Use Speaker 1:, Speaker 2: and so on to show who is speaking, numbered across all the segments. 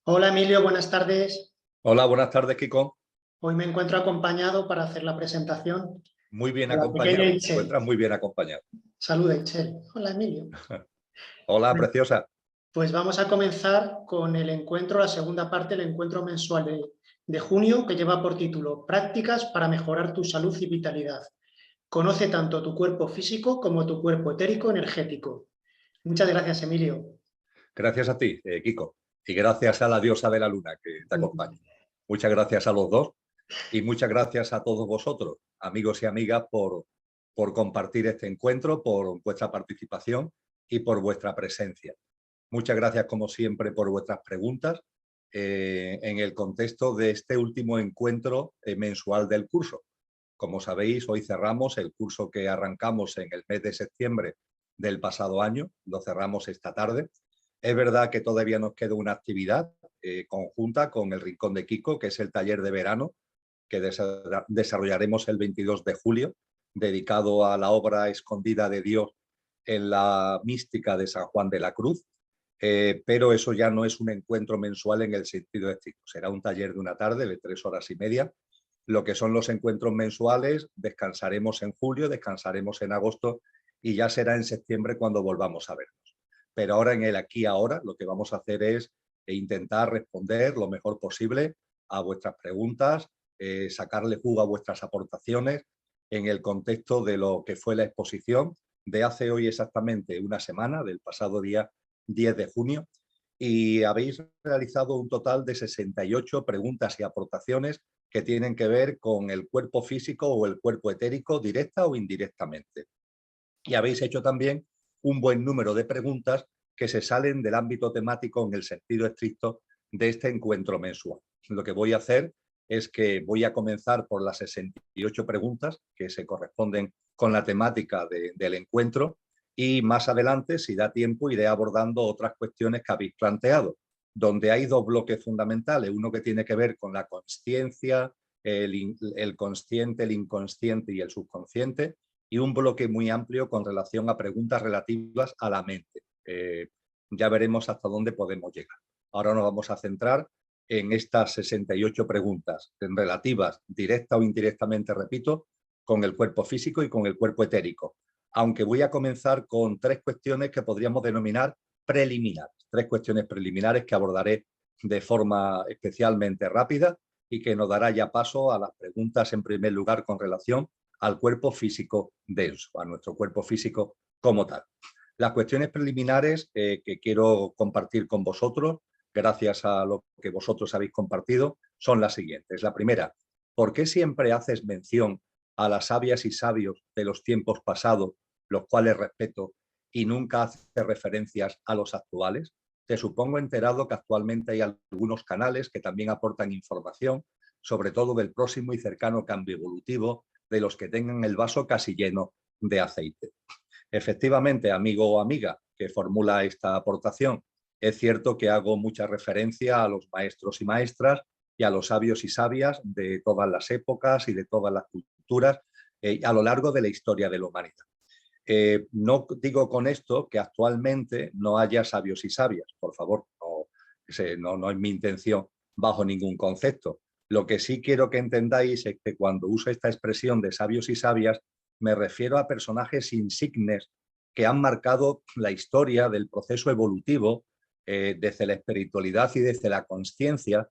Speaker 1: Hola Emilio, buenas tardes.
Speaker 2: Hola, buenas tardes, Kiko.
Speaker 1: Hoy me encuentro acompañado para hacer la presentación
Speaker 2: Muy bien
Speaker 1: de la pequeña
Speaker 2: acompañado, te
Speaker 1: Itzel.
Speaker 2: encuentras muy bien acompañado.
Speaker 1: Saluda Itzel. Hola Emilio.
Speaker 2: Hola,
Speaker 1: Bueno,
Speaker 2: preciosa.
Speaker 1: pues vamos a comenzar con el encuentro, la segunda parte del encuentro mensual de junio, que lleva por título Prácticas para mejorar tu salud y vitalidad. Conoce tanto tu cuerpo físico como tu cuerpo etérico energético. Muchas gracias, Emilio.
Speaker 2: Gracias a ti, Kiko. Y gracias a la diosa de la luna que te acompaña. Muchas gracias a los dos y muchas gracias a todos vosotros, amigos y amigas, por compartir este encuentro, por vuestra participación y por vuestra presencia. Muchas gracias, como siempre, por vuestras preguntas en el contexto de este último encuentro mensual del curso. Como sabéis, hoy cerramos el curso que arrancamos en el mes de septiembre del pasado año, lo cerramos esta tarde. Es verdad que todavía nos queda una actividad conjunta con el Rincón de Kiko, que es el taller de verano que desarrollaremos el 22 de julio, dedicado a la obra escondida de Dios en la mística de San Juan de la Cruz. Pero eso ya no es un encuentro mensual en el sentido estricto. Será un taller de una tarde de 3 horas y media. Lo que son los encuentros mensuales, descansaremos en julio, descansaremos en agosto y ya será en septiembre cuando volvamos a vernos. Pero ahora en el aquí y ahora lo que vamos a hacer es intentar responder lo mejor posible a vuestras preguntas, sacarle jugo a vuestras aportaciones en el contexto de lo que fue la exposición de hace hoy exactamente una semana, del pasado día 10 de junio, y habéis realizado un total de 68 preguntas y aportaciones que tienen que ver con el cuerpo físico o el cuerpo etérico, directa o indirectamente. Y habéis hecho también un buen número de preguntas que se salen del ámbito temático en el sentido estricto de este encuentro mensual. Lo que voy a hacer es que voy a comenzar por las 68 preguntas que se corresponden con la temática del encuentro y más adelante, si da tiempo, iré abordando otras cuestiones que habéis planteado, donde hay dos bloques fundamentales, uno que tiene que ver con la consciencia, el consciente, el inconsciente y el subconsciente, y un bloque muy amplio con relación a preguntas relativas a la mente. Ya veremos hasta dónde podemos llegar. Ahora nos vamos a centrar en estas 68 preguntas relativas, directa o indirectamente, repito, con el cuerpo físico y con el cuerpo etérico. Aunque voy a comenzar con tres cuestiones que podríamos denominar preliminares, tres cuestiones preliminares que abordaré de forma especialmente rápida y que nos dará ya paso a las preguntas en primer lugar con relación al cuerpo físico denso, a nuestro cuerpo físico como tal. Las cuestiones preliminares que quiero compartir con vosotros, gracias a lo que vosotros habéis compartido, son las siguientes. La primera, ¿por qué siempre haces mención a las sabias y sabios de los tiempos pasados, los cuales respeto, y nunca haces referencias a los actuales? Te supongo enterado que actualmente hay algunos canales que también aportan información, sobre todo del próximo y cercano cambio evolutivo, de los que tengan el vaso casi lleno de aceite. Efectivamente, amigo o amiga que formula esta aportación, es cierto que hago mucha referencia a los maestros y maestras y a los sabios y sabias de todas las épocas y de todas las culturas a lo largo de la historia de la humanidad. No digo con esto que actualmente no haya sabios y sabias, por favor, no es mi intención bajo ningún concepto. Lo que sí quiero que entendáis es que cuando uso esta expresión de sabios y sabias, me refiero a personajes insignes que han marcado la historia del proceso evolutivo desde la espiritualidad y desde la consciencia,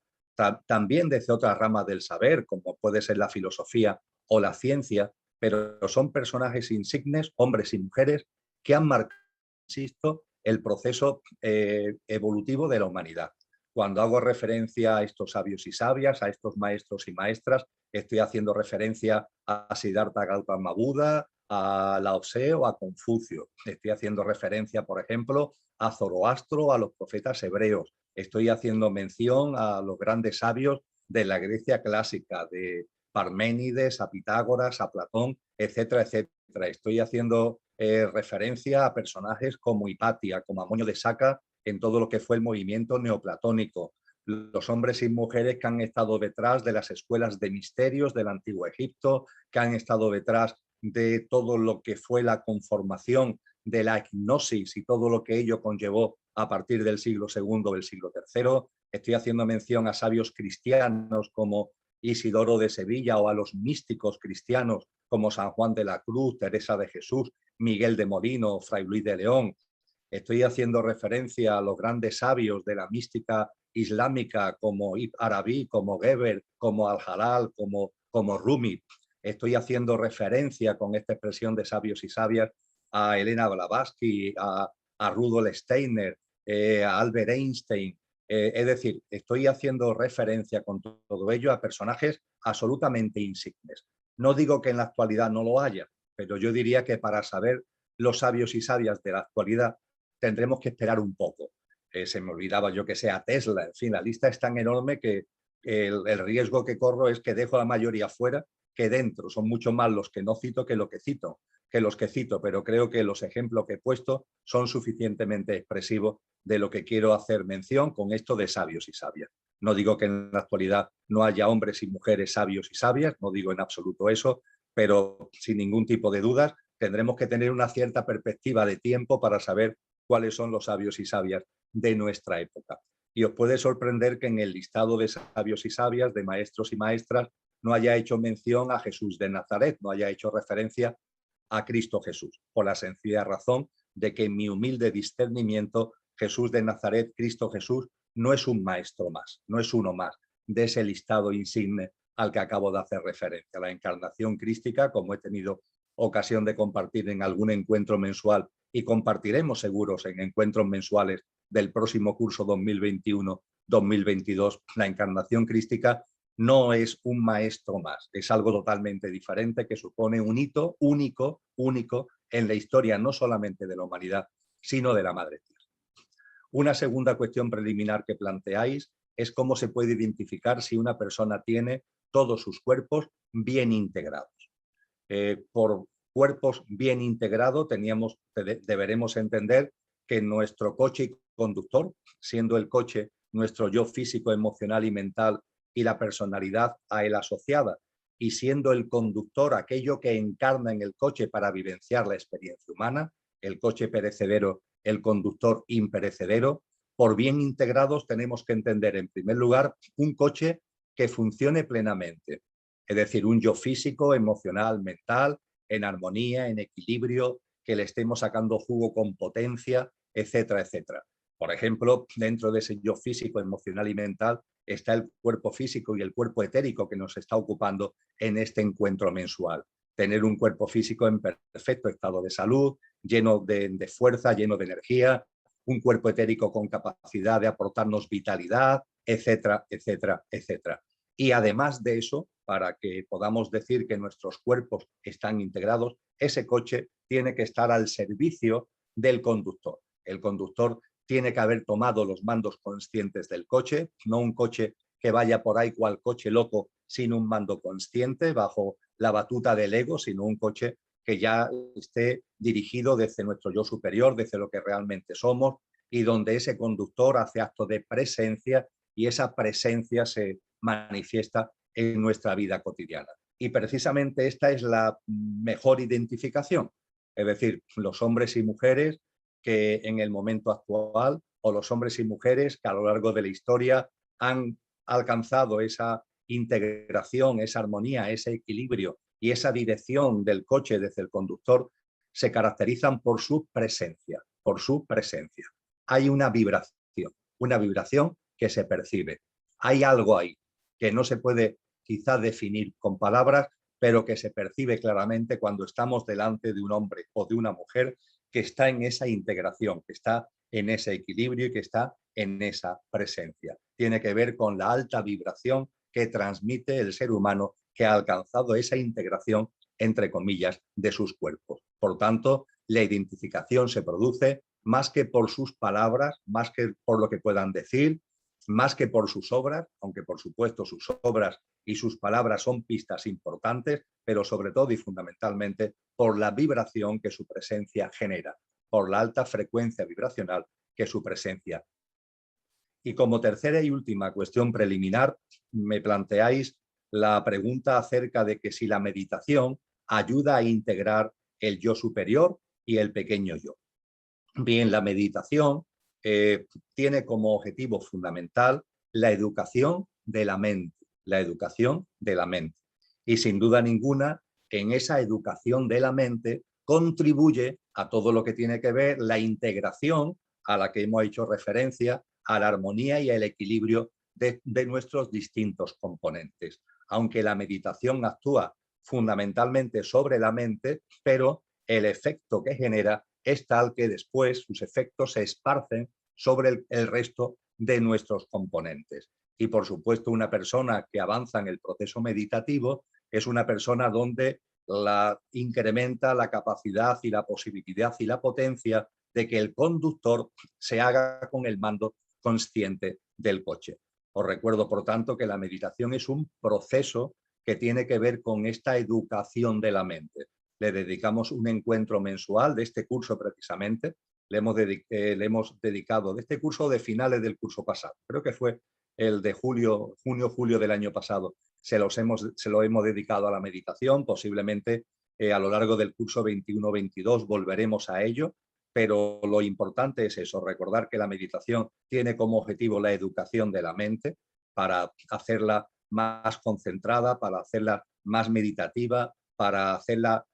Speaker 2: también desde otras ramas del saber, como puede ser la filosofía o la ciencia, pero son personajes insignes, hombres y mujeres, que han marcado, insisto, el proceso evolutivo de la humanidad. Cuando hago referencia a estos sabios y sabias, a estos maestros y maestras, estoy haciendo referencia a Siddhartha Gautama Buda, a Lao Tse o a Confucio. Estoy haciendo referencia, por ejemplo, a Zoroastro, a los profetas hebreos. Estoy haciendo mención a los grandes sabios de la Grecia clásica, de Parménides, a Pitágoras, a Platón, etcétera, etcétera. Estoy haciendo referencia a personajes como Hipatia, como Amonio de Saca, en todo lo que fue el movimiento neoplatónico, los hombres y mujeres que han estado detrás de las escuelas de misterios del Antiguo Egipto, que han estado detrás de todo lo que fue la conformación de la hipnosis y todo lo que ello conllevó a partir del siglo II, del siglo III, Estoy haciendo mención a sabios cristianos como Isidoro de Sevilla o a los místicos cristianos como San Juan de la Cruz, Teresa de Jesús, Miguel de Molino, Fray Luis de León. Estoy haciendo referencia a los grandes sabios de la mística islámica como Ibn Arabi, como Geber, como Al-Halal, como Rumi. Estoy haciendo referencia con esta expresión de sabios y sabias a Elena Blavatsky, a Rudolf Steiner, a Albert Einstein. Es decir, estoy haciendo referencia con todo ello a personajes absolutamente insignes. No digo que en la actualidad no lo haya, pero yo diría que para saber los sabios y sabias de la actualidad tendremos que esperar un poco. Se me olvidaba yo que sea Tesla, en fin, la lista es tan enorme que el riesgo que corro es que dejo a la mayoría fuera, que dentro son mucho más los que no cito que los que cito, pero creo que los ejemplos que he puesto son suficientemente expresivos de lo que quiero hacer mención con esto de sabios y sabias. No digo que en la actualidad no haya hombres y mujeres sabios y sabias, no digo en absoluto eso, pero sin ningún tipo de dudas tendremos que tener una cierta perspectiva de tiempo para saber cuáles son los sabios y sabias de nuestra época. Y os puede sorprender que en el listado de sabios y sabias, de maestros y maestras, no haya hecho mención a Jesús de Nazaret, no haya hecho referencia a Cristo Jesús, por la sencilla razón de que en mi humilde discernimiento Jesús de Nazaret, Cristo Jesús, no es un maestro más, no es uno más de ese listado insigne al que acabo de hacer referencia. La encarnación crística, como he tenido ocasión de compartir en algún encuentro mensual y compartiremos seguros en encuentros mensuales del próximo curso 2021-2022, la encarnación crística no es un maestro más, es algo totalmente diferente que supone un hito único en la historia no solamente de la humanidad, sino de la Madre Tierra. Una segunda cuestión preliminar que planteáis es cómo se puede identificar si una persona tiene todos sus cuerpos bien integrados. Por cuerpos bien integrados deberemos entender que nuestro coche y conductor, siendo el coche nuestro yo físico, emocional y mental y la personalidad a él asociada, y siendo el conductor aquello que encarna en el coche para vivenciar la experiencia humana, el coche perecedero, el conductor imperecedero, por bien integrados tenemos que entender en primer lugar un coche que funcione plenamente, es decir, un yo físico, emocional, mental, en armonía, en equilibrio, que le estemos sacando jugo con potencia, etcétera, etcétera. Por ejemplo, dentro de ese yo físico, emocional y mental está el cuerpo físico y el cuerpo etérico que nos está ocupando en este encuentro mensual. Tener un cuerpo físico en perfecto estado de salud, lleno de fuerza, lleno de energía, un cuerpo etérico con capacidad de aportarnos vitalidad, etcétera, etcétera, etcétera. Y además de eso, para que podamos decir que nuestros cuerpos están integrados, ese coche tiene que estar al servicio del conductor. El conductor tiene que haber tomado los mandos conscientes del coche, no un coche que vaya por ahí cual coche loco sin un mando consciente bajo la batuta del ego, sino un coche que ya esté dirigido desde nuestro yo superior, desde lo que realmente somos, y donde ese conductor hace acto de presencia y esa presencia se manifiesta en nuestra vida cotidiana. Y precisamente esta es la mejor identificación, es decir, los hombres y mujeres que en el momento actual o los hombres y mujeres que a lo largo de la historia han alcanzado esa integración, esa armonía, ese equilibrio y esa dirección del coche desde el conductor se caracterizan por su presencia, por su presencia. Hay una vibración que se percibe. Hay algo ahí que no se puede quizá definir con palabras, pero que se percibe claramente cuando estamos delante de un hombre o de una mujer que está en esa integración, que está en ese equilibrio y que está en esa presencia. Tiene que ver con la alta vibración que transmite el ser humano que ha alcanzado esa integración, entre comillas, de sus cuerpos. Por tanto, la identificación se produce más que por sus palabras, más que por lo que puedan decir, más que por sus obras, aunque por supuesto sus obras y sus palabras son pistas importantes, pero sobre todo y fundamentalmente por la vibración que su presencia genera, por la alta frecuencia vibracional que su presencia. Y como tercera y última cuestión preliminar, me planteáis la pregunta acerca de que si la meditación ayuda a integrar el yo superior y el pequeño yo. Bien, la meditación tiene como objetivo fundamental la educación de la mente, la educación de la mente. Y sin duda ninguna, en esa educación de la mente contribuye a todo lo que tiene que ver la integración a la que hemos hecho referencia, a la armonía y al equilibrio de nuestros distintos componentes. Aunque la meditación actúa fundamentalmente sobre la mente, pero el efecto que genera es tal que después sus efectos se esparcen sobre el resto de nuestros componentes. Y por supuesto, una persona que avanza en el proceso meditativo es una persona donde incrementa la capacidad y la posibilidad y la potencia de que el conductor se haga con el mando consciente del coche. Os recuerdo, por tanto, que la meditación es un proceso que tiene que ver con esta educación de la mente. Le dedicamos un encuentro mensual de este curso precisamente. Le hemos dedicado de este curso de finales del curso pasado. Creo que fue el de junio-julio del año pasado. Se lo hemos dedicado a la meditación. Posiblemente a lo largo del curso 21-22 volveremos a ello. Pero lo importante es eso, recordar que la meditación tiene como objetivo la educación de la mente para hacerla más concentrada, para hacerla más meditativa, para hacerla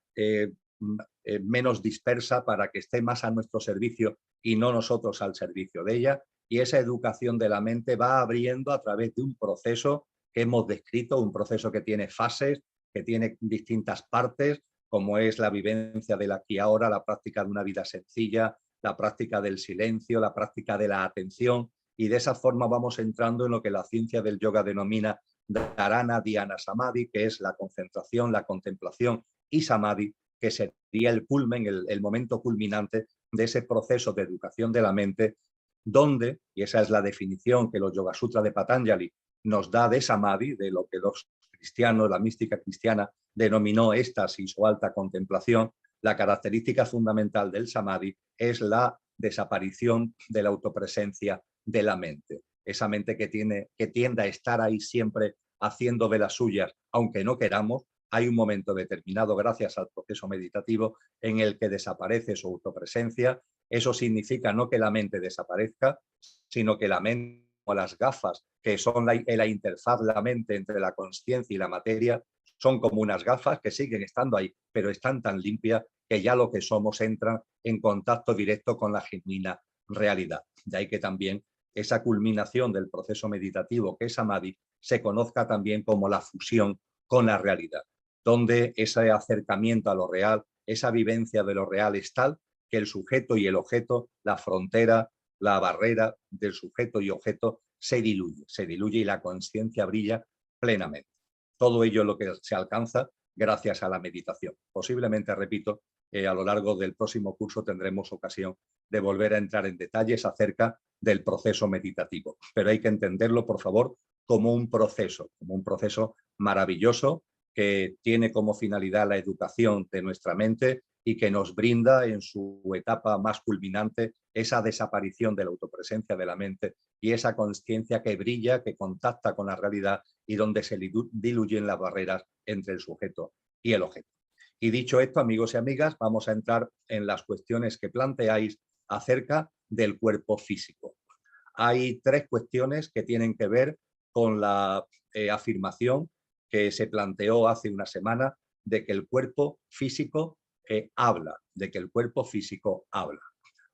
Speaker 2: menos dispersa, para que esté más a nuestro servicio y no nosotros al servicio de ella. Y esa educación de la mente va abriendo a través de un proceso que hemos descrito, un proceso que tiene fases, que tiene distintas partes, como es la vivencia del aquí y ahora, la práctica de una vida sencilla, la práctica del silencio, la práctica de la atención, y de esa forma vamos entrando en lo que la ciencia del yoga denomina dharana, dhyana, samadhi, que es la concentración, la contemplación, y samadhi, que sería el culmen, el momento culminante de ese proceso de educación de la mente, donde, y esa es la definición que los Yoga Sutras de Patanjali nos da de samadhi, de lo que los cristianos, la mística cristiana, denominó éxtasis o alta contemplación, la característica fundamental del samadhi es la desaparición de la autopresencia de la mente. Esa mente que tiende a estar ahí siempre haciendo de las suyas, aunque no queramos. Hay un momento determinado, gracias al proceso meditativo, en el que desaparece su autopresencia. Eso significa no que la mente desaparezca, sino que la mente, o las gafas, que son la interfaz de la mente entre la consciencia y la materia, son como unas gafas que siguen estando ahí, pero están tan limpias que ya lo que somos entra en contacto directo con la genuina realidad. De ahí que también esa culminación del proceso meditativo, que es samadhi, se conozca también como la fusión con la realidad, donde ese acercamiento a lo real, esa vivencia de lo real es tal que el sujeto y el objeto, la frontera, la barrera del sujeto y objeto se diluye y la conciencia brilla plenamente. Todo ello es lo que se alcanza gracias a la meditación. Posiblemente, repito, a lo largo del próximo curso tendremos ocasión de volver a entrar en detalles acerca del proceso meditativo. Pero hay que entenderlo, por favor, como un proceso maravilloso que tiene como finalidad la educación de nuestra mente y que nos brinda en su etapa más culminante esa desaparición de la autopresencia de la mente y esa conciencia que brilla, que contacta con la realidad y donde se diluyen las barreras entre el sujeto y el objeto. Y dicho esto, amigos y amigas, vamos a entrar en las cuestiones que planteáis acerca del cuerpo físico. Hay tres cuestiones que tienen que ver con la afirmación que se planteó hace una semana de que el cuerpo físico habla, de que el cuerpo físico habla.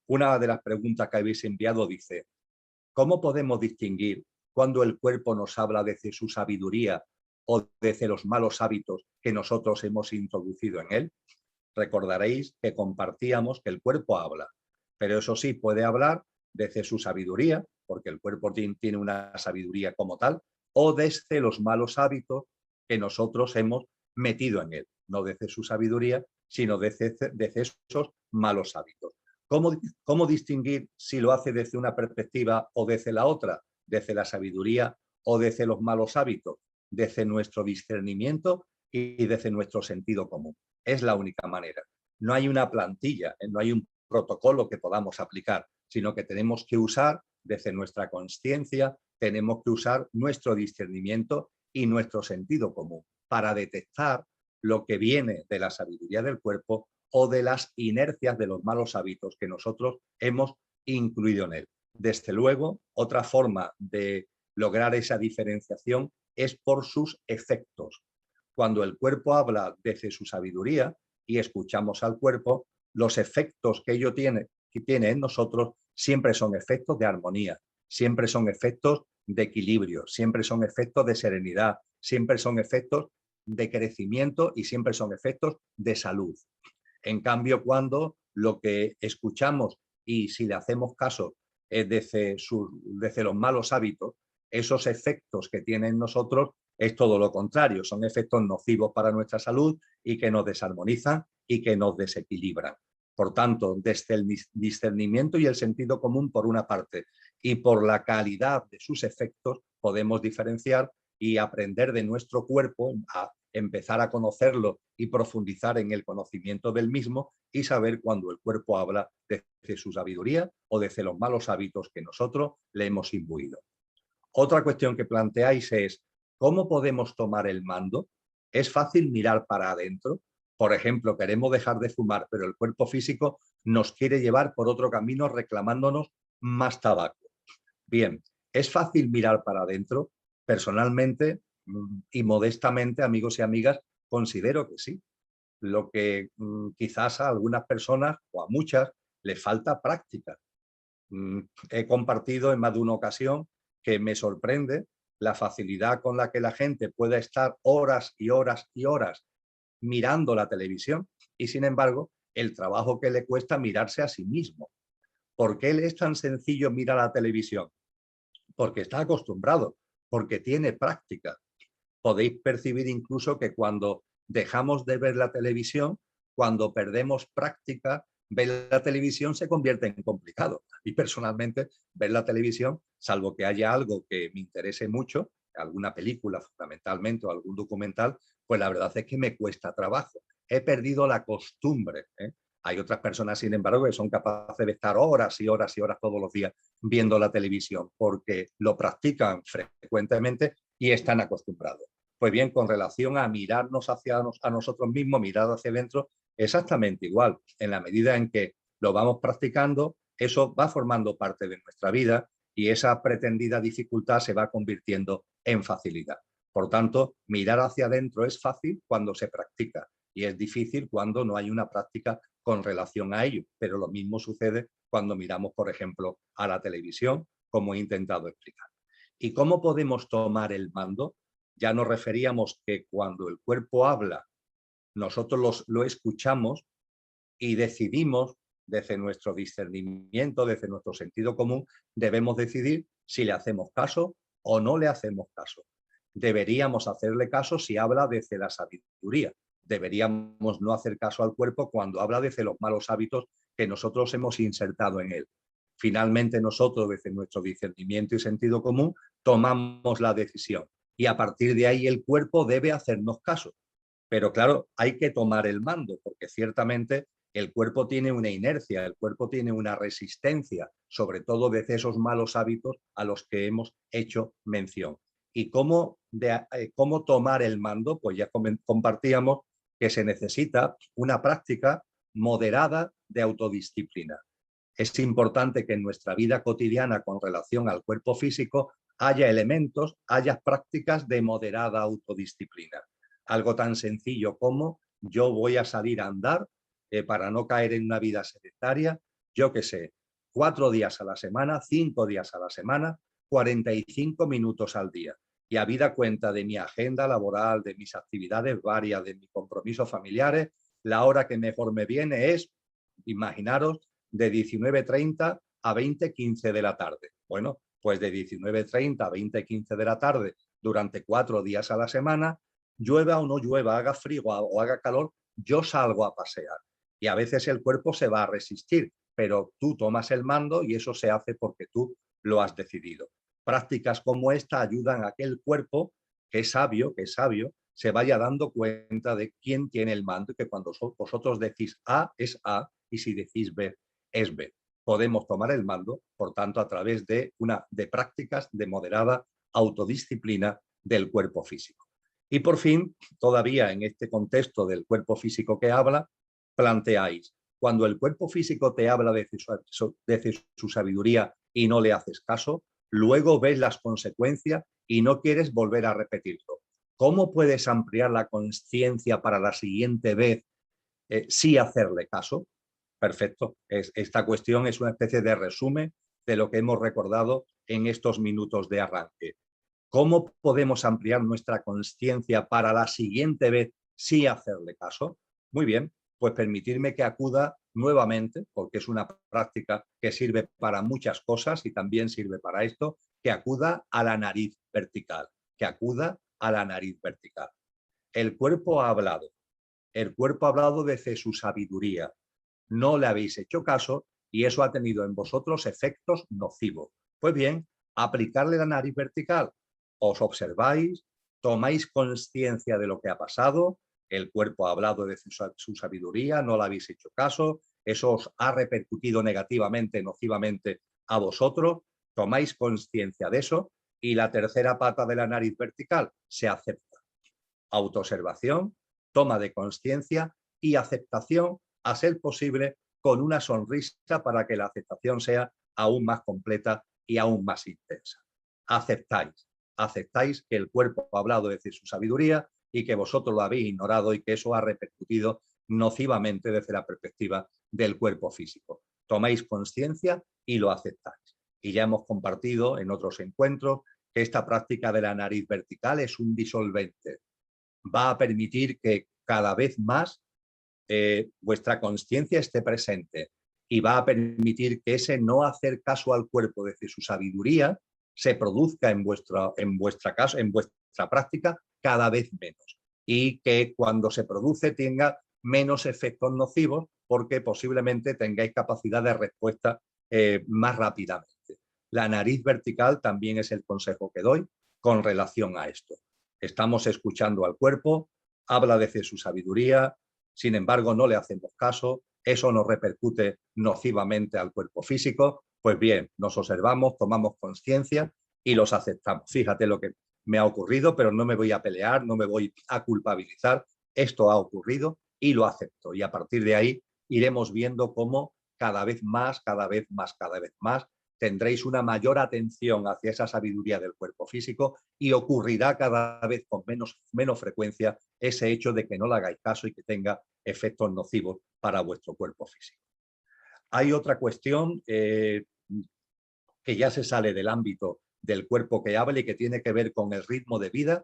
Speaker 2: Una de las preguntas que habéis enviado dice: ¿cómo podemos distinguir cuando el cuerpo nos habla desde su sabiduría o desde los malos hábitos que nosotros hemos introducido en él? Recordaréis que compartíamos que el cuerpo habla, pero eso sí, puede hablar desde su sabiduría, porque el cuerpo tiene una sabiduría como tal, o desde los malos hábitos que nosotros hemos metido en él, no desde su sabiduría, sino desde esos malos hábitos. ¿Cómo distinguir si lo hace desde una perspectiva o desde la otra? Desde la sabiduría o desde los malos hábitos, desde nuestro discernimiento y desde nuestro sentido común. Es la única manera. No hay una plantilla, no hay un protocolo que podamos aplicar, sino que tenemos que usar desde nuestra conciencia, tenemos que usar nuestro discernimiento y nuestro sentido común para detectar lo que viene de la sabiduría del cuerpo o de las inercias de los malos hábitos que nosotros hemos incluido en él. Desde luego, otra forma de lograr esa diferenciación es por sus efectos. Cuando el cuerpo habla desde su sabiduría y escuchamos al cuerpo, los efectos que tiene en nosotros siempre son efectos de armonía, siempre son efectos de equilibrio, siempre son efectos de serenidad, siempre son efectos de crecimiento y siempre son efectos de salud. En cambio, cuando lo que escuchamos y si le hacemos caso es desde los malos hábitos, esos efectos que tienen en nosotros es todo lo contrario, son efectos nocivos para nuestra salud y que nos desarmonizan y que nos desequilibran. Por tanto, desde el discernimiento y el sentido común por una parte y por la calidad de sus efectos podemos diferenciar y aprender de nuestro cuerpo, a empezar a conocerlo y profundizar en el conocimiento del mismo y saber cuando el cuerpo habla desde su sabiduría o desde los malos hábitos que nosotros le hemos imbuido. Otra cuestión que planteáis es, ¿cómo podemos tomar el mando? ¿Es fácil mirar para adentro? Por ejemplo, queremos dejar de fumar, pero el cuerpo físico nos quiere llevar por otro camino reclamándonos más tabaco. Bien, ¿es fácil mirar para adentro? Personalmente y modestamente, amigos y amigas, considero que sí. Lo que quizás a algunas personas o a muchas les falta práctica. He compartido en más de una ocasión que me sorprende la facilidad con la que la gente puede estar horas y horas y horas mirando la televisión y, sin embargo, el trabajo que le cuesta mirarse a sí mismo. ¿Por qué es tan sencillo mirar la televisión? Porque está acostumbrado, porque tiene práctica. Podéis percibir incluso que cuando dejamos de ver la televisión, cuando perdemos práctica, ver la televisión se convierte en complicado. Y personalmente, ver la televisión, salvo que haya algo que me interese mucho, alguna película fundamentalmente o algún documental, pues la verdad es que me cuesta trabajo. He perdido la costumbre. Hay otras personas, sin embargo, que son capaces de estar horas y horas y horas todos los días viendo la televisión porque lo practican frecuentemente y están acostumbrados. Pues bien, con relación a mirarnos a nosotros mismos, mirar hacia adentro, exactamente igual. En la medida en que lo vamos practicando, eso va formando parte de nuestra vida y esa pretendida dificultad se va convirtiendo en facilidad. Por tanto, mirar hacia adentro es fácil cuando se practica y es difícil cuando no hay una práctica con relación a ello. Pero lo mismo sucede cuando miramos, por ejemplo, a la televisión, como he intentado explicar. ¿Y cómo podemos tomar el mando? Ya nos referíamos que cuando el cuerpo habla, nosotros lo escuchamos y decidimos desde nuestro discernimiento, desde nuestro sentido común, debemos decidir si le hacemos caso o no le hacemos caso. Deberíamos hacerle caso si habla desde la sabiduría. Deberíamos no hacer caso al cuerpo cuando habla desde los malos hábitos que nosotros hemos insertado en él. Finalmente nosotros, desde nuestro discernimiento y sentido común, tomamos la decisión y a partir de ahí el cuerpo debe hacernos caso. Pero claro, hay que tomar el mando porque ciertamente el cuerpo tiene una inercia, el cuerpo tiene una resistencia, sobre todo desde esos malos hábitos a los que hemos hecho mención. ¿Y cómo tomar el mando? Pues ya compartíamos que se necesita una práctica moderada de autodisciplina. Es importante que en nuestra vida cotidiana con relación al cuerpo físico haya elementos, haya prácticas de moderada autodisciplina. Algo tan sencillo como yo voy a salir a andar para no caer en una vida sedentaria, yo qué sé, 4 días a la semana, 5 días a la semana, 45 minutos al día. Y habida cuenta de mi agenda laboral, de mis actividades varias, de mis compromisos familiares, la hora que mejor me viene es, imaginaros, de 19:30 a 20:15 de la tarde. Bueno, pues de 19:30 a 20:15 de la tarde durante 4 días a la semana, llueva o no llueva, haga frío o haga calor, yo salgo a pasear. Y a veces el cuerpo se va a resistir, pero tú tomas el mando y eso se hace porque tú lo has decidido. Prácticas como esta ayudan a que el cuerpo, que es sabio, se vaya dando cuenta de quién tiene el mando y que cuando vosotros decís A es A y si decís B es B. Podemos tomar el mando, por tanto, a través de prácticas de moderada autodisciplina del cuerpo físico. Y por fin, todavía en este contexto del cuerpo físico que habla, planteáis, cuando el cuerpo físico te habla desde su sabiduría y no le haces caso, luego ves las consecuencias y no quieres volver a repetirlo. ¿Cómo puedes ampliar la consciencia para la siguiente vez sí hacerle caso? Perfecto. Esta cuestión es una especie de resumen de lo que hemos recordado en estos minutos de arranque. ¿Cómo podemos ampliar nuestra consciencia para la siguiente vez sí hacerle caso? Muy bien, pues permitirme que acuda nuevamente, porque es una práctica que sirve para muchas cosas y también sirve para esto, que acuda a la nariz vertical, que acuda a la nariz vertical. El cuerpo ha hablado desde su sabiduría. No le habéis hecho caso y eso ha tenido en vosotros efectos nocivos. Pues bien, aplicarle la nariz vertical. Os observáis, tomáis conciencia de lo que ha pasado, el cuerpo ha hablado de su sabiduría, no le habéis hecho caso, eso os ha repercutido negativamente, nocivamente a vosotros, tomáis conciencia de eso y la tercera pata de la nariz vertical se acepta. Autoobservación, toma de conciencia y aceptación, a ser posible con una sonrisa para que la aceptación sea aún más completa y aún más intensa. Aceptáis que el cuerpo ha hablado desde su sabiduría y que vosotros lo habéis ignorado y que eso ha repercutido nocivamente desde la perspectiva del cuerpo físico. Tomáis conciencia y lo aceptáis. Y ya hemos compartido en otros encuentros que esta práctica de la nariz vertical es un disolvente. Va a permitir que cada vez más vuestra conciencia esté presente y va a permitir que ese no hacer caso al cuerpo desde su sabiduría se produzca en vuestra práctica cada vez menos y que cuando se produce tenga menos efectos nocivos porque posiblemente tengáis capacidad de respuesta más rápidamente. La nariz vertical también es el consejo que doy con relación a esto. Estamos escuchando al cuerpo, habla desde su sabiduría, sin embargo no le hacemos caso, eso nos repercute nocivamente al cuerpo físico, pues bien, nos observamos, tomamos conciencia y los aceptamos. Fíjate lo que me ha ocurrido, pero no me voy a pelear, no me voy a culpabilizar, esto ha ocurrido y lo acepto. Y a partir de ahí iremos viendo cómo cada vez más tendréis una mayor atención hacia esa sabiduría del cuerpo físico y ocurrirá cada vez con menos frecuencia ese hecho de que no le hagáis caso y que tenga efectos nocivos para vuestro cuerpo físico. Hay otra cuestión que ya se sale del ámbito del cuerpo que habla y que tiene que ver con el ritmo de vida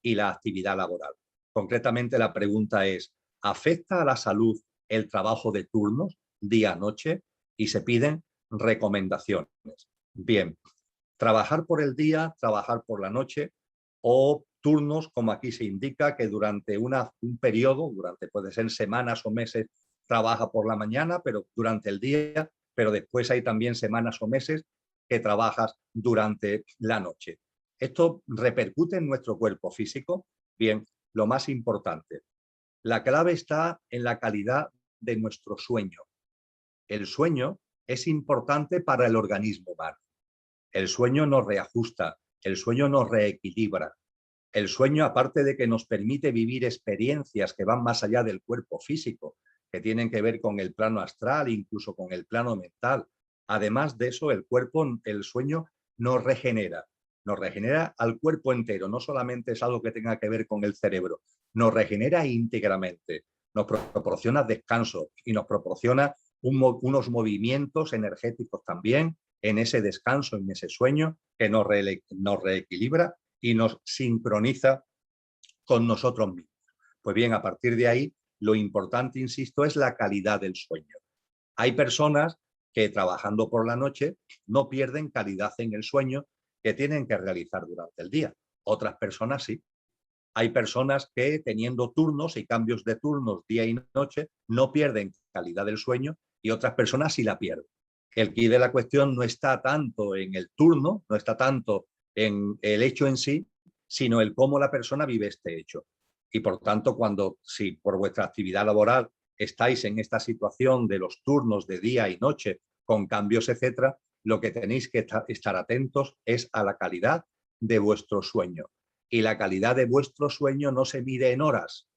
Speaker 2: y la actividad laboral. Concretamente la pregunta es, ¿afecta a la salud el trabajo de turnos, día-noche? Y se piden recomendaciones. Bien, trabajar por el día, trabajar por la noche o turnos, como aquí se indica, que durante un periodo, puede ser semanas o meses, trabaja por la mañana, pero durante el día, pero después hay también semanas o meses que trabajas durante la noche. ¿Esto repercute en nuestro cuerpo físico? Bien, lo más importante, la clave está en la calidad de nuestro sueño. El sueño es importante para el organismo humano. El sueño nos reajusta, el sueño nos reequilibra. El sueño, aparte de que nos permite vivir experiencias que van más allá del cuerpo físico, que tienen que ver con el plano astral, incluso con el plano mental. Además de eso, el sueño nos regenera al cuerpo entero, no solamente es algo que tenga que ver con el cerebro, nos regenera íntegramente, nos proporciona descanso y nos proporciona unos movimientos energéticos también en ese descanso, en ese sueño, que nos reequilibra y nos sincroniza con nosotros mismos. Pues bien, a partir de ahí, lo importante, insisto, es la calidad del sueño. Hay personas que trabajando por la noche no pierden calidad en el sueño que tienen que realizar durante el día. Otras personas sí. Hay personas que teniendo turnos y cambios de turnos día y noche no pierden calidad del sueño y otras personas sí la pierden. El quid de la cuestión no está tanto en el turno, no está tanto en el hecho en sí, sino el cómo la persona vive este hecho. Y por tanto, si por vuestra actividad laboral estáis en esta situación de los turnos de día y noche con cambios, etcétera, lo que tenéis que estar atentos es a la calidad de vuestro sueño. Y la calidad de vuestro sueño no se mide en horas.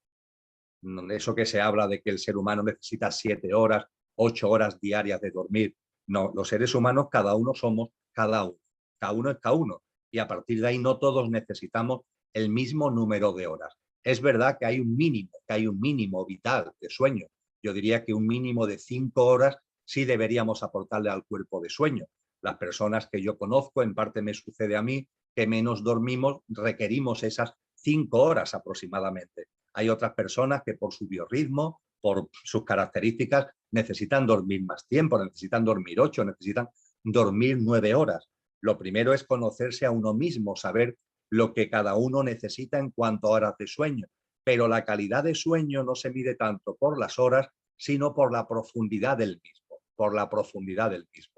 Speaker 2: Eso que se habla de que el ser humano necesita 7 horas, 8 horas diarias de dormir. No, los seres humanos cada uno somos cada uno. cada uno es cada uno. Y a partir de ahí no todos necesitamos el mismo número de horas. Es verdad que hay un mínimo vital de sueño. Yo diría que un mínimo de 5 horas sí deberíamos aportarle al cuerpo de sueño. Las personas que yo conozco, en parte me sucede a mí, que menos dormimos, requerimos esas 5 horas aproximadamente. Hay otras personas que por su biorritmo, por sus características, necesitan dormir más tiempo, necesitan dormir 8, necesitan dormir 9 horas. Lo primero es conocerse a uno mismo, saber lo que cada uno necesita en cuanto a horas de sueño. Pero la calidad de sueño no se mide tanto por las horas, sino por la profundidad del mismo, por la profundidad del mismo.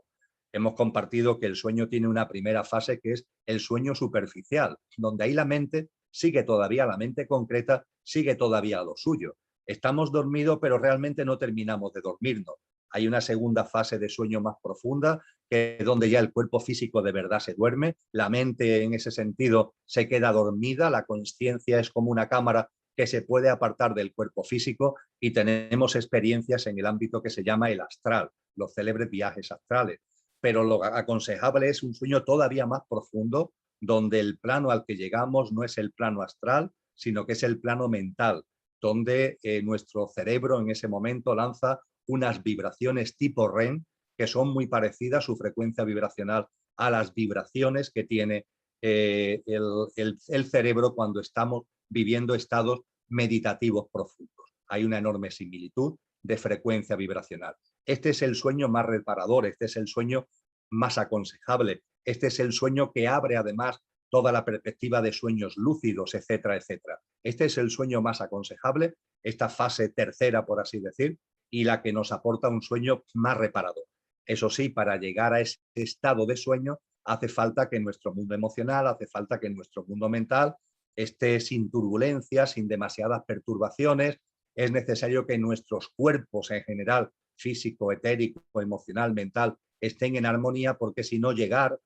Speaker 2: Hemos compartido que el sueño tiene una primera fase que es el sueño superficial, donde ahí la mente sigue todavía, la mente concreta sigue todavía a lo suyo. Estamos dormidos, pero realmente no terminamos de dormirnos. Hay una segunda fase de sueño más profunda, que es donde ya el cuerpo físico de verdad se duerme, la mente en ese sentido se queda dormida, la consciencia es como una cámara que se puede apartar del cuerpo físico y tenemos experiencias en el ámbito que se llama el astral, los célebres viajes astrales. Pero lo aconsejable es un sueño todavía más profundo, donde el plano al que llegamos no es el plano astral, sino que es el plano mental, donde nuestro cerebro en ese momento lanza unas vibraciones tipo REM que son muy parecidas, su frecuencia vibracional, a las vibraciones que tiene el cerebro cuando estamos viviendo estados meditativos profundos. Hay una enorme similitud de frecuencia vibracional. Este es el sueño más reparador, este es el sueño más aconsejable, este es el sueño que abre además toda la perspectiva de sueños lúcidos, etcétera, etcétera. Este es el sueño más aconsejable, esta fase tercera, por así decir, y la que nos aporta un sueño más reparador. Eso sí, para llegar a ese estado de sueño hace falta que nuestro mundo emocional, hace falta que nuestro mundo mental esté sin turbulencias, sin demasiadas perturbaciones. Es necesario que nuestros cuerpos en general, físico, etérico, emocional, mental, estén en armonía, porque si no llegar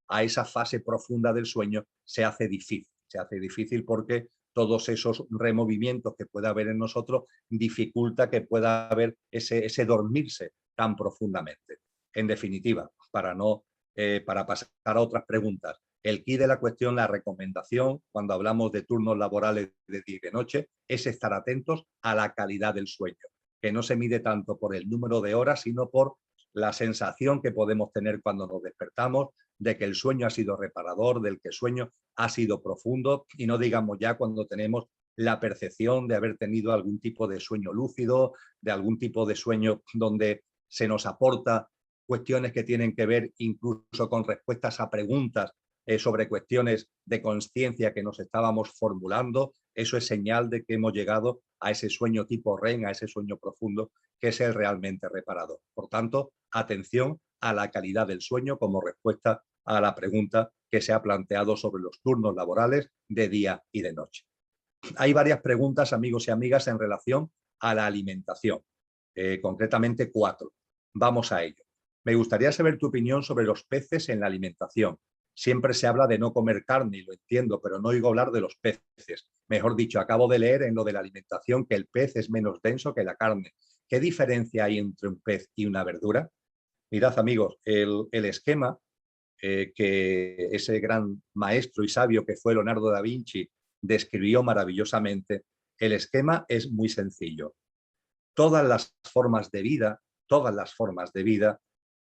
Speaker 2: a esa fase profunda del sueño se hace difícil. Se hace difícil porque todos esos removimientos que pueda haber en nosotros dificulta que pueda haber ese dormirse tan profundamente. En definitiva, para pasar a otras preguntas, el quid de la cuestión, la recomendación, cuando hablamos de turnos laborales de día y de noche, es estar atentos a la calidad del sueño, que no se mide tanto por el número de horas, sino por la sensación que podemos tener cuando nos despertamos de que el sueño ha sido reparador, del que el sueño ha sido profundo, y no digamos ya cuando tenemos la percepción de haber tenido algún tipo de sueño lúcido, de algún tipo de sueño donde se nos aporta cuestiones que tienen que ver incluso con respuestas a preguntas sobre cuestiones de conciencia que nos estábamos formulando. Eso es señal de que hemos llegado a ese sueño tipo REM, a ese sueño profundo, que es el realmente reparador. Por tanto, atención a la calidad del sueño como respuesta a la pregunta que se ha planteado sobre los turnos laborales de día y de noche. Hay varias preguntas, amigos y amigas, en relación a la alimentación, concretamente 4. Vamos a ello. Me gustaría saber tu opinión sobre los peces en la alimentación. Siempre se habla de no comer carne, y lo entiendo, pero no oigo hablar de los peces. Mejor dicho, acabo de leer en lo de la alimentación que el pez es menos denso que la carne. ¿Qué diferencia hay entre un pez y una verdura? Mirad, amigos, el esquema que ese gran maestro y sabio que fue Leonardo da Vinci describió maravillosamente, el esquema es muy sencillo. Todas las formas de vida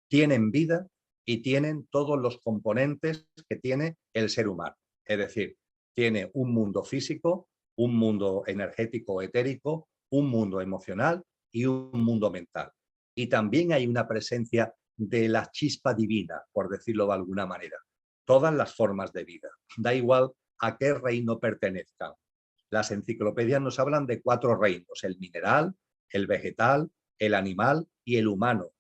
Speaker 2: tienen vida y tienen todos los componentes que tiene el ser humano. Es decir, tiene un mundo físico, un mundo energético etérico, un mundo emocional y un mundo mental. Y también hay una presencia de la chispa divina, por decirlo de alguna manera. Todas las formas de vida, da igual a qué reino pertenezcan. Las enciclopedias nos hablan de 4 reinos: el mineral, el vegetal, el animal y el humano.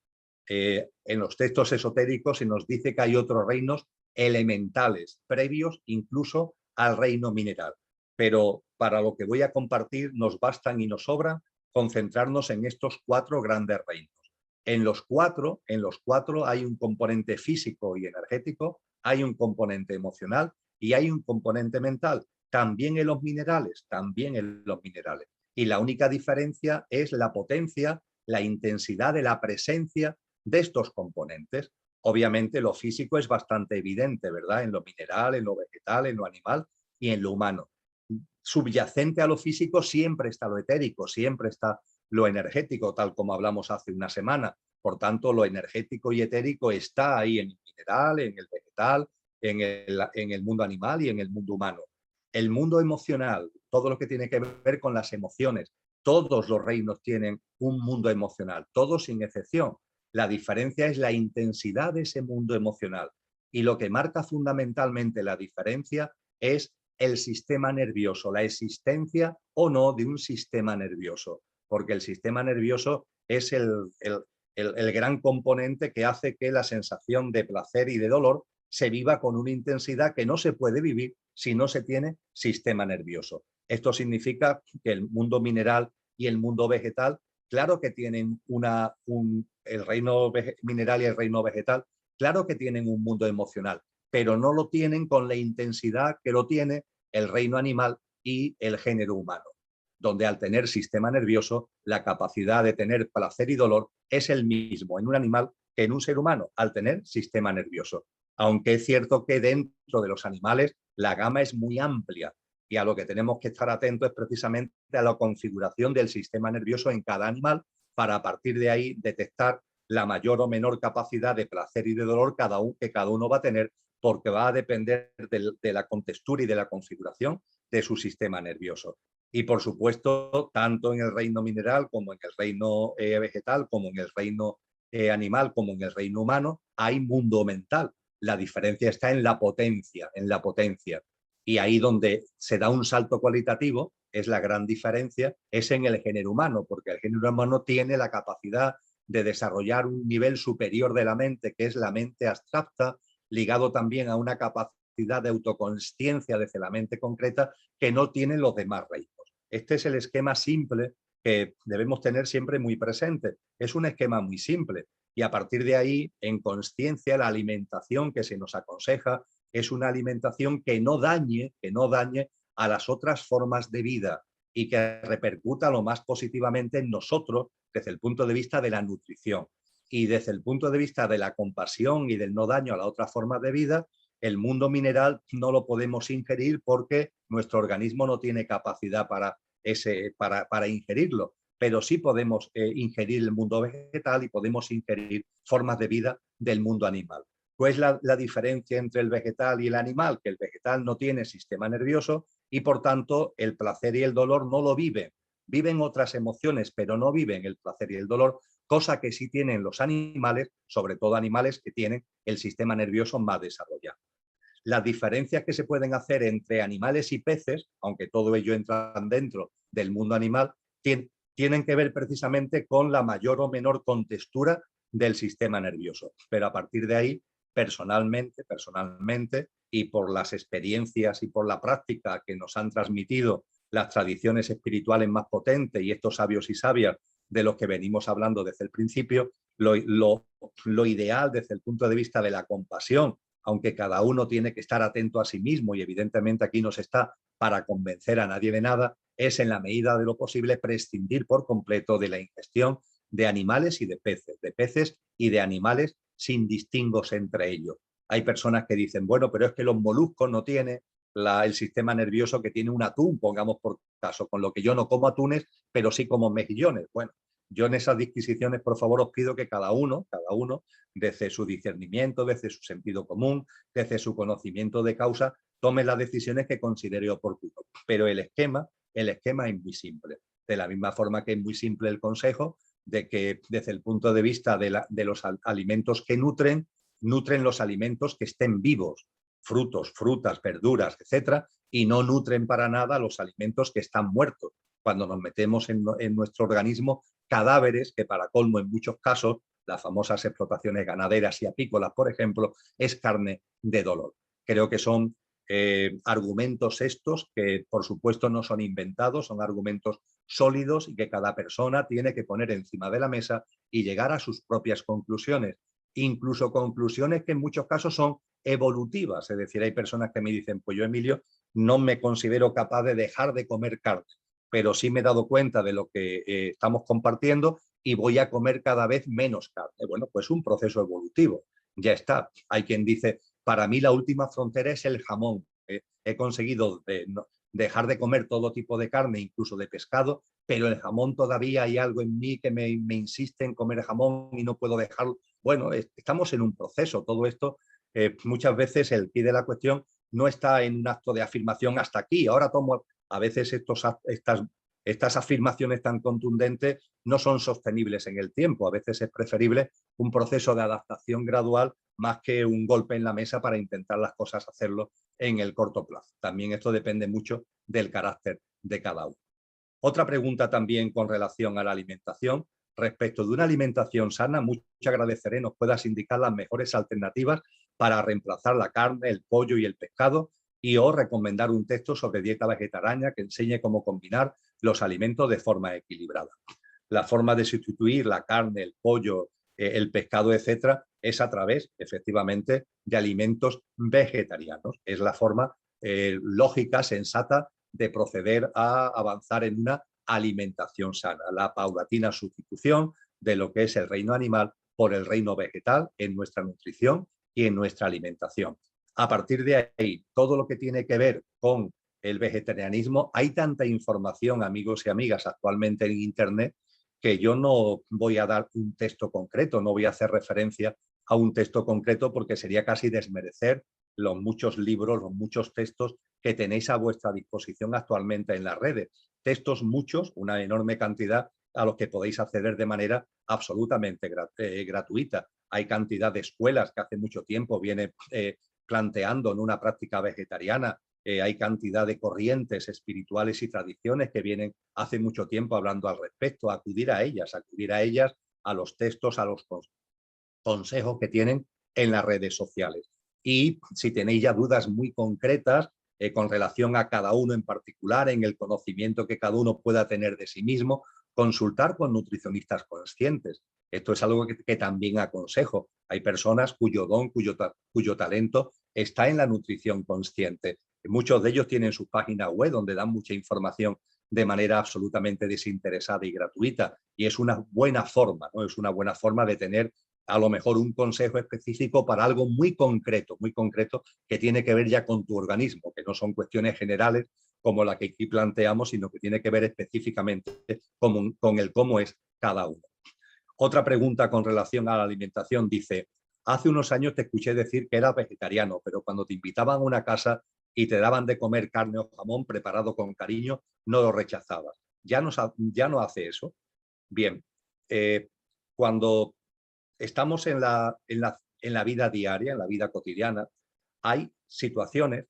Speaker 2: En los textos esotéricos se nos dice que hay otros reinos elementales, previos incluso al reino mineral. Pero para lo que voy a compartir nos bastan y nos sobran concentrarnos en estos 4 grandes reinos. En los cuatro hay un componente físico y energético, hay un componente emocional y hay un componente mental. También en los minerales, Y la única diferencia es la potencia, la intensidad de la presencia de estos componentes. Obviamente lo físico es bastante evidente, ¿verdad? En lo mineral, en lo vegetal, en lo animal y en lo humano. Subyacente a lo físico siempre está lo etérico, siempre está lo energético, tal como hablamos hace una semana. Por tanto, lo energético y etérico está ahí en el mineral, en el vegetal, en el mundo animal y en el mundo humano. El mundo emocional, todo lo que tiene que ver con las emociones, todos los reinos tienen un mundo emocional, todos sin excepción. La diferencia es la intensidad de ese mundo emocional. Y lo que marca fundamentalmente la diferencia es el sistema nervioso, la existencia o no de un sistema nervioso, porque el sistema nervioso es el gran componente que hace que la sensación de placer y de dolor se viva con una intensidad que no se puede vivir si no se tiene sistema nervioso. Esto significa que el mundo mineral y el mundo vegetal, claro que tienen el reino mineral y el reino vegetal, claro que tienen un mundo emocional, pero no lo tienen con la intensidad que lo tiene el reino animal y el género humano, donde al tener sistema nervioso, la capacidad de tener placer y dolor es el mismo en un animal que en un ser humano, al tener sistema nervioso. Aunque es cierto que dentro de los animales la gama es muy amplia y a lo que tenemos que estar atentos es precisamente a la configuración del sistema nervioso en cada animal para a partir de ahí detectar la mayor o menor capacidad de placer y de dolor que cada uno va a tener, porque va a depender de la contextura y de la configuración de su sistema nervioso. Y por supuesto, tanto en el reino mineral como en el reino vegetal, como en el reino animal, como en el reino humano, hay mundo mental. La diferencia está en la potencia, en la potencia. Y ahí donde se da un salto cualitativo, es la gran diferencia, es en el género humano, porque el género humano tiene la capacidad de desarrollar un nivel superior de la mente, que es la mente abstracta, ligado también a una capacidad de autoconsciencia desde la mente concreta que no tienen los demás reinos. Este es el esquema simple que debemos tener siempre muy presente. Es un esquema muy simple y a partir de ahí, en consciencia, la alimentación que se nos aconseja es una alimentación que no dañe a las otras formas de vida y que repercuta lo más positivamente en nosotros desde el punto de vista de la nutrición. Y desde el punto de vista de la compasión y del no daño a la otra forma de vida, el mundo mineral no lo podemos ingerir porque nuestro organismo no tiene capacidad para ingerirlo, pero sí podemos ingerir el mundo vegetal y podemos ingerir formas de vida del mundo animal. ¿Cuál es la diferencia entre el vegetal y el animal? Que el vegetal no tiene sistema nervioso y por tanto el placer y el dolor no lo viven. Viven otras emociones, pero no viven el placer y el dolor, cosa que sí tienen los animales, sobre todo animales que tienen el sistema nervioso más desarrollado. Las diferencias que se pueden hacer entre animales y peces, aunque todo ello entra dentro del mundo animal, tienen que ver precisamente con la mayor o menor contextura del sistema nervioso. Pero a partir de ahí, personalmente, y por las experiencias y por la práctica que nos han transmitido las tradiciones espirituales más potentes y estos sabios y sabias de los que venimos hablando desde el principio, lo ideal desde el punto de vista de la compasión, aunque cada uno tiene que estar atento a sí mismo y evidentemente aquí no se está para convencer a nadie de nada, es en la medida de lo posible prescindir por completo de la ingestión de animales y de peces y de animales sin distingos entre ellos. Hay personas que dicen, bueno, pero es que los moluscos no tienen el sistema nervioso que tiene un atún, pongamos por caso, con lo que yo no como atunes, pero sí como mejillones. Bueno, yo en esas disquisiciones, por favor, os pido que cada uno, desde su discernimiento, desde su sentido común, desde su conocimiento de causa, tome las decisiones que considere oportuno. Pero el esquema es muy simple. De la misma forma que es muy simple el consejo de que desde el punto de vista de los alimentos que nutren los alimentos que estén vivos, frutos, frutas, verduras, etcétera, y no nutren para nada los alimentos que están muertos. Cuando nos metemos en nuestro organismo cadáveres que para colmo en muchos casos, las famosas explotaciones ganaderas y apícolas, por ejemplo, es carne de dolor. Creo que son argumentos estos que por supuesto no son inventados, son argumentos sólidos y que cada persona tiene que poner encima de la mesa y llegar a sus propias conclusiones, incluso conclusiones que en muchos casos son evolutivas, es decir, hay personas que me dicen, pues yo, Emilio, no me considero capaz de dejar de comer carne, pero sí me he dado cuenta de lo que estamos compartiendo y voy a comer cada vez menos carne. Bueno, pues un proceso evolutivo. ya está. Hay quien dice, para mí la última frontera es el jamón. He conseguido dejar de comer todo tipo de carne, incluso de pescado, pero el jamón todavía hay algo en mí que me insiste en comer jamón y no puedo dejarlo. Bueno, estamos en un proceso. Todo esto, muchas veces el quid de la cuestión no está en un acto de afirmación hasta aquí. Ahora tomo, a veces estas afirmaciones tan contundentes no son sostenibles en el tiempo. A veces es preferible un proceso de adaptación gradual más que un golpe en la mesa para intentar las cosas hacerlo en el corto plazo. También esto depende mucho del carácter de cada uno. Otra pregunta también con relación a la alimentación. Respecto de una alimentación sana, mucho agradeceré nos puedas indicar las mejores alternativas para reemplazar la carne, el pollo y el pescado y o recomendar un texto sobre dieta vegetariana que enseñe cómo combinar los alimentos de forma equilibrada. La forma de sustituir la carne, el pollo, el pescado, etcétera, es a través, efectivamente, de alimentos vegetarianos. Es la forma lógica, sensata, de proceder a avanzar en una alimentación sana, la paulatina sustitución de lo que es el reino animal por el reino vegetal en nuestra nutrición y en nuestra alimentación. A partir de ahí, todo lo que tiene que ver con el vegetarianismo, hay tanta información, amigos y amigas, actualmente en Internet, que yo no voy a dar un texto concreto, no voy a hacer referencia a un texto concreto porque sería casi desmerecer los muchos libros, los muchos textos que tenéis a vuestra disposición actualmente en las redes. Textos muchos, una enorme cantidad a los que podéis acceder de manera absolutamente gratuita. Hay cantidad de escuelas que hace mucho tiempo viene planteando en una práctica vegetariana. Hay cantidad de corrientes espirituales y tradiciones que vienen hace mucho tiempo hablando al respecto. Acudir a ellas, a los textos, a los consejos que tienen en las redes sociales. Y si tenéis ya dudas muy concretas con relación a cada uno en particular, en el conocimiento que cada uno pueda tener de sí mismo, consultar con nutricionistas conscientes. Esto es algo que también aconsejo. Hay personas cuyo don, cuyo talento está en la nutrición consciente. Muchos de ellos tienen su página web donde dan mucha información de manera absolutamente desinteresada y gratuita. Y es una buena forma, ¿no? Es una buena forma de tener a lo mejor un consejo específico para algo muy concreto, que tiene que ver ya con tu organismo, que no son cuestiones generales como la que aquí planteamos, sino que tiene que ver específicamente con el cómo es cada uno. Otra pregunta con relación a la alimentación dice, hace unos años te escuché decir que eras vegetariano, pero cuando te invitaban a una casa y te daban de comer carne o jamón preparado con cariño, no lo rechazabas. ¿Ya no hace eso? Bien, cuando estamos en la vida diaria, en la vida cotidiana, hay situaciones,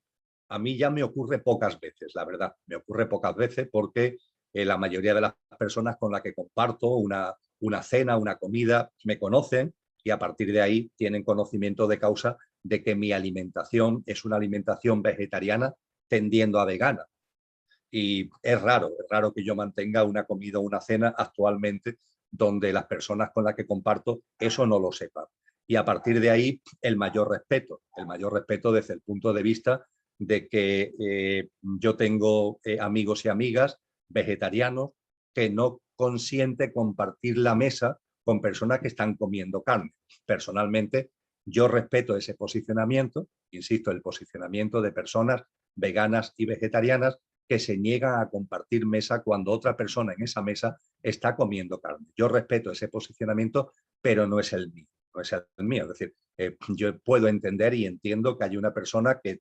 Speaker 2: a mí ya me ocurre pocas veces, la verdad, me ocurre pocas veces porque la mayoría de las personas con las que comparto una cena, una comida, me conocen y a partir de ahí tienen conocimiento de causa de que mi alimentación es una alimentación vegetariana tendiendo a vegana. Y es raro que yo mantenga una comida o una cena actualmente donde las personas con las que comparto eso no lo sepan. Y a partir de ahí, el mayor respeto desde el punto de vista de que yo tengo amigos y amigas vegetarianos que no consiente compartir la mesa con personas que están comiendo carne. Personalmente, yo respeto ese posicionamiento, insisto, el posicionamiento de personas veganas y vegetarianas que se niegan a compartir mesa cuando otra persona en esa mesa está comiendo carne. Yo respeto ese posicionamiento, pero no es el mío. No es el mío. Es decir, yo puedo entender y entiendo que hay una persona que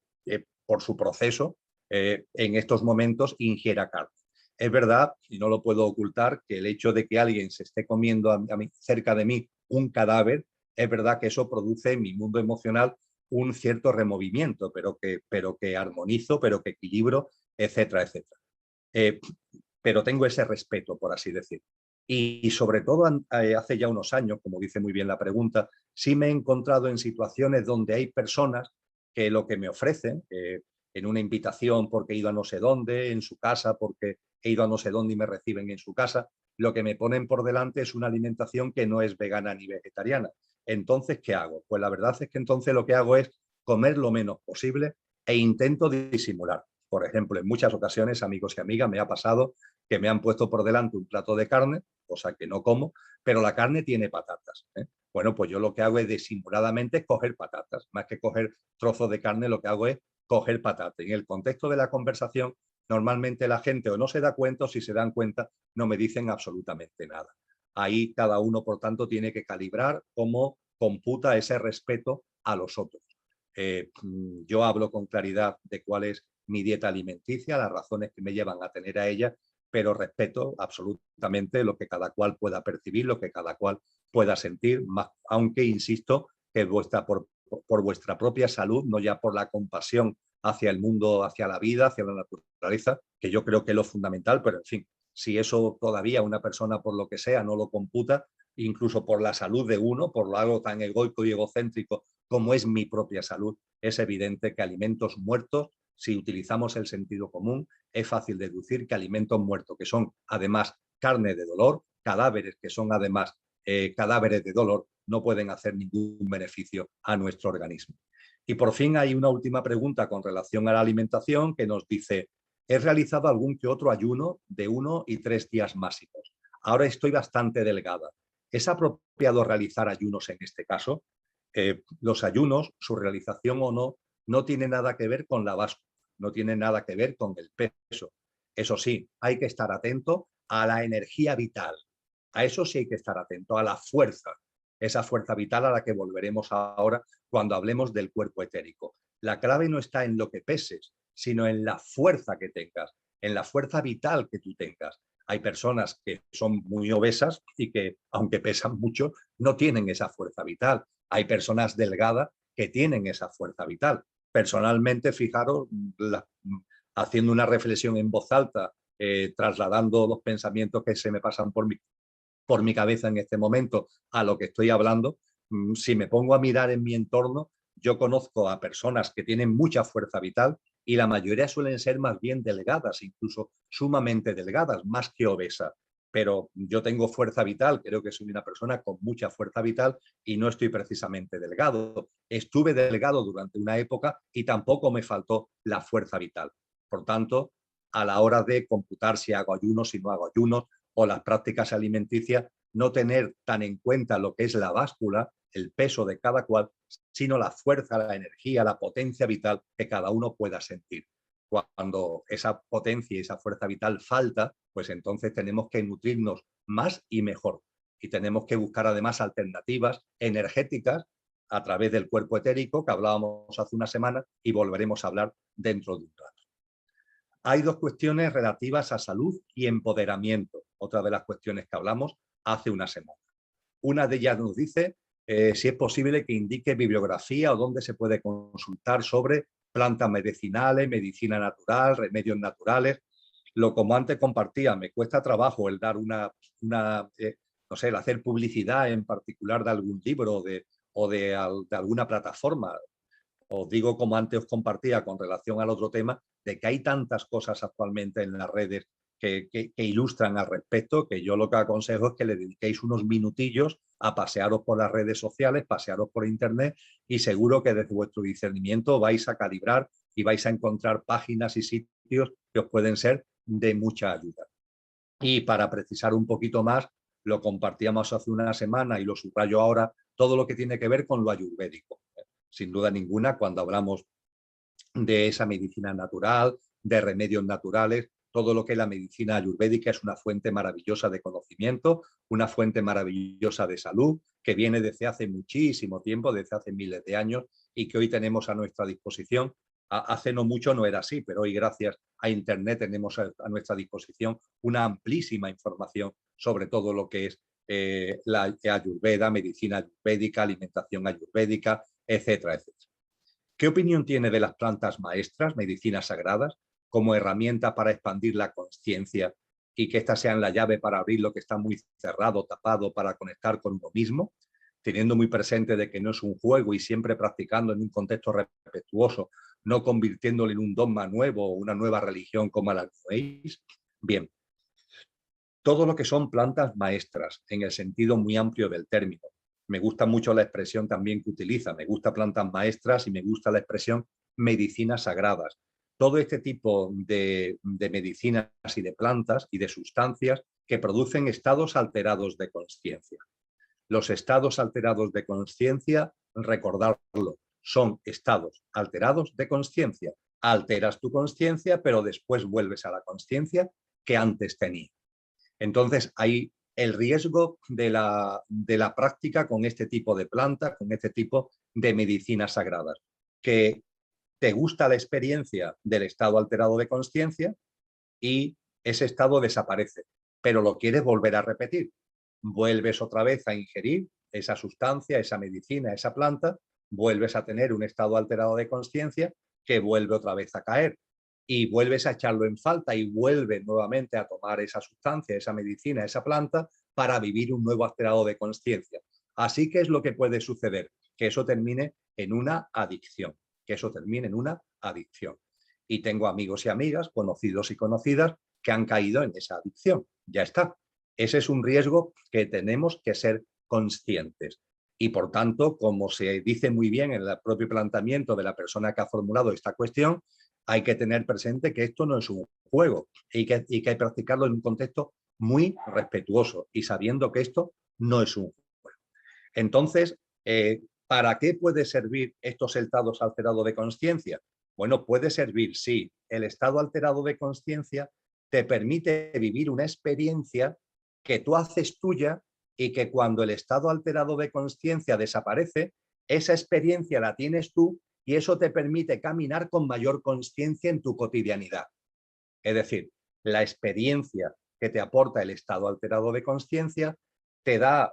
Speaker 2: por su proceso en estos momentos ingiera carne. Es verdad, y no lo puedo ocultar, que el hecho de que alguien se esté comiendo cerca de mí un cadáver, es verdad que eso produce en mi mundo emocional un cierto removimiento, pero que armonizo, pero que equilibro, etcétera, etcétera. Pero tengo ese respeto, por así decir. Y sobre todo hace ya unos años, como dice muy bien la pregunta, sí me he encontrado en situaciones donde hay personas que lo que me ofrecen, en una invitación porque he ido a no sé dónde, en su casa porque he ido a no sé dónde y me reciben en su casa, lo que me ponen por delante es una alimentación que no es vegana ni vegetariana. Entonces, ¿qué hago? Pues la verdad es que entonces lo que hago es comer lo menos posible e intento disimular. Por ejemplo, en muchas ocasiones, amigos y amigas, me ha pasado que me han puesto por delante un plato de carne, cosa que no como, pero la carne tiene patatas. Bueno, pues yo lo que hago es disimuladamente coger patatas. Más que coger trozos de carne, lo que hago es coger patatas. Y en el contexto de la conversación, normalmente la gente o no se da cuenta o si se dan cuenta, no me dicen absolutamente nada. Ahí cada uno, por tanto, tiene que calibrar cómo computa ese respeto a los otros. Yo hablo con claridad de cuál es mi dieta alimenticia, las razones que me llevan a tener a ella, pero respeto absolutamente lo que cada cual pueda percibir, lo que cada cual pueda sentir, más, aunque insisto que por vuestra propia salud, no ya por la compasión hacia el mundo, hacia la vida, hacia la naturaleza, que yo creo que es lo fundamental, pero en fin, si eso todavía una persona por lo que sea no lo computa, incluso por la salud de uno, por algo tan egoico y egocéntrico como es mi propia salud, es evidente que alimentos muertos, si utilizamos el sentido común, es fácil deducir que alimentos muertos, que son además carne de dolor, cadáveres que son además cadáveres de dolor, no pueden hacer ningún beneficio a nuestro organismo. Y por fin hay una última pregunta con relación a la alimentación que nos dice, he realizado algún que otro ayuno de 1 y 3 días máximos. Ahora estoy bastante delgada. ¿Es apropiado realizar ayunos en este caso? Los ayunos, su realización o no, no tiene nada que ver con la báscula, no tiene nada que ver con el peso. Eso sí, hay que estar atento a la energía vital. A eso sí hay que estar atento, a la fuerza, esa fuerza vital a la que volveremos ahora cuando hablemos del cuerpo etérico. La clave no está en lo que peses, sino en la fuerza que tengas, en la fuerza vital que tú tengas. Hay personas que son muy obesas y que, aunque pesan mucho, no tienen esa fuerza vital. Hay personas delgadas que tienen esa fuerza vital. Personalmente, fijaros, haciendo una reflexión en voz alta, trasladando los pensamientos que se me pasan por mi cabeza en este momento a lo que estoy hablando, si me pongo a mirar en mi entorno, yo conozco a personas que tienen mucha fuerza vital y la mayoría suelen ser más bien delgadas, incluso sumamente delgadas, más que obesas. Pero yo tengo fuerza vital, creo que soy una persona con mucha fuerza vital y no estoy precisamente delgado. Estuve delgado durante una época y tampoco me faltó la fuerza vital. Por tanto, a la hora de computar si hago ayunos, si no hago ayunos, o las prácticas alimenticias, no tener tan en cuenta lo que es la báscula, el peso de cada cual, sino la fuerza, la energía, la potencia vital que cada uno pueda sentir. Cuando esa potencia y esa fuerza vital falta, pues entonces tenemos que nutrirnos más y mejor. Y tenemos que buscar además alternativas energéticas a través del cuerpo etérico que hablábamos hace una semana y volveremos a hablar dentro de un rato. Hay dos cuestiones relativas a salud y empoderamiento, otra de las cuestiones que hablamos hace una semana. Una de ellas nos dice si es posible que indique bibliografía o dónde se puede consultar sobre plantas medicinales, medicina natural, remedios naturales. Lo como antes compartía, me cuesta trabajo el dar no sé, el hacer publicidad en particular de algún libro o de alguna plataforma. Os digo, como antes os compartía con relación al otro tema, de que hay tantas cosas actualmente en las redes que ilustran al respecto, que yo lo que aconsejo es que le dediquéis unos minutillos a pasearos por las redes sociales, pasearos por internet y seguro que desde vuestro discernimiento vais a calibrar y vais a encontrar páginas y sitios que os pueden ser de mucha ayuda. Y para precisar un poquito más, lo compartíamos hace una semana y lo subrayo ahora, todo lo que tiene que ver con lo ayurvédico. Sin duda ninguna, cuando hablamos de esa medicina natural, de remedios naturales, todo lo que es la medicina ayurvédica es una fuente maravillosa de conocimiento, una fuente maravillosa de salud, que viene desde hace muchísimo tiempo, desde hace miles de años, y que hoy tenemos a nuestra disposición. Hace no mucho no era así, pero hoy gracias a Internet tenemos a nuestra disposición una amplísima información sobre todo lo que es la ayurveda, medicina ayurvédica, alimentación ayurvédica, etcétera, etcétera. ¿Qué opinión tiene de las plantas maestras, medicinas sagradas, como herramienta para expandir la conciencia y que éstas sean la llave para abrir lo que está muy cerrado, tapado, para conectar con uno mismo, teniendo muy presente de que no es un juego y siempre practicando en un contexto respetuoso, no convirtiéndolo en un dogma nuevo o una nueva religión como la New Age? Bien, todo lo que son plantas maestras, en el sentido muy amplio del término. Me gusta mucho la expresión también que utiliza, me gusta plantas maestras y me gusta la expresión medicinas sagradas. Todo este tipo de medicinas y de plantas y de sustancias que producen estados alterados de conciencia. Los estados alterados de conciencia, recordarlo, son estados alterados de conciencia. Alteras tu conciencia, pero después vuelves a la conciencia que antes tenía. Entonces, hay el riesgo de la práctica con este tipo de plantas, con este tipo de medicinas sagradas, que te gusta la experiencia del estado alterado de conciencia y ese estado desaparece, pero lo quieres volver a repetir. Vuelves otra vez a ingerir esa sustancia, esa medicina, esa planta, vuelves a tener un estado alterado de conciencia que vuelve otra vez a caer y vuelves a echarlo en falta y vuelves nuevamente a tomar esa sustancia, esa medicina, esa planta para vivir un nuevo alterado de conciencia. Así que es lo que puede suceder, que eso termine en una adicción, que eso termine en una adicción. Y tengo amigos y amigas, conocidos y conocidas que han caído en esa adicción. Ya está. Ese es un riesgo que tenemos que ser conscientes. Y por tanto, como se dice muy bien en el propio planteamiento de la persona que ha formulado esta cuestión, hay que tener presente que esto no es un juego y que hay que practicarlo en un contexto muy respetuoso y sabiendo que esto no es un juego. Entonces, ¿para qué puede servir estos estados alterados de conciencia? Bueno, puede servir si el estado alterado de conciencia te permite vivir una experiencia que tú haces tuya y que cuando el estado alterado de conciencia desaparece, esa experiencia la tienes tú y eso te permite caminar con mayor conciencia en tu cotidianidad. Es decir, la experiencia que te aporta el estado alterado de conciencia te da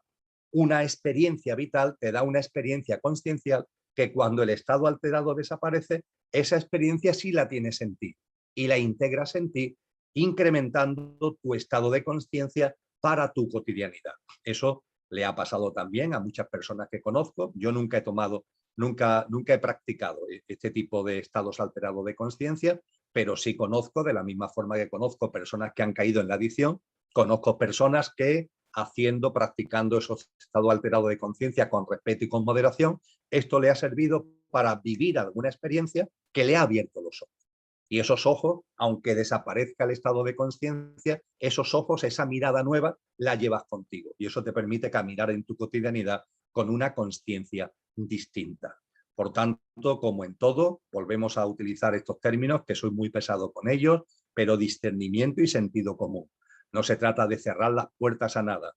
Speaker 2: una experiencia vital, te da una experiencia consciencial que cuando el estado alterado desaparece, esa experiencia sí la tienes en ti y la integras en ti, incrementando tu estado de conciencia para tu cotidianidad. Eso le ha pasado también a muchas personas que conozco. Yo nunca he tomado, nunca he practicado este tipo de estados alterados de conciencia, pero sí conozco, de la misma forma que conozco personas que han caído en la adicción, conozco personas que practicando esos estados alterados de conciencia con respeto y con moderación, esto le ha servido para vivir alguna experiencia que le ha abierto los ojos. Y esos ojos, aunque desaparezca el estado de conciencia, esos ojos, esa mirada nueva, la llevas contigo. Y eso te permite caminar en tu cotidianidad con una conciencia distinta. Por tanto, como en todo, volvemos a utilizar estos términos, que soy muy pesado con ellos, pero discernimiento y sentido común. No se trata de cerrar las puertas a nada.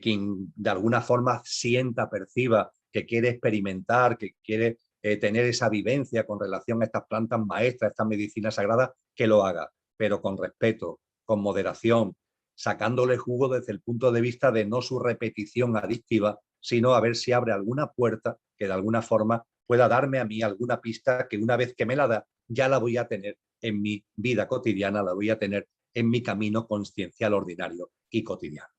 Speaker 2: Quien de alguna forma sienta, perciba que quiere experimentar, que quiere tener esa vivencia con relación a estas plantas maestras, estas medicinas sagradas, que lo haga, pero con respeto, con moderación, sacándole jugo desde el punto de vista de no su repetición adictiva, sino a ver si abre alguna puerta que de alguna forma pueda darme a mí alguna pista que una vez que me la da, ya la voy a tener en mi vida cotidiana, la voy a tener en mi camino consciencial ordinario y cotidiano.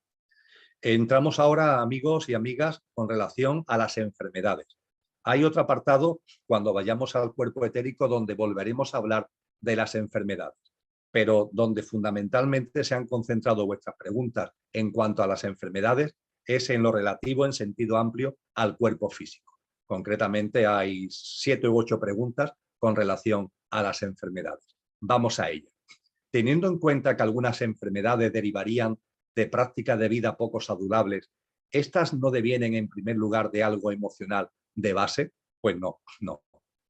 Speaker 2: Entramos ahora, amigos y amigas, con relación a las enfermedades. Hay otro apartado cuando vayamos al cuerpo etérico donde volveremos a hablar de las enfermedades, pero donde fundamentalmente se han concentrado vuestras preguntas en cuanto a las enfermedades es en lo relativo en sentido amplio al cuerpo físico. Concretamente hay 7 u 8 preguntas con relación a las enfermedades. Vamos a ellas. Teniendo en cuenta que algunas enfermedades derivarían de prácticas de vida poco saludables, ¿estas no devienen en primer lugar de algo emocional de base? Pues no.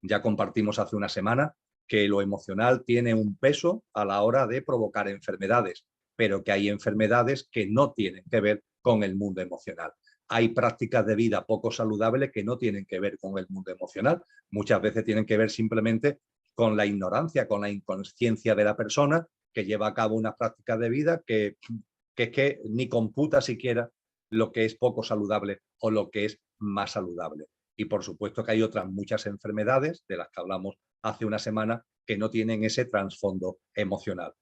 Speaker 2: Ya compartimos hace una semana que lo emocional tiene un peso a la hora de provocar enfermedades, pero que hay enfermedades que no tienen que ver con el mundo emocional. Hay prácticas de vida poco saludables que no tienen que ver con el mundo emocional. Muchas veces tienen que ver simplemente con la ignorancia, con la inconsciencia de la persona que lleva a cabo una práctica de vida que es que ni computa siquiera lo que es poco saludable o lo que es más saludable. Y por supuesto que hay otras muchas enfermedades de las que hablamos hace una semana que no tienen ese trasfondo emocional.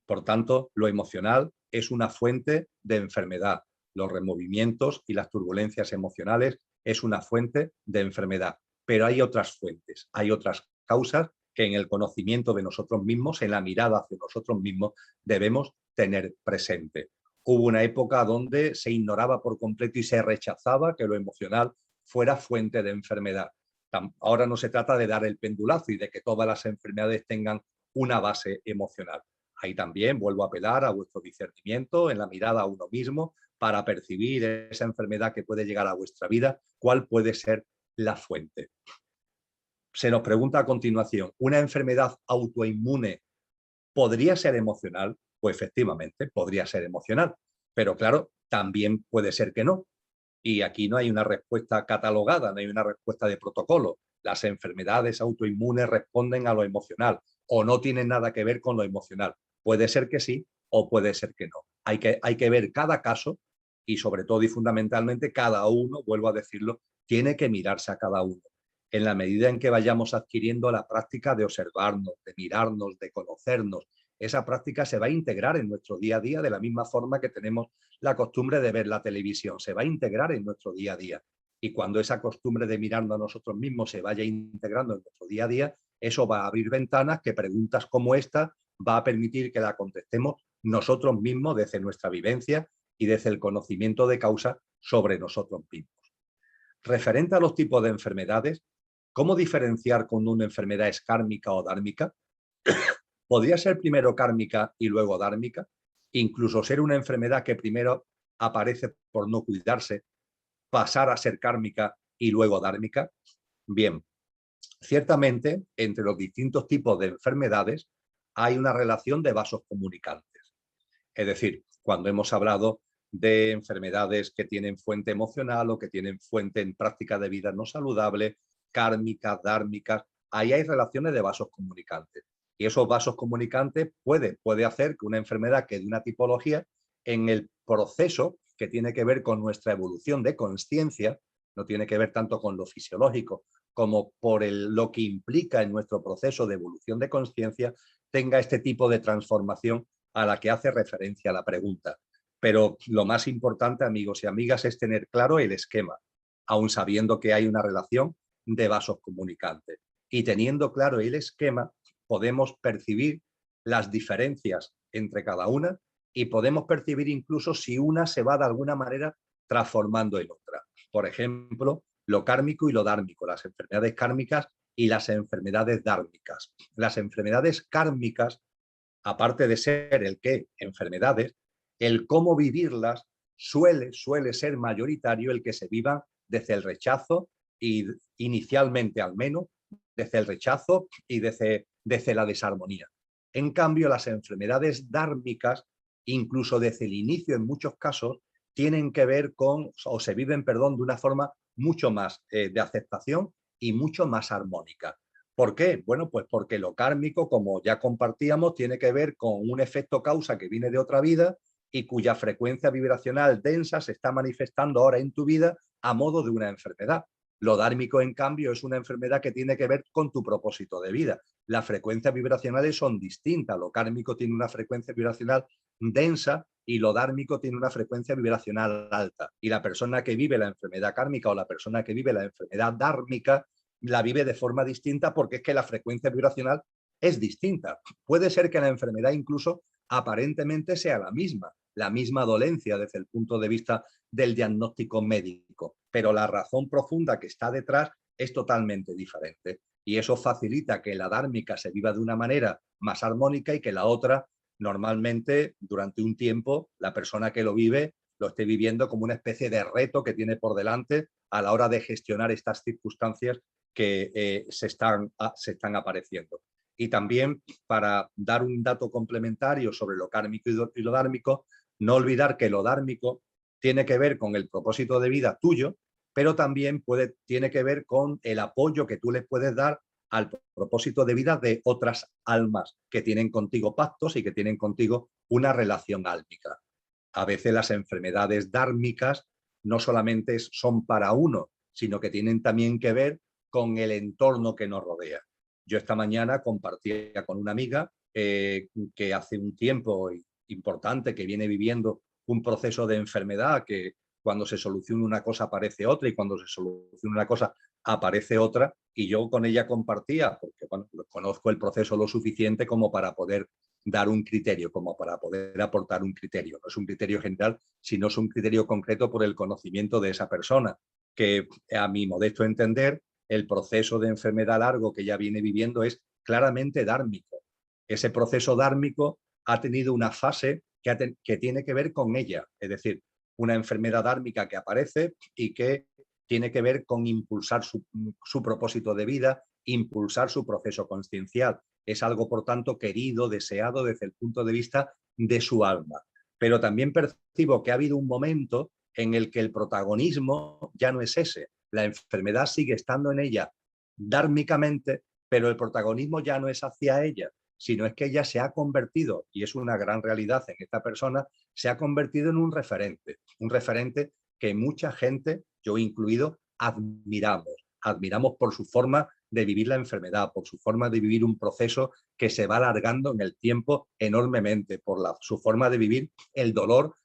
Speaker 2: Por tanto, lo emocional es una fuente de enfermedad. Los removimientos y las turbulencias emocionales es una fuente de enfermedad. Pero hay otras fuentes, hay otras causas que en el conocimiento de nosotros mismos, en la mirada hacia nosotros mismos, debemos tener presente. Hubo una época donde se ignoraba por completo y se rechazaba que lo emocional fuera fuente de enfermedad. Ahora no se trata de dar el pendulazo y de que todas las enfermedades tengan una base emocional. Ahí también vuelvo a apelar a vuestro discernimiento en la mirada a uno mismo para percibir esa enfermedad que puede llegar a vuestra vida, cuál puede ser la fuente. Se nos pregunta a continuación, ¿una enfermedad autoinmune podría ser emocional? Pues efectivamente, podría ser emocional, pero claro, también puede ser que no. Y aquí no hay una respuesta catalogada, no hay una respuesta de protocolo. Las enfermedades autoinmunes responden a lo emocional o no tienen nada que ver con lo emocional. Puede ser que sí o puede ser que no. Hay que ver cada caso y sobre todo y fundamentalmente cada uno, vuelvo a decirlo, tiene que mirarse a cada uno. En la medida en que vayamos adquiriendo la práctica de observarnos, de mirarnos, de conocernos, esa práctica se va a integrar en nuestro día a día de la misma forma que tenemos la costumbre de ver la televisión, se va a integrar en nuestro día a día. Y cuando esa costumbre de mirarnos a nosotros mismos se vaya integrando en nuestro día a día, eso va a abrir ventanas que preguntas como esta va a permitir que la contestemos nosotros mismos desde nuestra vivencia y desde el conocimiento de causa sobre nosotros mismos. Referente a los tipos de enfermedades, ¿cómo diferenciar cuando una enfermedad es kármica o dármica? ¿Podría ser primero kármica y luego dármica? Incluso ser una enfermedad que primero aparece por no cuidarse, pasar a ser kármica y luego dármica. Bien, ciertamente entre los distintos tipos de enfermedades hay una relación de vasos comunicantes. Es decir, cuando hemos hablado de enfermedades que tienen fuente emocional o que tienen fuente en práctica de vida no saludable, kármicas, dármicas, ahí hay relaciones de vasos comunicantes. Y esos vasos comunicantes puede hacer que una enfermedad que de una tipología, en el proceso que tiene que ver con nuestra evolución de conciencia, no tiene que ver tanto con lo fisiológico como por lo que implica en nuestro proceso de evolución de conciencia, tenga este tipo de transformación a la que hace referencia la pregunta. Pero lo más importante, amigos y amigas, es tener claro el esquema, aun sabiendo que hay una relación de vasos comunicantes. Y teniendo claro el esquema, podemos percibir las diferencias entre cada una y podemos percibir incluso si una se va de alguna manera transformando en otra. Por ejemplo, lo kármico y lo dármico, las enfermedades kármicas y las enfermedades dármicas. Las enfermedades kármicas, aparte de ser el qué, enfermedades, el cómo vivirlas suele ser mayoritario el que se vivan desde el rechazo y inicialmente al menos desde el rechazo y desde la desarmonía. En cambio, las enfermedades dármicas, incluso desde el inicio en muchos casos, tienen que ver con, o se viven, perdón, de una forma mucho más de aceptación y mucho más armónica. ¿Por qué? Bueno, pues porque lo kármico, como ya compartíamos, tiene que ver con un efecto causa que viene de otra vida y cuya frecuencia vibracional densa se está manifestando ahora en tu vida a modo de una enfermedad. Lo dármico, en cambio, es una enfermedad que tiene que ver con tu propósito de vida. Las frecuencias vibracionales son distintas. Lo kármico tiene una frecuencia vibracional densa y lo dármico tiene una frecuencia vibracional alta. Y la persona que vive la enfermedad kármica o la persona que vive la enfermedad dármica la vive de forma distinta porque es que la frecuencia vibracional es distinta. Puede ser que la enfermedad incluso aparentemente sea la misma dolencia desde el punto de vista del diagnóstico médico, pero la razón profunda que está detrás es totalmente diferente. Y eso facilita que la dármica se viva de una manera más armónica y que la otra, normalmente, durante un tiempo, la persona que lo vive lo esté viviendo como una especie de reto que tiene por delante a la hora de gestionar estas circunstancias que se están apareciendo. Y también, para dar un dato complementario sobre lo kármico y lo dármico, no olvidar que lo dármico tiene que ver con el propósito de vida tuyo, pero también tiene que ver con el apoyo que tú le puedes dar al propósito de vida de otras almas que tienen contigo pactos y que tienen contigo una relación álmica. A veces las enfermedades dármicas no solamente son para uno, sino que tienen también que ver con el entorno que nos rodea. Yo esta mañana compartía con una amiga que hace un tiempo importante que viene viviendo un proceso de enfermedad que cuando se soluciona una cosa aparece otra y cuando se soluciona una cosa aparece otra, y yo con ella compartía, porque bueno, conozco el proceso lo suficiente como para poder dar un criterio, como para poder aportar un criterio. No es un criterio general, sino es un criterio concreto por el conocimiento de esa persona, que a mi modesto entender, el proceso de enfermedad largo que ella viene viviendo es claramente dármico. Ese proceso dármico ha tenido una fase que tiene que ver con ella, es decir, una enfermedad dármica que aparece y que tiene que ver con impulsar su propósito de vida, impulsar su proceso consciencial. Es algo, por tanto, querido, deseado desde el punto de vista de su alma. Pero también percibo que ha habido un momento en el que el protagonismo ya no es ese. La enfermedad sigue estando en ella dármicamente, pero el protagonismo ya no es hacia ella, sino es que ella se ha convertido, y es una gran realidad en esta persona, se ha convertido en un referente que mucha gente, yo incluido, admiramos por su forma de vivir la enfermedad, por su forma de vivir un proceso que se va alargando en el tiempo enormemente, por su forma de vivir el dolor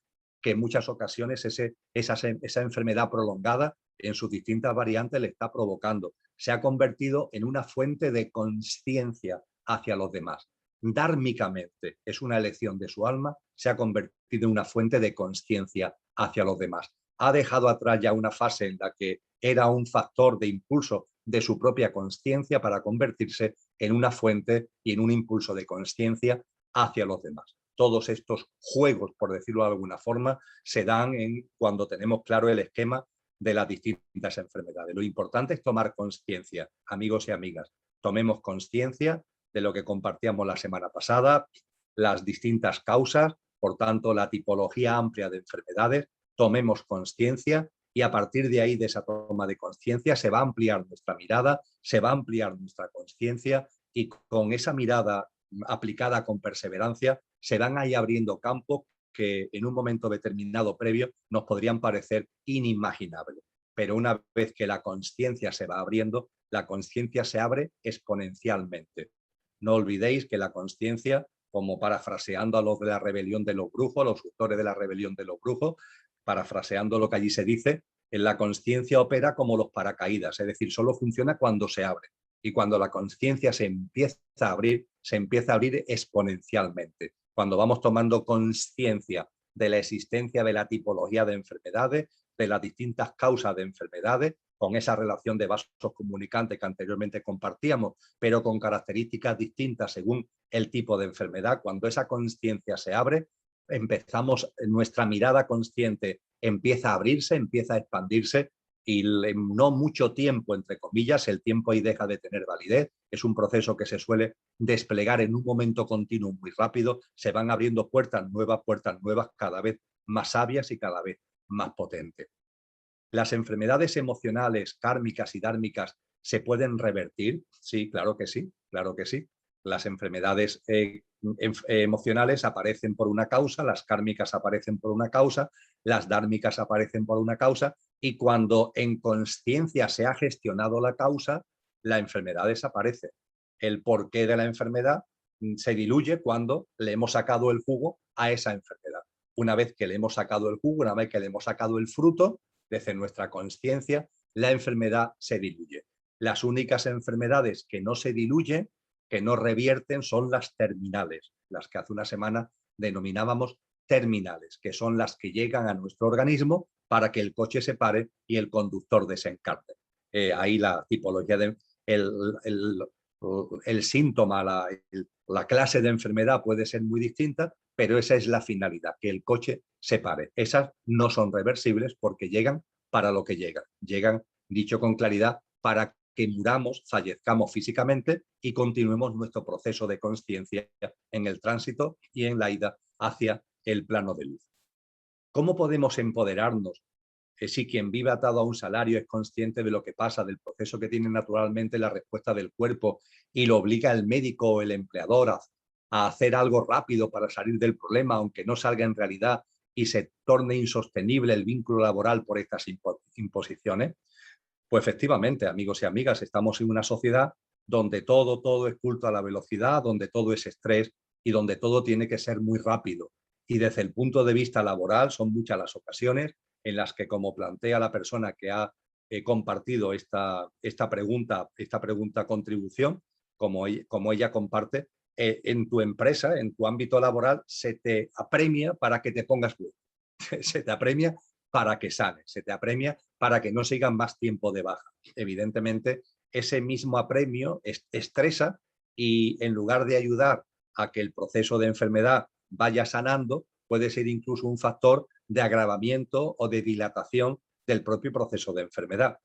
Speaker 2: que en muchas ocasiones esa enfermedad prolongada en sus distintas variantes le está provocando. Se ha convertido en una fuente de conciencia hacia los demás. Dármicamente es una elección de su alma, se ha convertido en una fuente de conciencia hacia los demás. Ha dejado atrás ya una fase en la que era un factor de impulso de su propia conciencia para convertirse en una fuente y en un impulso de conciencia hacia los demás. Todos estos juegos, por decirlo de alguna forma, se dan cuando tenemos claro el esquema de las distintas enfermedades. Lo importante es tomar conciencia, amigos y amigas. Tomemos conciencia de lo que compartíamos la semana pasada, las distintas causas, por tanto, la tipología amplia de enfermedades. Tomemos conciencia y a partir de ahí, de esa toma de conciencia, se va a ampliar nuestra mirada, se va a ampliar nuestra conciencia y con esa mirada aplicada con perseverancia, se van ahí abriendo campos que en un momento determinado previo nos podrían parecer inimaginables. Pero una vez que la conciencia se va abriendo, la conciencia se abre exponencialmente. No olvidéis que la conciencia, como parafraseando a los de la rebelión de los brujos, los autores de la rebelión de los brujos, parafraseando lo que allí se dice, en la conciencia opera como los paracaídas, es decir, solo funciona cuando se abre. Y cuando la conciencia se empieza a abrir exponencialmente. Cuando vamos tomando conciencia de la existencia de la tipología de enfermedades, de las distintas causas de enfermedades, con esa relación de vasos comunicantes que anteriormente compartíamos, pero con características distintas según el tipo de enfermedad, cuando esa conciencia se abre, nuestra mirada consciente empieza a abrirse, empieza a expandirse y no mucho tiempo, entre comillas, el tiempo ahí deja de tener validez, es un proceso que se suele desplegar en un momento continuo muy rápido, se van abriendo puertas nuevas cada vez más sabias y cada vez más potentes. ¿Las enfermedades emocionales, kármicas y dármicas se pueden revertir? Sí, claro que sí, claro que sí. Las enfermedades emocionales aparecen por una causa, las kármicas aparecen por una causa, las dármicas aparecen por una causa y cuando en consciencia se ha gestionado la causa, la enfermedad desaparece. El porqué de la enfermedad se diluye cuando le hemos sacado el jugo a esa enfermedad. Una vez que le hemos sacado el jugo, una vez que le hemos sacado el fruto, desde nuestra conciencia, la enfermedad se diluye. Las únicas enfermedades que no se diluyen, que no revierten, son las terminales, las que hace una semana denominábamos terminales, que son las que llegan a nuestro organismo para que el coche se pare y el conductor desencarne. Ahí la tipología, el síntoma, la clase de enfermedad puede ser muy distinta, pero esa es la finalidad, que el coche se pare. Esas no son reversibles porque llegan para lo que llegan. Llegan, dicho con claridad, para que muramos, fallezcamos físicamente y continuemos nuestro proceso de conciencia en el tránsito y en la ida hacia el plano de luz. ¿Cómo podemos empoderarnos? Si quien vive atado a un salario es consciente de lo que pasa, del proceso que tiene naturalmente la respuesta del cuerpo y lo obliga el médico o el empleador a hacer algo rápido para salir del problema, aunque no salga en realidad y se torne insostenible el vínculo laboral por estas imposiciones, pues efectivamente, amigos y amigas, estamos en una sociedad donde todo es culto a la velocidad, donde todo es estrés y donde todo tiene que ser muy rápido. Y desde el punto de vista laboral son muchas las ocasiones en las que, como plantea la persona que ha compartido esta pregunta contribución, como ella comparte, en tu empresa, en tu ámbito laboral, se te apremia para que te pongas bueno. Se te apremia para que sanes, se te apremia para que no sigan más tiempo de baja. Evidentemente, ese mismo apremio estresa y en lugar de ayudar a que el proceso de enfermedad vaya sanando, puede ser incluso un factor de agravamiento o de dilatación del propio proceso de enfermedad.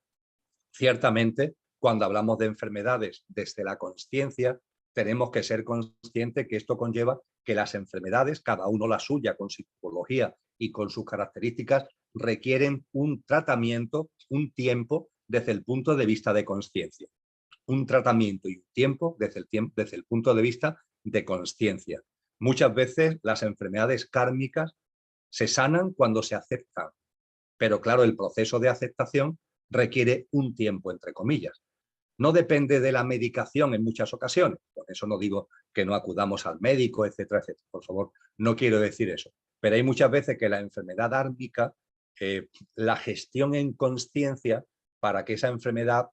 Speaker 2: Ciertamente, cuando hablamos de enfermedades desde la consciencia, tenemos que ser conscientes que esto conlleva que las enfermedades, cada uno la suya, con su tipología y con sus características, requieren un tratamiento, un tiempo desde el punto de vista de consciencia. Un tratamiento y un tiempo desde el punto de vista de consciencia. Muchas veces las enfermedades kármicas se sanan cuando se aceptan, pero claro, el proceso de aceptación requiere un tiempo, entre comillas. No depende de la medicación en muchas ocasiones, por eso no digo que no acudamos al médico, etcétera, etcétera. Por favor, no quiero decir eso. Pero hay muchas veces que la enfermedad kármica, la gestión en consciencia para que esa enfermedad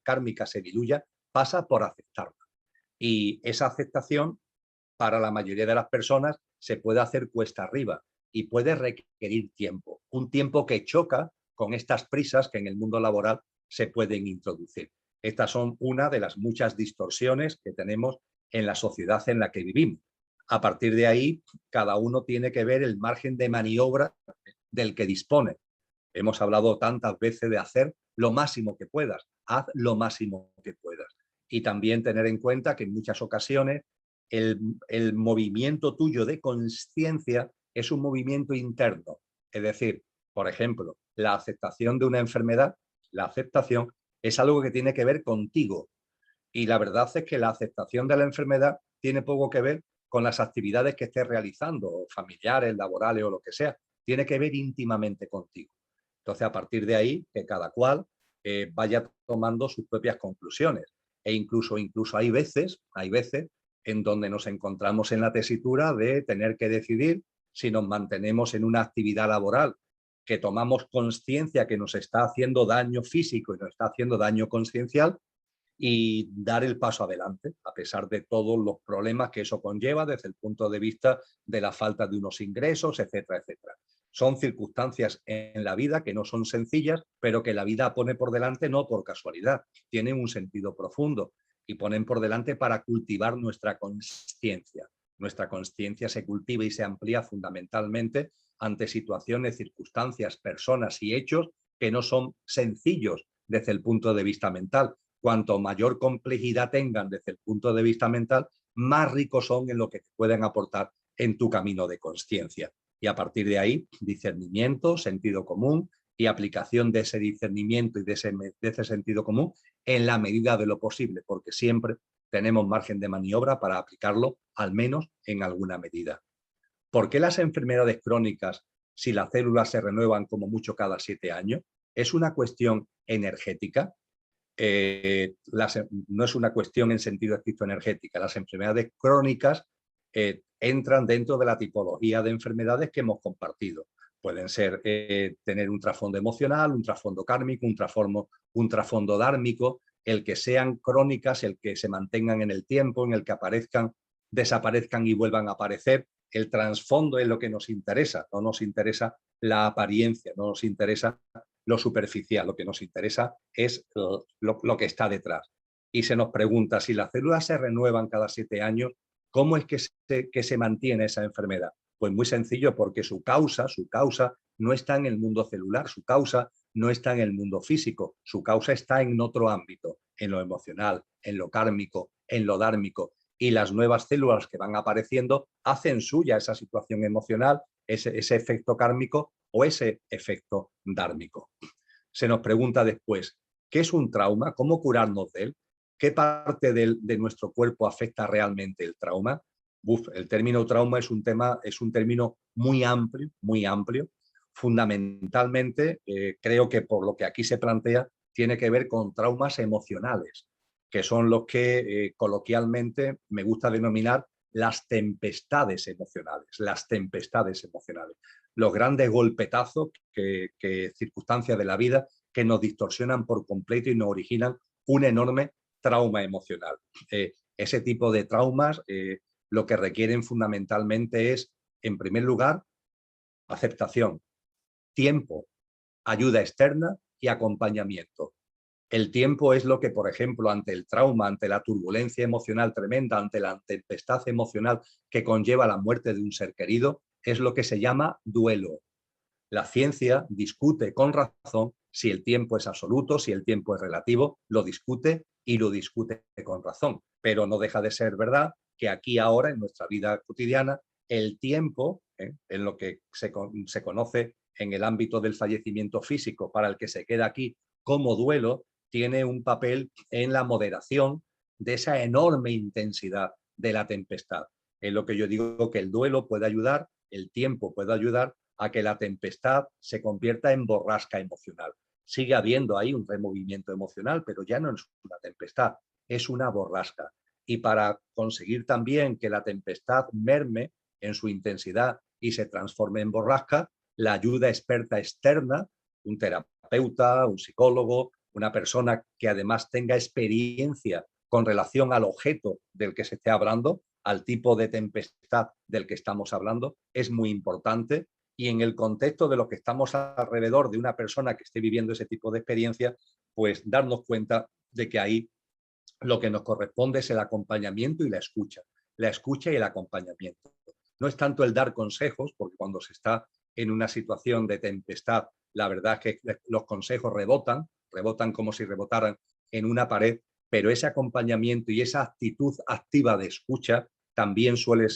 Speaker 2: kármica se diluya, pasa por aceptarla. Y esa aceptación, para la mayoría de las personas, se puede hacer cuesta arriba y puede requerir tiempo. Un tiempo que choca con estas prisas que en el mundo laboral se pueden introducir. Estas son una de las muchas distorsiones que tenemos en la sociedad en la que vivimos. A partir de ahí, cada uno tiene que ver el margen de maniobra del que dispone. Hemos hablado tantas veces de hacer lo máximo que puedas. Haz lo máximo que puedas. Y también tener en cuenta que en muchas ocasiones el movimiento tuyo de consciencia es un movimiento interno. Es decir, por ejemplo, la aceptación de una enfermedad, la aceptación es algo que tiene que ver contigo. Y la verdad es que la aceptación de la enfermedad tiene poco que ver con las actividades que estés realizando, familiares, laborales o lo que sea. Tiene que ver íntimamente contigo. Entonces, a partir de ahí, que cada cual vaya tomando sus propias conclusiones. E incluso hay veces en donde nos encontramos en la tesitura de tener que decidir si nos mantenemos en una actividad laboral que tomamos conciencia que nos está haciendo daño físico y nos está haciendo daño consciencial, y dar el paso adelante, a pesar de todos los problemas que eso conlleva desde el punto de vista de la falta de unos ingresos, etcétera, etcétera. Son circunstancias en la vida que no son sencillas, pero que la vida pone por delante no por casualidad, tienen un sentido profundo y ponen por delante para cultivar nuestra consciencia. Nuestra consciencia se cultiva y se amplía fundamentalmente ante situaciones, circunstancias, personas y hechos que no son sencillos desde el punto de vista mental. Cuanto mayor complejidad tengan desde el punto de vista mental, más ricos son en lo que te pueden aportar en tu camino de consciencia. Y a partir de ahí, discernimiento, sentido común y aplicación de ese discernimiento y de ese sentido común en la medida de lo posible, porque siempre tenemos margen de maniobra para aplicarlo, al menos en alguna medida. ¿Por qué las enfermedades crónicas, si las células se renuevan como mucho cada 7 años? ¿Es una cuestión energética? No es una cuestión en sentido estricto energética. Las enfermedades crónicas entran dentro de la tipología de enfermedades que hemos compartido. Pueden ser tener un trasfondo emocional, un trasfondo kármico, un trasfondo dármico, el que sean crónicas, el que se mantengan en el tiempo, en el que aparezcan, desaparezcan y vuelvan a aparecer. El trasfondo es lo que nos interesa, no nos interesa la apariencia, no nos interesa lo superficial, lo que nos interesa es lo que está detrás. Y se nos pregunta, si las células se renuevan cada 7 años, ¿cómo es que se mantiene esa enfermedad? Pues muy sencillo, porque su causa no está en el mundo celular, su causa no está en el mundo físico, su causa está en otro ámbito, en lo emocional, en lo kármico, en lo dármico. Y las nuevas células que van apareciendo hacen suya esa situación emocional, ese efecto kármico o ese efecto dármico. Se nos pregunta después, ¿qué es un trauma? ¿Cómo curarnos de él? ¿Qué parte de nuestro cuerpo afecta realmente el trauma? El término trauma es un término muy amplio. Fundamentalmente, creo que por lo que aquí se plantea, tiene que ver con traumas emocionales, que son los que coloquialmente me gusta denominar las tempestades emocionales, los grandes golpetazos, circunstancias de la vida que nos distorsionan por completo y nos originan un enorme trauma emocional. Ese tipo de traumas lo que requieren fundamentalmente es, en primer lugar, aceptación, tiempo, ayuda externa y acompañamiento. El tiempo es lo que, por ejemplo, ante el trauma, ante la turbulencia emocional tremenda, ante la tempestad emocional que conlleva la muerte de un ser querido, es lo que se llama duelo. La ciencia discute con razón si el tiempo es absoluto, si el tiempo es relativo, lo discute y lo discute con razón. Pero no deja de ser verdad que aquí ahora, en nuestra vida cotidiana, el tiempo, en lo que se conoce en el ámbito del fallecimiento físico, para el que se queda aquí como duelo, tiene un papel en la moderación de esa enorme intensidad de la tempestad. Es lo que yo digo, que el duelo puede ayudar, el tiempo puede ayudar a que la tempestad se convierta en borrasca emocional. Sigue habiendo ahí un removimiento emocional, pero ya no es una tempestad, es una borrasca. Y para conseguir también que la tempestad merme en su intensidad y se transforme en borrasca, la ayuda experta externa, un terapeuta, un psicólogo, una persona que además tenga experiencia con relación al objeto del que se esté hablando, al tipo de tempestad del que estamos hablando, es muy importante. Y en el contexto de lo que estamos alrededor de una persona que esté viviendo ese tipo de experiencia, pues darnos cuenta de que ahí lo que nos corresponde es el acompañamiento y la escucha y el acompañamiento. No es tanto el dar consejos, porque cuando se está en una situación de tempestad, la verdad es que los consejos rebotan como si rebotaran en una pared, pero ese acompañamiento y esa actitud activa de escucha también suele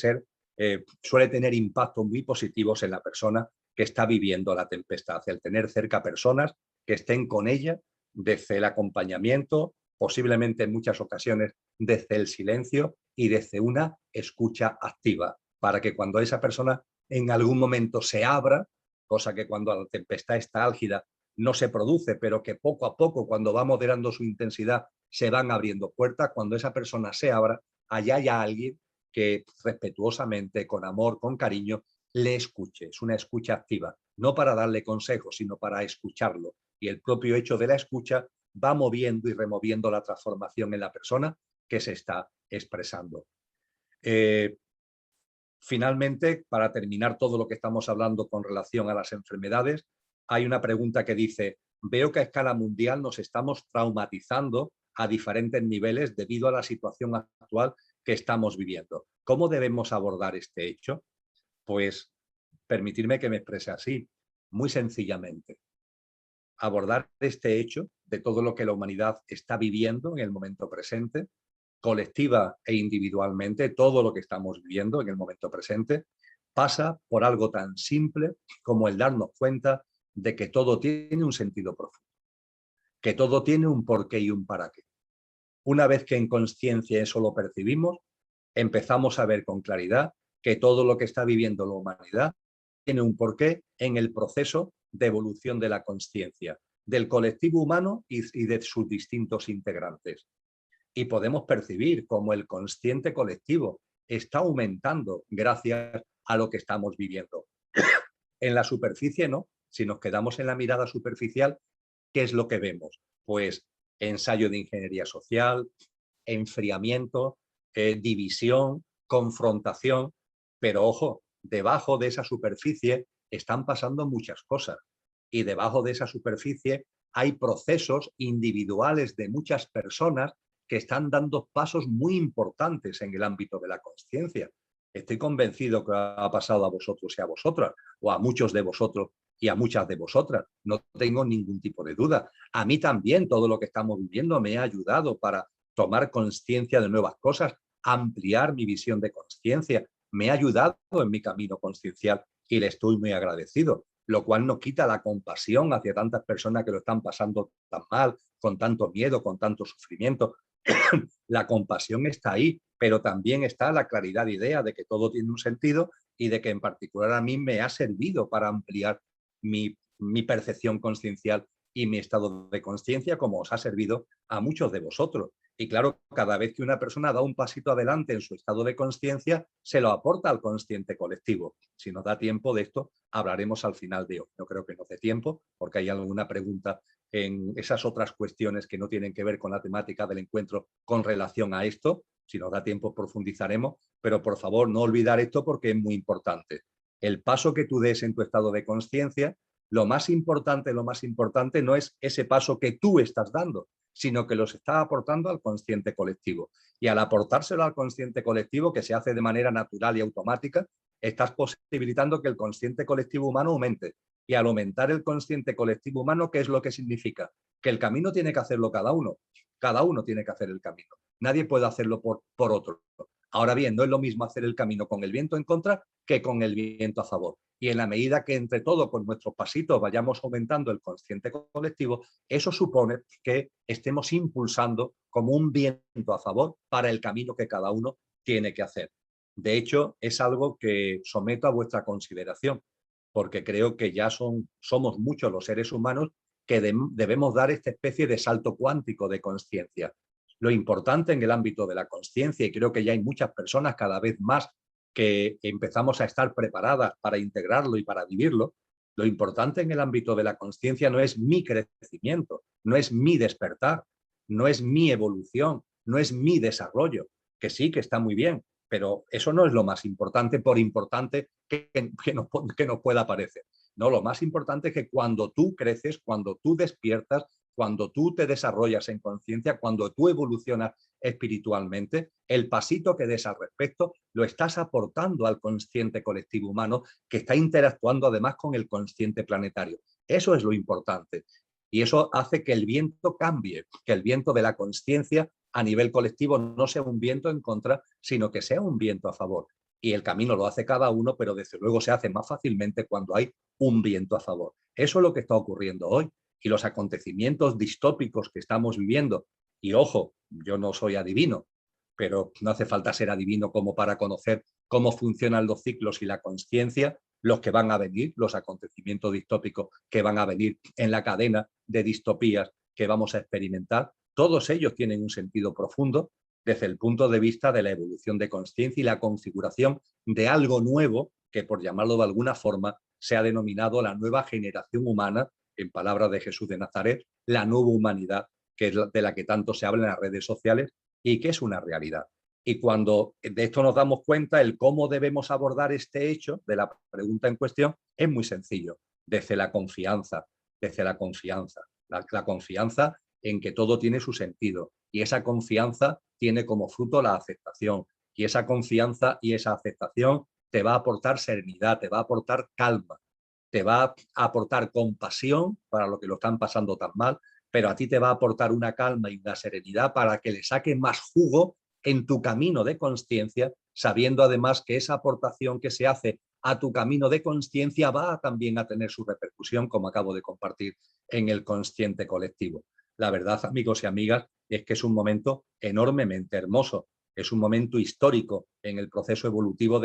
Speaker 2: tener impactos muy positivos en la persona que está viviendo la tempestad, el tener cerca personas que estén con ella desde el acompañamiento, posiblemente en muchas ocasiones desde el silencio y desde una escucha activa, para que cuando esa persona en algún momento se abra, cosa que cuando la tempestad está álgida no se produce, pero que poco a poco, cuando va moderando su intensidad, se van abriendo puertas, cuando esa persona se abra, allá haya alguien que respetuosamente, con amor, con cariño, le escuche. Es una escucha activa, no para darle consejos, sino para escucharlo. Y el propio hecho de la escucha va moviendo y removiendo la transformación en la persona que se está expresando. Finalmente, para terminar todo lo que estamos hablando con relación a las enfermedades, hay una pregunta que dice: veo que a escala mundial nos estamos traumatizando a diferentes niveles debido a la situación actual que estamos viviendo. ¿Cómo debemos abordar este hecho? Pues permitirme que me exprese así, muy sencillamente. Abordar este hecho de todo lo que la humanidad está viviendo en el momento presente, colectiva e individualmente, todo lo que estamos viviendo en el momento presente, pasa por algo tan simple como el darnos cuenta de que todo tiene un sentido profundo, que todo tiene un porqué y un para qué. Una vez que en conciencia eso lo percibimos, empezamos a ver con claridad que todo lo que está viviendo la humanidad tiene un porqué en el proceso de evolución de la conciencia, del colectivo humano y de sus distintos integrantes. Y podemos percibir cómo el consciente colectivo está aumentando gracias a lo que estamos viviendo. En la superficie no, si nos quedamos en la mirada superficial, ¿qué es lo que vemos? Pues ensayo de ingeniería social, enfriamiento, división, confrontación, pero ojo, debajo de esa superficie están pasando muchas cosas y debajo de esa superficie hay procesos individuales de muchas personas que están dando pasos muy importantes en el ámbito de la conciencia. Estoy convencido que ha pasado a vosotros y a vosotras, o a muchos de vosotros y a muchas de vosotras. No tengo ningún tipo de duda. A mí también todo lo que estamos viviendo me ha ayudado para tomar conciencia de nuevas cosas, ampliar mi visión de conciencia. Me ha ayudado en mi camino conciencial y le estoy muy agradecido, lo cual no quita la compasión hacia tantas personas que lo están pasando tan mal, con tanto miedo, con tanto sufrimiento. La compasión está ahí, pero también está la claridad de idea de que todo tiene un sentido y de que en particular a mí me ha servido para ampliar mi percepción consciencial y mi estado de conciencia, como os ha servido a muchos de vosotros. Y claro, cada vez que una persona da un pasito adelante en su estado de conciencia, se lo aporta al consciente colectivo. Si nos da tiempo de esto, hablaremos al final de hoy. No creo que nos dé tiempo, porque hay alguna pregunta en esas otras cuestiones que no tienen que ver con la temática del encuentro con relación a esto. Si nos da tiempo, profundizaremos, pero por favor no olvidar esto porque es muy importante. El paso que tú des en tu estado de conciencia, lo más importante no es ese paso que tú estás dando, sino que los estás aportando al consciente colectivo. Y al aportárselo al consciente colectivo, que se hace de manera natural y automática, estás posibilitando que el consciente colectivo humano aumente. Y al aumentar el consciente colectivo humano, ¿qué es lo que significa? Que el camino tiene que hacerlo cada uno. Cada uno tiene que hacer el camino. Nadie puede hacerlo por otro. Ahora bien, no es lo mismo hacer el camino con el viento en contra que con el viento a favor. Y en la medida que entre todos, con nuestros pasitos, vayamos aumentando el consciente colectivo, eso supone que estemos impulsando como un viento a favor para el camino que cada uno tiene que hacer. De hecho, es algo que someto a vuestra consideración, porque creo que ya somos muchos los seres humanos que debemos dar esta especie de salto cuántico de conciencia. Lo importante en el ámbito de la conciencia, y creo que ya hay muchas personas cada vez más que empezamos a estar preparadas para integrarlo y para vivirlo, lo importante en el ámbito de la conciencia no es mi crecimiento, no es mi despertar, no es mi evolución, no es mi desarrollo, que sí, que está muy bien, pero eso no es lo más importante, por importante que nos pueda parecer. No, lo más importante es que cuando tú creces, cuando tú despiertas, cuando tú te desarrollas en conciencia, cuando tú evolucionas espiritualmente, el pasito que des al respecto lo estás aportando al consciente colectivo humano que está interactuando además con el consciente planetario. Eso es lo importante. Y eso hace que el viento cambie, que el viento de la conciencia a nivel colectivo no sea un viento en contra, sino que sea un viento a favor. Y el camino lo hace cada uno, pero desde luego se hace más fácilmente cuando hay un viento a favor. Eso es lo que está ocurriendo hoy. Y los acontecimientos distópicos que estamos viviendo, y ojo, yo no soy adivino, pero no hace falta ser adivino como para conocer cómo funcionan los ciclos y la conciencia, los que van a venir, los acontecimientos distópicos que van a venir en la cadena de distopías que vamos a experimentar, todos ellos tienen un sentido profundo desde el punto de vista de la evolución de conciencia y la configuración de algo nuevo que, por llamarlo de alguna forma, se ha denominado la nueva generación humana, en palabras de Jesús de Nazaret, la nueva humanidad, que es de la que tanto se habla en las redes sociales y que es una realidad. Y cuando de esto nos damos cuenta, el cómo debemos abordar este hecho de la pregunta en cuestión es muy sencillo, desde la confianza, desde la confianza. La confianza en que todo tiene su sentido y esa confianza tiene como fruto la aceptación y esa confianza y esa aceptación te va a aportar serenidad, te va a aportar calma, te va a aportar compasión para los que lo están pasando tan mal, pero a ti te va a aportar una calma y una serenidad para que le saques más jugo en tu camino de conciencia, sabiendo además que esa aportación que se hace a tu camino de conciencia va también a tener su repercusión, como acabo de compartir, en el consciente colectivo. La verdad, amigos y amigas, es que es un momento enormemente hermoso, es un momento histórico en el proceso evolutivo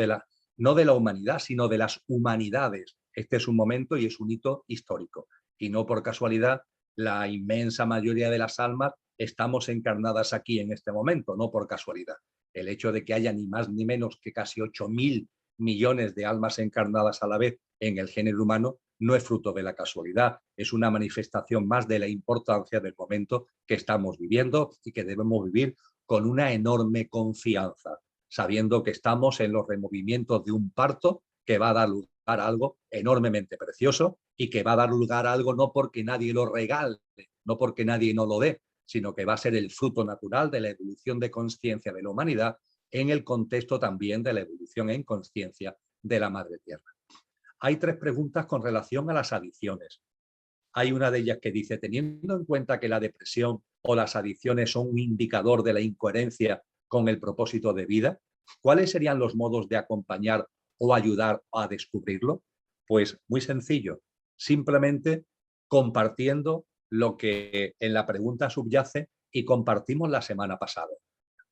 Speaker 2: no de la humanidad, sino de las humanidades. Este es un momento y es un hito histórico. Y no por casualidad, la inmensa mayoría de las almas estamos encarnadas aquí en este momento, no por casualidad. El hecho de que haya ni más ni menos que casi 8.000 millones de almas encarnadas a la vez en el género humano no es fruto de la casualidad, es una manifestación más de la importancia del momento que estamos viviendo y que debemos vivir con una enorme confianza, sabiendo que estamos en los removimientos de un parto que va a dar lugar a algo enormemente precioso y que va a dar lugar a algo no porque nadie lo regale, no porque nadie no lo dé, sino que va a ser el fruto natural de la evolución de conciencia de la humanidad en el contexto también de la evolución en conciencia de la Madre Tierra. Hay 3 preguntas con relación a las adicciones. Hay una de ellas que dice, teniendo en cuenta que la depresión o las adicciones son un indicador de la incoherencia con el propósito de vida, ¿cuáles serían los modos de acompañar o ayudar a descubrirlo? Pues muy sencillo, simplemente compartiendo lo que en la pregunta subyace y compartimos la semana pasada.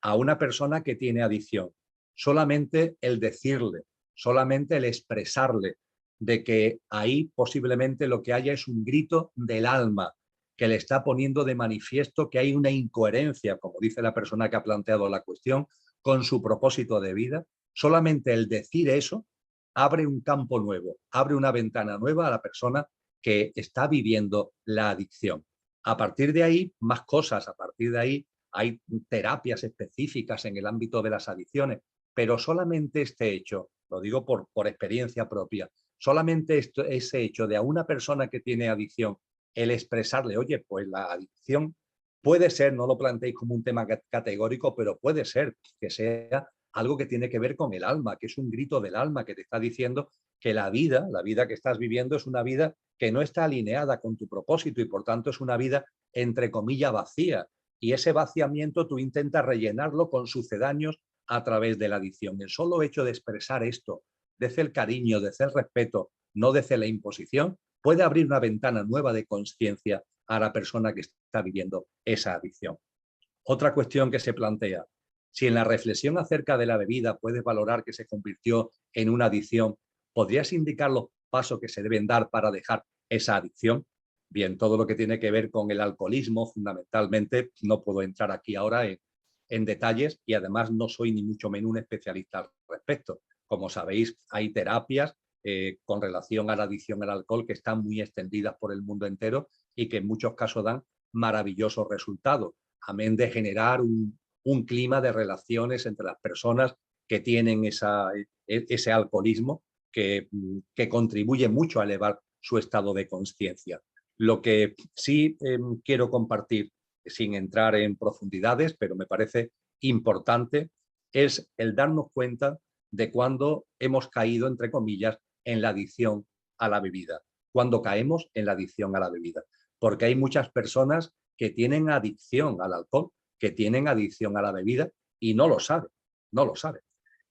Speaker 2: A una persona que tiene adicción, solamente el decirle, solamente el expresarle de que ahí posiblemente lo que haya es un grito del alma que le está poniendo de manifiesto que hay una incoherencia, como dice la persona que ha planteado la cuestión, con su propósito de vida. Solamente el decir eso abre un campo nuevo, abre una ventana nueva a la persona que está viviendo la adicción. A partir de ahí, más cosas, a partir de ahí hay terapias específicas en el ámbito de las adicciones, pero solamente este hecho, lo digo por experiencia propia, solamente ese hecho de a una persona que tiene adicción, el expresarle, oye, pues la adicción Puede ser, no lo planteéis como un tema categórico, pero puede ser que sea algo que tiene que ver con el alma, que es un grito del alma que te está diciendo que la vida que estás viviendo es una vida que no está alineada con tu propósito y por tanto es una vida entre comillas vacía. Y ese vaciamiento tú intentas rellenarlo con sucedáneos a través de la adicción. El solo hecho de expresar esto, desde el cariño, desde el respeto, no desde la imposición, puede abrir una ventana nueva de conciencia a la persona que está viviendo esa adicción. Otra cuestión que se plantea, si en la reflexión acerca de la bebida puedes valorar que se convirtió en una adicción, ¿podrías indicar los pasos que se deben dar para dejar esa adicción? Bien, todo lo que tiene que ver con el alcoholismo, fundamentalmente, no puedo entrar aquí ahora en detalles y además no soy ni mucho menos un especialista al respecto. Como sabéis, hay terapias con relación a la adicción al alcohol que están muy extendidas por el mundo entero y que en muchos casos dan maravillosos resultados, amén de generar un clima de relaciones entre las personas que tienen ese alcoholismo que contribuye mucho a elevar su estado de conciencia. Lo que sí quiero compartir, sin entrar en profundidades, pero me parece importante, es el darnos cuenta de cuando hemos caído, entre comillas, en la adicción a la bebida, cuando caemos en la adicción a la bebida. Porque hay muchas personas que tienen adicción al alcohol, que tienen adicción a la bebida y no lo saben, no lo saben.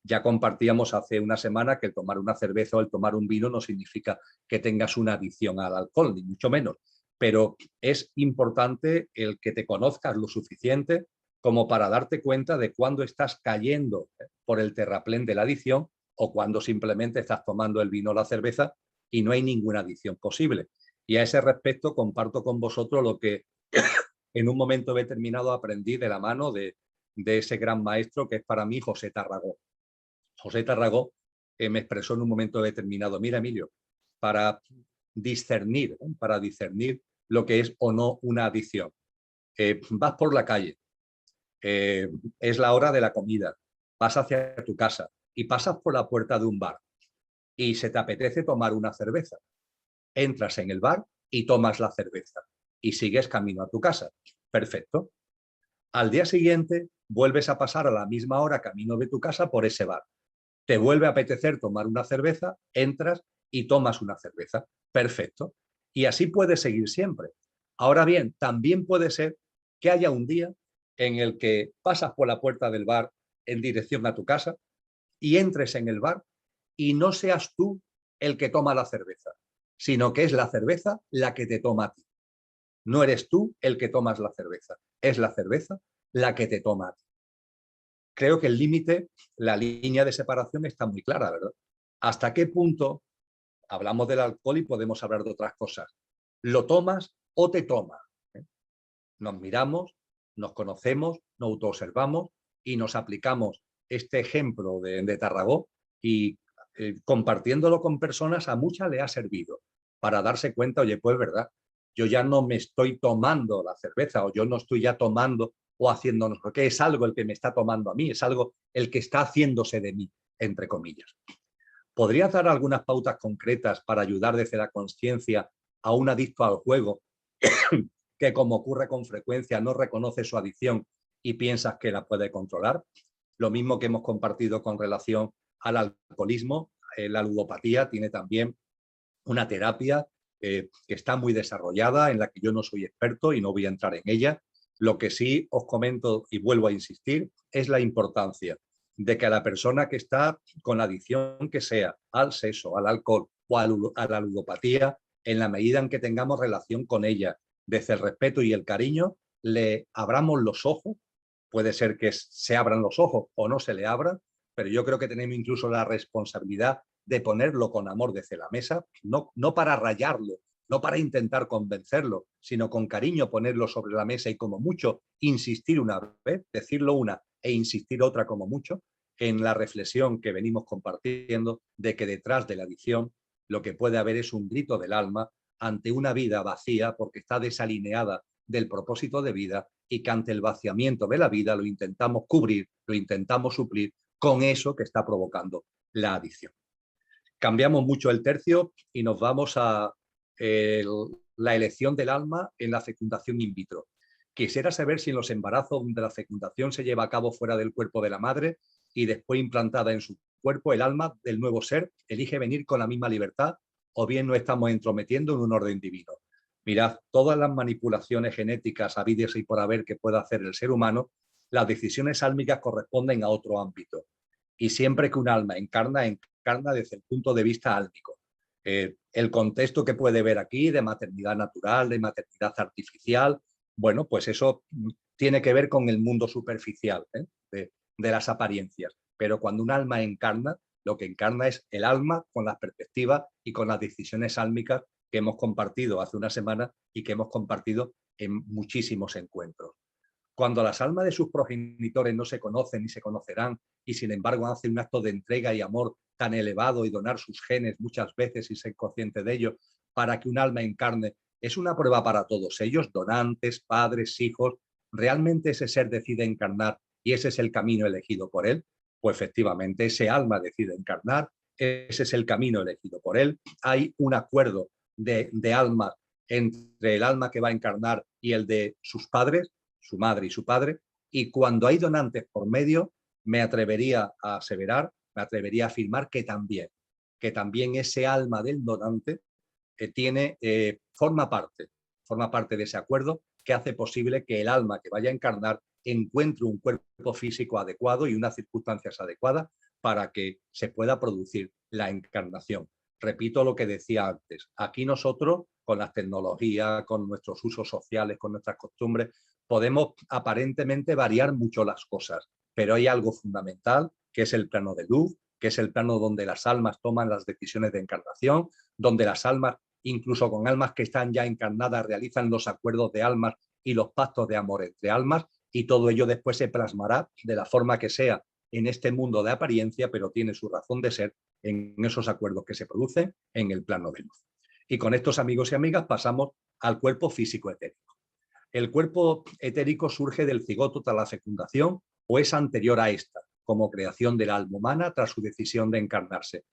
Speaker 2: Ya compartíamos hace una semana que el tomar una cerveza o el tomar un vino no significa que tengas una adicción al alcohol, ni mucho menos. Pero es importante el que te conozcas lo suficiente como para darte cuenta de cuándo estás cayendo por el terraplén de la adicción o cuando simplemente estás tomando el vino o la cerveza y no hay ninguna adicción posible. Y a ese respecto comparto con vosotros lo que en un momento determinado aprendí de la mano de ese gran maestro que es para mí José Tarragó. José Tarragó me expresó en un momento determinado, mira Emilio, para discernir lo que es o no una adicción. Vas por la calle, es la hora de la comida, vas hacia tu casa y pasas por la puerta de un bar y se te apetece tomar una cerveza. Entras en el bar y tomas la cerveza y sigues camino a tu casa. Perfecto. Al día siguiente vuelves a pasar a la misma hora camino de tu casa por ese bar. Te vuelve a apetecer tomar una cerveza, entras y tomas una cerveza. Perfecto. Y así puedes seguir siempre. Ahora bien, también puede ser que haya un día en el que pasas por la puerta del bar en dirección a tu casa y entres en el bar y no seas tú el que toma la cerveza, sino que es la cerveza la que te toma a ti. No eres tú el que tomas la cerveza, es la cerveza la que te toma a ti. Creo que el límite, la línea de separación está muy clara, ¿verdad? ¿Hasta qué punto hablamos del alcohol y podemos hablar de otras cosas? ¿Lo tomas o te tomas? Nos miramos, nos conocemos, nos autoobservamos y nos aplicamos este ejemplo de Tarragó y compartiéndolo con personas a muchas le ha servido para darse cuenta, oye, pues verdad, yo ya no me estoy tomando la cerveza o yo no estoy ya tomando o haciéndonos, porque es algo el que me está tomando a mí, es algo el que está haciéndose de mí, entre comillas. ¿Podrías dar algunas pautas concretas para ayudar desde la conciencia a un adicto al juego que, como ocurre con frecuencia, no reconoce su adicción y piensas que la puede controlar? Lo mismo que hemos compartido con relación al alcoholismo, la ludopatía tiene también una terapia que está muy desarrollada, en la que yo no soy experto y no voy a entrar en ella. Lo que sí os comento y vuelvo a insistir es la importancia de que a la persona que está con la adicción que sea al sexo, al alcohol o a la ludopatía, en la medida en que tengamos relación con ella desde el respeto y el cariño, le abramos los ojos. Puede ser que se abran los ojos o no se le abran, pero yo creo que tenemos incluso la responsabilidad de ponerlo con amor desde la mesa, no para rayarlo, no para intentar convencerlo, sino con cariño ponerlo sobre la mesa y como mucho insistir una vez, decirlo una e insistir otra como mucho, en la reflexión que venimos compartiendo de que detrás de la adicción lo que puede haber es un grito del alma ante una vida vacía porque está desalineada del propósito de vida y que ante el vaciamiento de la vida lo intentamos cubrir, lo intentamos suplir con eso que está provocando la adicción. Cambiamos mucho el tercio y nos vamos a la elección del alma en la fecundación in vitro. Quisiera saber si en los embarazos donde la fecundación se lleva a cabo fuera del cuerpo de la madre y después implantada en su cuerpo, el alma del nuevo ser elige venir con la misma libertad o bien nos estamos entrometiendo en un orden divino. Mirad, todas las manipulaciones genéticas habidas y por haber que pueda hacer el ser humano, las decisiones álmicas corresponden a otro ámbito. Y siempre que un alma encarna, encarna desde el punto de vista álmico. El contexto que puede ver aquí de maternidad natural, de maternidad artificial, bueno, pues eso tiene que ver con el mundo superficial, de las apariencias. Pero cuando un alma encarna, lo que encarna es el alma con las perspectivas y con las decisiones álmicas que hemos compartido hace una semana y que hemos compartido en muchísimos encuentros. Cuando las almas de sus progenitores no se conocen ni se conocerán y sin embargo hacen un acto de entrega y amor tan elevado y donar sus genes muchas veces y ser consciente de ello para que un alma encarne, es una prueba para todos ellos, donantes, padres, hijos. ¿Realmente ese ser decide encarnar y ese es el camino elegido por él? Pues efectivamente ese alma decide encarnar, ese es el camino elegido por él. Hay un acuerdo de almas entre el alma que va a encarnar y el de sus padres, su madre y su padre, y cuando hay donantes por medio, me atrevería a aseverar, me atrevería a afirmar que también ese alma del donante forma parte de ese acuerdo que hace posible que el alma que vaya a encarnar encuentre un cuerpo físico adecuado y unas circunstancias adecuadas para que se pueda producir la encarnación. Repito lo que decía antes, aquí nosotros con las tecnologías, con nuestros usos sociales, con nuestras costumbres, podemos aparentemente variar mucho las cosas, pero hay algo fundamental que es el plano de luz, que es el plano donde las almas toman las decisiones de encarnación, donde las almas, incluso con almas que están ya encarnadas, realizan los acuerdos de almas y los pactos de amor entre almas, y todo ello después se plasmará de la forma que sea en este mundo de apariencia, pero tiene su razón de ser en esos acuerdos que se producen en el plano de luz. Y con estos amigos y amigas pasamos al cuerpo físico etérico. El cuerpo etérico surge del cigoto tras la fecundación o es anterior a esta, como creación del alma humana tras su decisión de encarnarse.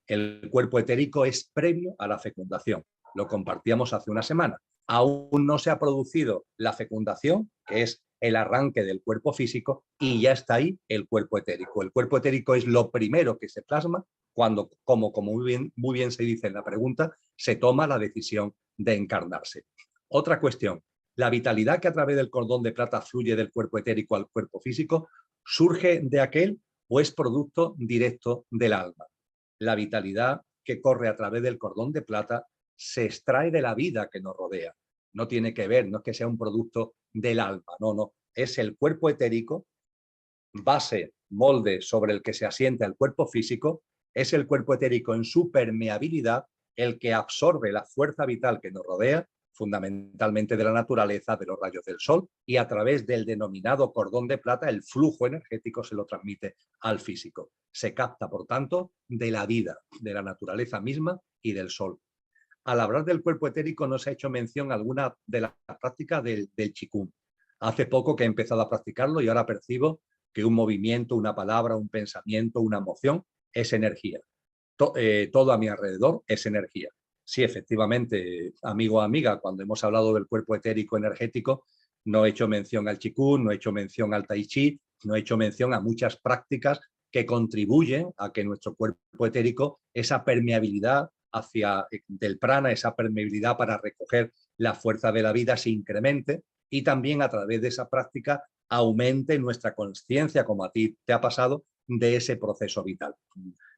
Speaker 2: El cuerpo etérico es previo a la fecundación. Lo compartíamos hace una semana. Aún no se ha producido la fecundación, que es el arranque del cuerpo físico, y ya está ahí el cuerpo etérico. El cuerpo etérico es lo primero que se plasma cuando, como muy bien se dice en la pregunta, se toma la decisión de encarnarse. Otra cuestión, la vitalidad que a través del cordón de plata fluye del cuerpo etérico al cuerpo físico, ¿surge de aquel o es producto directo del alma? La vitalidad que corre a través del cordón de plata se extrae de la vida que nos rodea. No tiene que ver, no es que sea un producto del alma, no. Es el cuerpo etérico, base, molde sobre el que se asienta el cuerpo físico, es el cuerpo etérico en su permeabilidad el que absorbe la fuerza vital que nos rodea, fundamentalmente de la naturaleza, de los rayos del sol, y a través del denominado cordón de plata el flujo energético se lo transmite al físico. Se capta, por tanto, de la vida, de la naturaleza misma y del sol. Al hablar del cuerpo etérico no se ha hecho mención alguna de las prácticas del Qigong. Hace poco que he empezado a practicarlo y ahora percibo que un movimiento, una palabra, un pensamiento, una emoción es energía. Todo a mi alrededor es energía. Sí, efectivamente, amigo o amiga, cuando hemos hablado del cuerpo etérico energético, no he hecho mención al Qigong, no he hecho mención al Tai Chi, no he hecho mención a muchas prácticas que contribuyen a que nuestro cuerpo etérico, esa permeabilidad del prana, esa permeabilidad para recoger la fuerza de la vida se incremente y también a través de esa práctica aumente nuestra conciencia, como a ti te ha pasado, de ese proceso vital.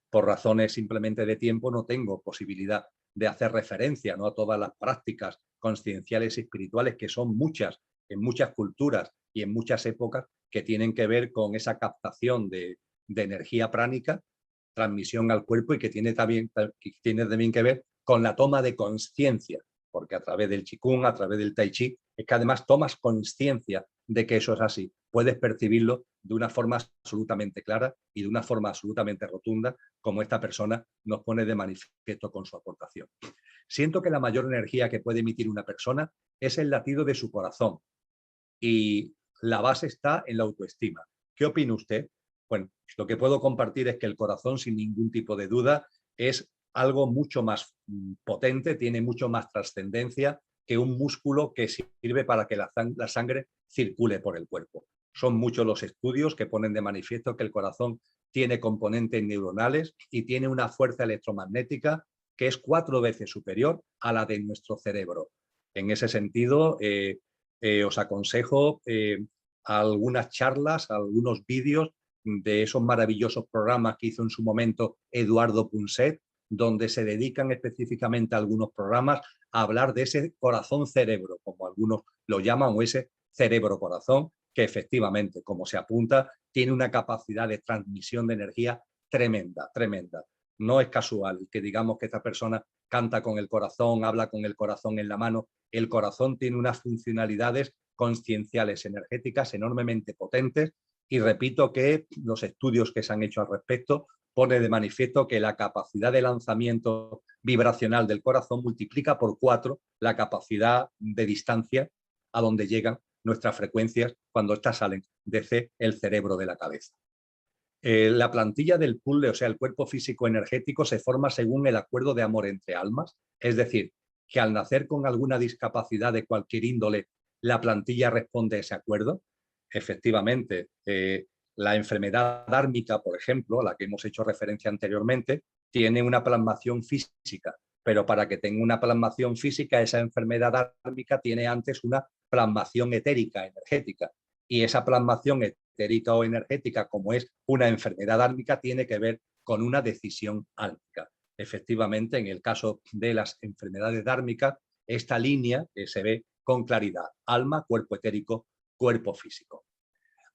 Speaker 2: Por razones simplemente de tiempo no tengo posibilidad de hacer referencia, ¿no?, a todas las prácticas conscienciales y espirituales, que son muchas, en muchas culturas y en muchas épocas, que tienen que ver con esa captación de energía pránica, transmisión al cuerpo, y que tiene también que ver con la toma de conciencia, porque a través del Qigong, a través del Tai Chi, es que además tomas conciencia de que eso es así. Puedes percibirlo de una forma absolutamente clara y de una forma absolutamente rotunda, como esta persona nos pone de manifiesto con su aportación. Siento que la mayor energía que puede emitir una persona es el latido de su corazón y la base está en la autoestima. ¿Qué opina usted? Bueno, lo que puedo compartir es que el corazón, sin ningún tipo de duda, es algo mucho más potente, tiene mucho más trascendencia que un músculo que sirve para que la sangre circule por el cuerpo. Son muchos los estudios que ponen de manifiesto que el corazón tiene componentes neuronales y tiene una fuerza electromagnética que es 4 veces superior a la de nuestro cerebro. En ese sentido, os aconsejo algunas charlas, algunos vídeos de esos maravillosos programas que hizo en su momento Eduardo Punset, donde se dedican específicamente a algunos programas a hablar de ese corazón-cerebro, como algunos lo llaman, o ese cerebro-corazón, que efectivamente, como se apunta, tiene una capacidad de transmisión de energía tremenda, tremenda. No es casual que digamos que esta persona canta con el corazón, habla con el corazón en la mano. El corazón tiene unas funcionalidades conscienciales energéticas enormemente potentes y repito que los estudios que se han hecho al respecto pone de manifiesto que la capacidad de lanzamiento vibracional del corazón multiplica por 4 la capacidad de distancia a donde llegan nuestras frecuencias cuando éstas salen desde el cerebro de la cabeza. La plantilla del puzzle, o sea, el cuerpo físico energético, se forma según el acuerdo de amor entre almas, es decir, que al nacer con alguna discapacidad de cualquier índole, la plantilla responde a ese acuerdo. Efectivamente, la enfermedad dármica, por ejemplo, a la que hemos hecho referencia anteriormente, tiene una plasmación física, pero para que tenga una plasmación física, esa enfermedad dármica tiene antes una plasmación etérica, energética, y esa plasmación etérica o energética, como es una enfermedad dármica, tiene que ver con una decisión álmica. Efectivamente, en el caso de las enfermedades dármicas, esta línea se ve con claridad: alma, cuerpo etérico, cuerpo físico.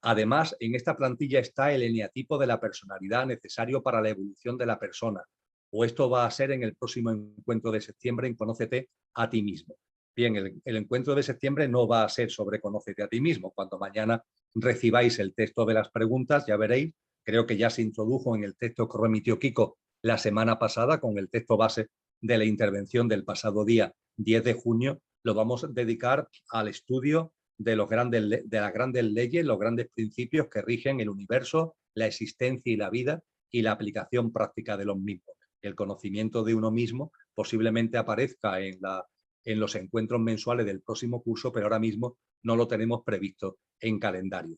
Speaker 2: Además, en esta plantilla está el eneatipo de la personalidad necesario para la evolución de la persona, o esto va a ser en el próximo encuentro de septiembre en Conócete a ti mismo. Bien, el encuentro de septiembre no va a ser sobre Conócete a ti mismo. Cuando mañana recibáis el texto de las preguntas, ya veréis, creo que ya se introdujo en el texto que remitió Kiko la semana pasada con el texto base de la intervención del pasado día 10 de junio, lo vamos a dedicar al estudio de las grandes leyes, los grandes principios que rigen el universo, la existencia y la vida y la aplicación práctica de los mismos. El conocimiento de uno mismo posiblemente aparezca en los encuentros mensuales del próximo curso, pero ahora mismo no lo tenemos previsto en calendario.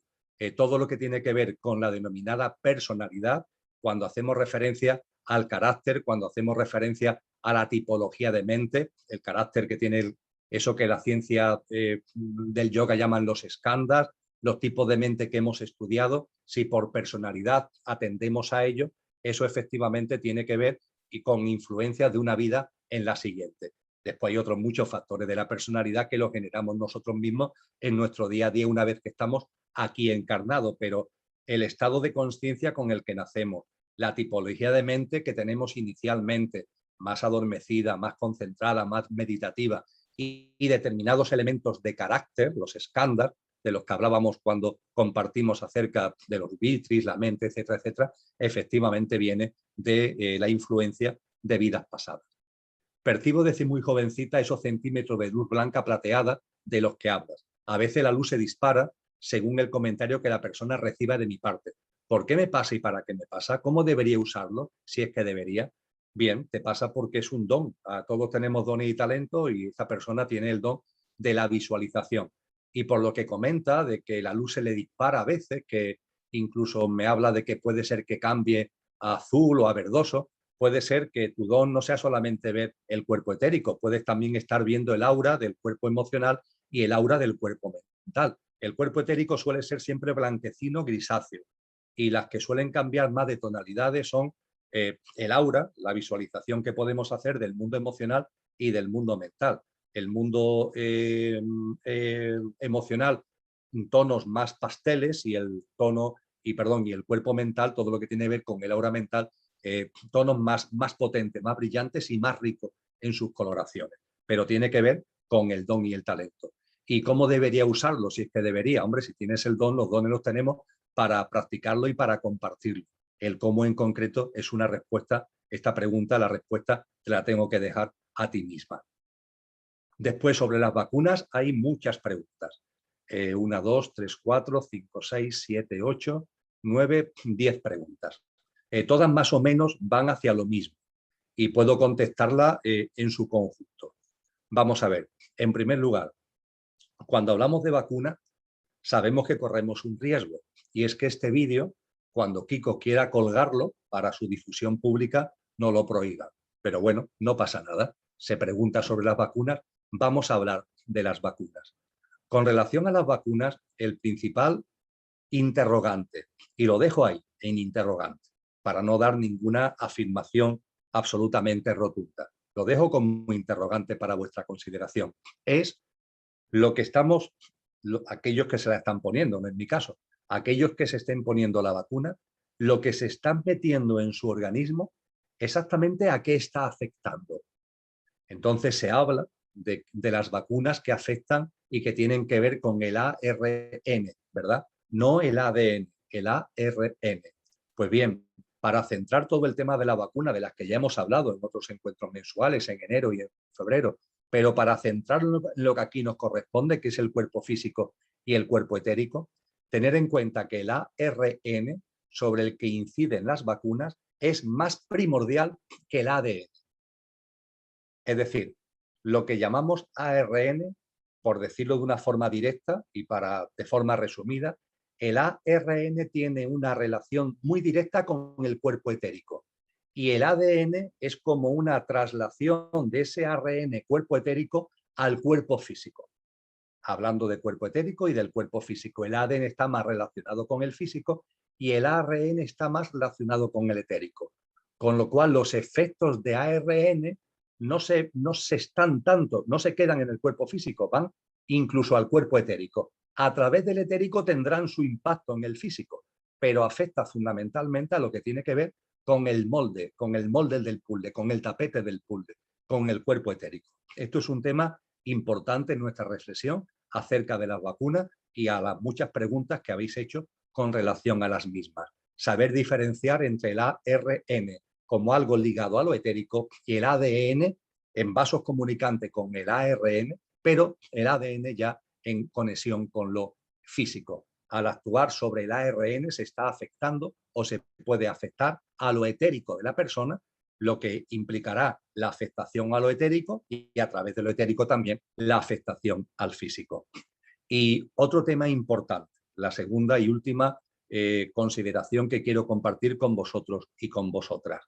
Speaker 2: Todo lo que tiene que ver con la denominada personalidad, cuando hacemos referencia al carácter, cuando hacemos referencia a la tipología de mente, el carácter que tiene eso que la ciencia del yoga llaman los skandhas, los tipos de mente que hemos estudiado, si por personalidad atendemos a ello, eso efectivamente tiene que ver y con influencias de una vida en la siguiente. Después hay otros muchos factores de la personalidad que los generamos nosotros mismos en nuestro día a día una vez que estamos aquí encarnados, pero el estado de conciencia con el que nacemos, la tipología de mente que tenemos inicialmente, más adormecida, más concentrada, más meditativa, y determinados elementos de carácter, los skandhas, de los que hablábamos cuando compartimos acerca de los vitris, la mente, etcétera, etcétera, efectivamente viene de la influencia de vidas pasadas. Percibo desde muy jovencita esos centímetros de luz blanca plateada de los que hablas. A veces la luz se dispara según el comentario que la persona reciba de mi parte. ¿Por qué me pasa y para qué me pasa? ¿Cómo debería usarlo? Si es que debería. Bien, te pasa porque es un don. Todos tenemos dones y talentos y esta persona tiene el don de la visualización. Y por lo que comenta de que la luz se le dispara a veces, que incluso me habla de que puede ser que cambie a azul o a verdoso, puede ser que tu don no sea solamente ver el cuerpo etérico, puedes también estar viendo el aura del cuerpo emocional y el aura del cuerpo mental. El cuerpo etérico suele ser siempre blanquecino, grisáceo, y las que suelen cambiar más de tonalidades son el aura, la visualización que podemos hacer del mundo emocional y del mundo mental. El mundo emocional, tonos más pasteles, y el cuerpo mental, todo lo que tiene que ver con el aura mental, tonos más potentes, más brillantes y más ricos en sus coloraciones. Pero tiene que ver con el don y el talento. ¿Y cómo debería usarlo? Si es que debería. Hombre, si tienes el don, los dones los tenemos para practicarlo y para compartirlo. El cómo en concreto es una respuesta, esta pregunta, la respuesta te la tengo que dejar a ti misma. Después, sobre las vacunas, hay muchas preguntas. 1, 2, 3, 4, 5, 6, 7, 8, 9, 10 preguntas. Todas más o menos van hacia lo mismo y puedo contestarla en su conjunto. Vamos a ver, en primer lugar, cuando hablamos de vacunas, sabemos que corremos un riesgo, y es que este vídeo, cuando Kiko quiera colgarlo para su difusión pública, no lo prohíba. Pero bueno, no pasa nada. Se pregunta sobre las vacunas, vamos a hablar de las vacunas. Con relación a las vacunas, el principal interrogante, y lo dejo ahí, en interrogante, para no dar ninguna afirmación absolutamente rotunda. Lo dejo como interrogante para vuestra consideración. Es lo que estamos, aquellos que se la están poniendo, no es mi caso, aquellos que se estén poniendo la vacuna, lo que se están metiendo en su organismo, exactamente a qué está afectando. Entonces se habla de las vacunas que afectan y que tienen que ver con el ARN, ¿verdad? No el ADN, el ARN. Pues bien, para centrar todo el tema de la vacuna, de las que ya hemos hablado en otros encuentros mensuales, en enero y en febrero, pero para centrarlo en lo que aquí nos corresponde, que es el cuerpo físico y el cuerpo etérico, tener en cuenta que el ARN sobre el que inciden las vacunas es más primordial que el ADN. Es decir, lo que llamamos ARN, por decirlo de una forma directa y de forma resumida, el ARN tiene una relación muy directa con el cuerpo etérico y el ADN es como una traslación de ese ARN cuerpo etérico al cuerpo físico. Hablando de cuerpo etérico y del cuerpo físico, el ADN está más relacionado con el físico y el ARN está más relacionado con el etérico. Con lo cual los efectos de ARN no se están tanto, no se quedan en el cuerpo físico, van incluso al cuerpo etérico. A través del etérico tendrán su impacto en el físico, pero afecta fundamentalmente a lo que tiene que ver con el molde del puzzle, con el tapete del puzzle, con el cuerpo etérico. Esto es un tema importante en nuestra reflexión acerca de las vacunas y a las muchas preguntas que habéis hecho con relación a las mismas. Saber diferenciar entre el ARN como algo ligado a lo etérico y el ADN en vasos comunicantes con el ARN, pero el ADN ya en conexión con lo físico. Al actuar sobre el ARN se está afectando o se puede afectar a lo etérico de la persona, lo que implicará la afectación a lo etérico y a través de lo etérico también la afectación al físico. Y otro tema importante, la segunda y última consideración que quiero compartir con vosotros y con vosotras.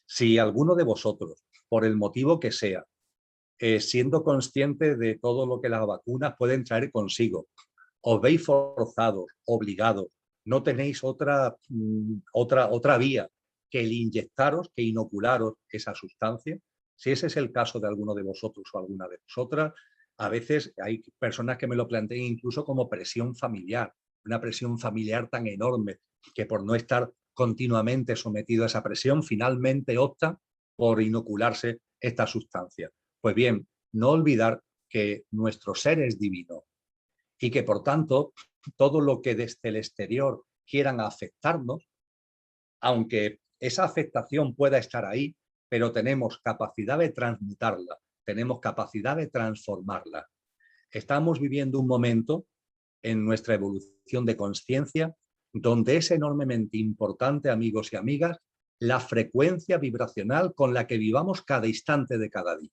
Speaker 2: Si alguno de vosotros, por el motivo que sea, siendo consciente de todo lo que las vacunas pueden traer consigo, os veis forzados, obligados, no tenéis otra vía que el inyectaros, que inocularos esa sustancia, si ese es el caso de alguno de vosotros o alguna de vosotras, a veces hay personas que me lo plantean incluso como presión familiar, una presión familiar tan enorme que por no estar continuamente sometido a esa presión, finalmente optan por inocularse esta sustancia. Pues bien, no olvidar que nuestro ser es divino y que por tanto todo lo que desde el exterior quieran afectarnos, aunque esa afectación pueda estar ahí, pero tenemos capacidad de transmutarla, tenemos capacidad de transformarla. Estamos viviendo un momento en nuestra evolución de conciencia donde es enormemente importante, amigos y amigas, la frecuencia vibracional con la que vivamos cada instante de cada día.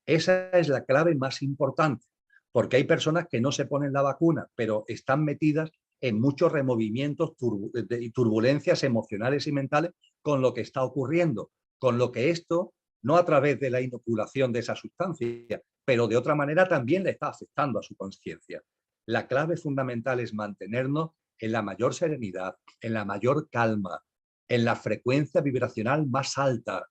Speaker 2: Esa es la clave más importante, porque hay personas que no se ponen la vacuna, pero están metidas en muchos removimientos y turbulencias emocionales y mentales con lo que está ocurriendo, con lo que esto, no a través de la inoculación de esa sustancia, pero de otra manera también le está afectando a su conciencia. La clave fundamental es mantenernos en la mayor serenidad, en la mayor calma, en la frecuencia vibracional más alta.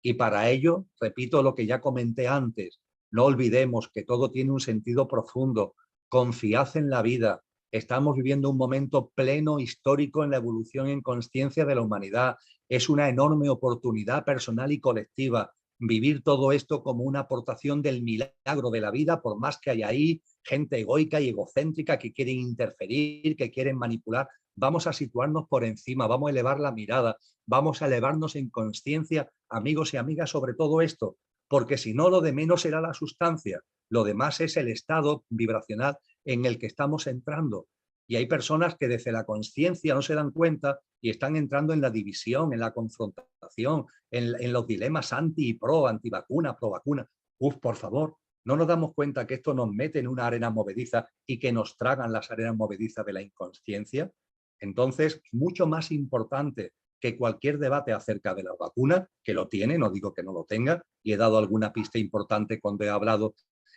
Speaker 2: Y para ello, repito lo que ya comenté antes, no olvidemos que todo tiene un sentido profundo, confiad en la vida, estamos viviendo un momento pleno histórico en la evolución en conciencia de la humanidad, es una enorme oportunidad personal y colectiva, vivir todo esto como una aportación del milagro de la vida, por más que haya ahí gente egoica y egocéntrica que quieren interferir, que quieren manipular. Vamos a situarnos por encima, vamos a elevar la mirada, vamos a elevarnos en conciencia, amigos y amigas, sobre todo esto, porque si no, lo de menos será la sustancia, lo demás es el estado vibracional en el que estamos entrando. Y hay personas que desde la conciencia no se dan cuenta y están entrando en la división, en la confrontación, en los dilemas anti y pro, antivacuna, pro vacuna. Por favor, No nos damos cuenta que esto nos mete en una arena movediza y que nos tragan las arenas movedizas de la inconsciencia. Entonces, mucho más importante que cualquier debate acerca de la vacuna, que lo tiene, no digo que no lo tenga, y he dado alguna pista importante cuando he hablado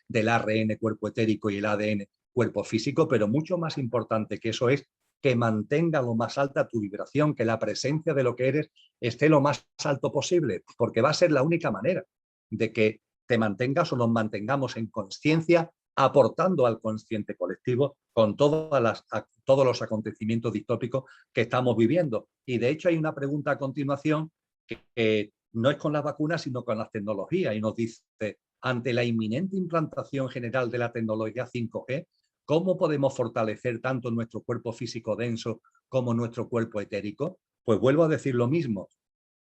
Speaker 2: del ARN cuerpo etérico y el ADN cuerpo físico, pero mucho más importante que eso es que mantenga lo más alta tu vibración, que la presencia de lo que eres esté lo más alto posible, porque va a ser la única manera de que te mantengas o nos mantengamos en conciencia, aportando al consciente colectivo con todos los acontecimientos distópicos que estamos viviendo. Y de hecho hay una pregunta a continuación que no es con las vacunas, sino con las tecnologías, y nos dice, ante la inminente implantación general de la tecnología 5G, ¿cómo podemos fortalecer tanto nuestro cuerpo físico denso como nuestro cuerpo etérico? Pues vuelvo a decir lo mismo.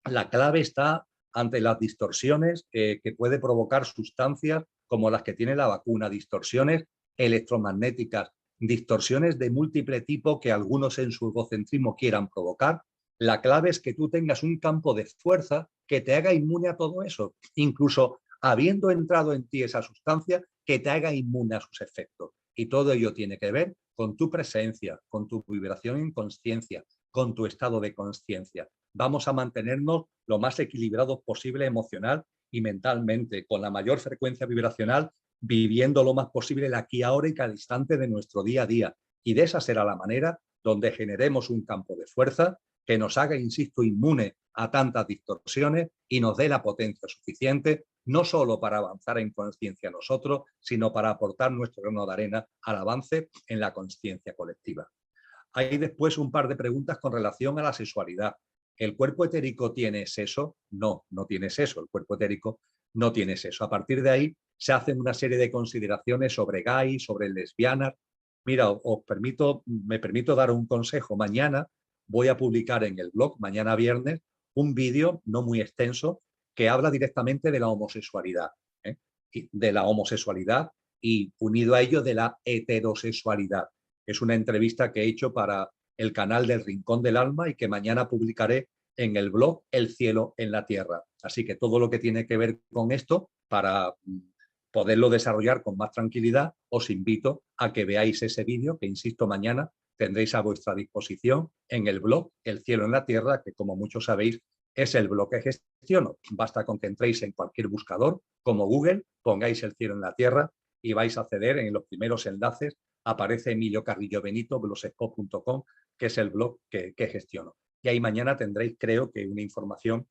Speaker 2: La clave está ante las distorsiones que puede provocar sustancias como las que tiene la vacuna, distorsiones electromagnéticas, distorsiones de múltiple tipo que algunos en su egocentrismo quieran provocar. La clave es que tú tengas un campo de fuerza que te haga inmune a todo eso, incluso habiendo entrado en ti esa sustancia, que te haga inmune a sus efectos. Y todo ello tiene que ver con tu presencia, con tu vibración en conciencia, con tu estado de conciencia. Vamos a mantenernos lo más equilibrados posible emocional y mentalmente, con la mayor frecuencia vibracional, viviendo lo más posible el aquí, ahora y cada instante de nuestro día a día. Y de esa será la manera donde generemos un campo de fuerza que nos haga, insisto, inmune a tantas distorsiones y nos dé la potencia suficiente, no solo para avanzar en conciencia nosotros, sino para aportar nuestro grano de arena al avance en la conciencia colectiva. Hay después un par de preguntas con relación a la sexualidad. ¿El cuerpo etérico tiene sexo? No, no tiene sexo. El cuerpo etérico no tiene sexo. A partir de ahí se hacen una serie de consideraciones sobre gays, sobre lesbianas. Mira, me permito dar un consejo. Mañana voy a publicar en el blog, mañana viernes, un vídeo no muy extenso que habla directamente de la homosexualidad. ¿eh? De la homosexualidad y unido a ello de la heterosexualidad. Es una entrevista que he hecho para el canal del Rincón del Alma y que mañana publicaré en el blog El cielo en la tierra. Así que todo lo que tiene que ver con esto, para poderlo desarrollar con más tranquilidad, os invito a que veáis ese vídeo que, insisto, mañana tendréis a vuestra disposición en el blog El cielo en la tierra, que como muchos sabéis es el blog que gestiono. Basta con que entréis en cualquier buscador como Google, pongáis El cielo en la tierra y vais a acceder en los primeros enlaces. Aparece Emilio Carrillo Benito, blogspot.com, que es el blog que gestiono. Y ahí mañana tendréis, creo que, una información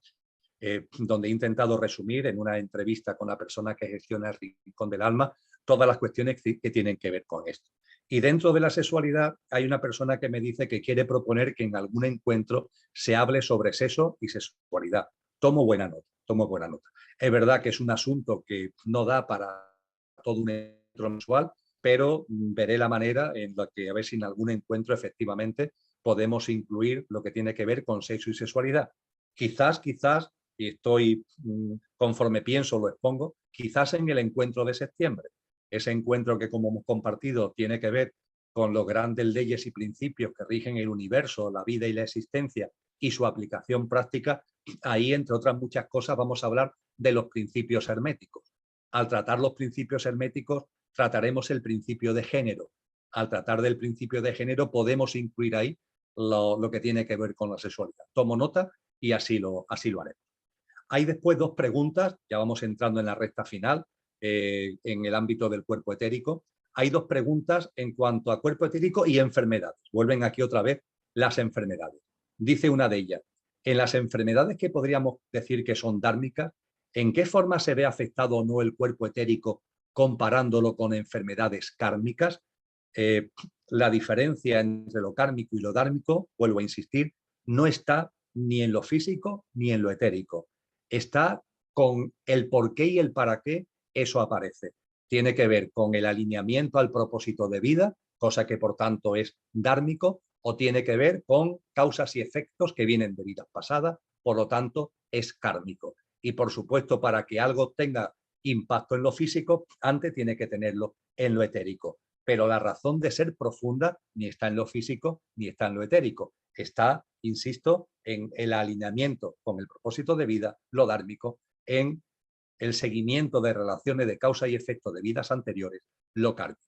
Speaker 2: donde he intentado resumir en una entrevista con la persona que gestiona el Rincón del Alma todas las cuestiones que tienen que ver con esto. Y dentro de la sexualidad hay una persona que me dice que quiere proponer que en algún encuentro se hable sobre sexo y sexualidad. Tomo buena nota, tomo buena nota. Es verdad que es un asunto que no da para todo un encuentro mensual, pero veré la manera en la que a ver si en algún encuentro efectivamente podemos incluir lo que tiene que ver con sexo y sexualidad. Quizás, y estoy conforme pienso lo expongo, quizás en el encuentro de septiembre. Ese encuentro que, como hemos compartido, tiene que ver con los grandes leyes y principios que rigen el universo, la vida y la existencia y su aplicación práctica. Ahí, entre otras muchas cosas, vamos a hablar de los principios herméticos. Al tratar los principios herméticos, trataremos el principio de género. Al tratar del principio de género, podemos incluir ahí lo que tiene que ver con la sexualidad. Tomo nota y así lo haremos. Hay después dos preguntas, ya vamos entrando en la recta final, en el ámbito del cuerpo etérico. Hay dos preguntas en cuanto a cuerpo etérico y enfermedades. Vuelven aquí otra vez las enfermedades. Dice una de ellas, en las enfermedades que podríamos decir que son dármicas, ¿en qué forma se ve afectado o no el cuerpo etérico comparándolo con enfermedades kármicas? La diferencia entre lo kármico y lo dármico, vuelvo a insistir, no está ni en lo físico ni en lo etérico. Está con el por qué y el para qué eso aparece. Tiene que ver con el alineamiento al propósito de vida, cosa que por tanto es dármico, o tiene que ver con causas y efectos que vienen de vidas pasadas, por lo tanto es kármico. Y por supuesto, para que algo tenga impacto en lo físico, antes tiene que tenerlo en lo etérico. Pero la razón de ser profunda ni está en lo físico ni está en lo etérico. Está, insisto, en el alineamiento con el propósito de vida, lo dármico, en el seguimiento de relaciones de causa y efecto de vidas anteriores, lo kármico.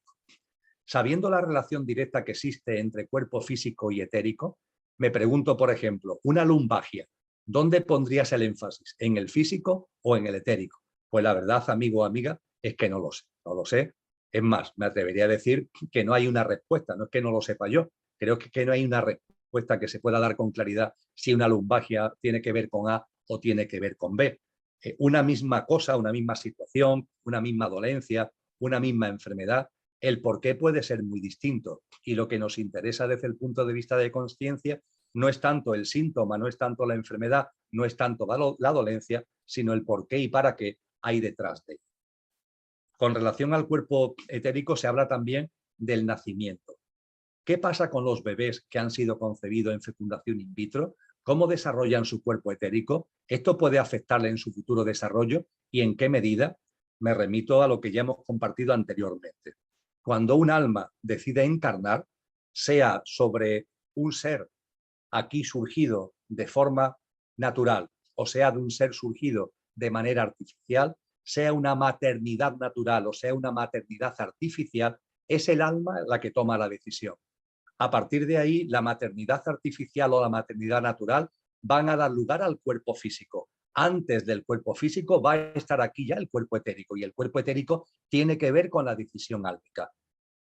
Speaker 2: Sabiendo la relación directa que existe entre cuerpo físico y etérico, me pregunto, por ejemplo, una lumbalgia, ¿dónde pondrías el énfasis? ¿En el físico o en el etérico? Pues la verdad, amigo o amiga, es que no lo sé, no lo sé. Es más, me atrevería a decir que no hay una respuesta, no es que no lo sepa yo, creo que no hay una respuesta que se pueda dar con claridad si una lumbalgia tiene que ver con A o tiene que ver con B. Una misma cosa, una misma situación, una misma dolencia, una misma enfermedad, el porqué puede ser muy distinto. Y lo que nos interesa desde el punto de vista de consciencia no es tanto el síntoma, no es tanto la enfermedad, no es tanto la dolencia, sino el porqué y para qué hay detrás de ello. Con relación al cuerpo etérico se habla también del nacimiento. ¿Qué pasa con los bebés que han sido concebidos en fecundación in vitro? ¿Cómo desarrollan su cuerpo etérico? ¿Esto puede afectarle en su futuro desarrollo? ¿Y en qué medida? Me remito a lo que ya hemos compartido anteriormente. Cuando un alma decide encarnar, sea sobre un ser aquí surgido de forma natural o sea de un ser surgido de manera artificial, sea una maternidad natural o sea una maternidad artificial, es el alma la que toma la decisión. A partir de ahí, la maternidad artificial o la maternidad natural van a dar lugar al cuerpo físico. Antes del cuerpo físico va a estar aquí ya el cuerpo etérico y el cuerpo etérico tiene que ver con la decisión álmica.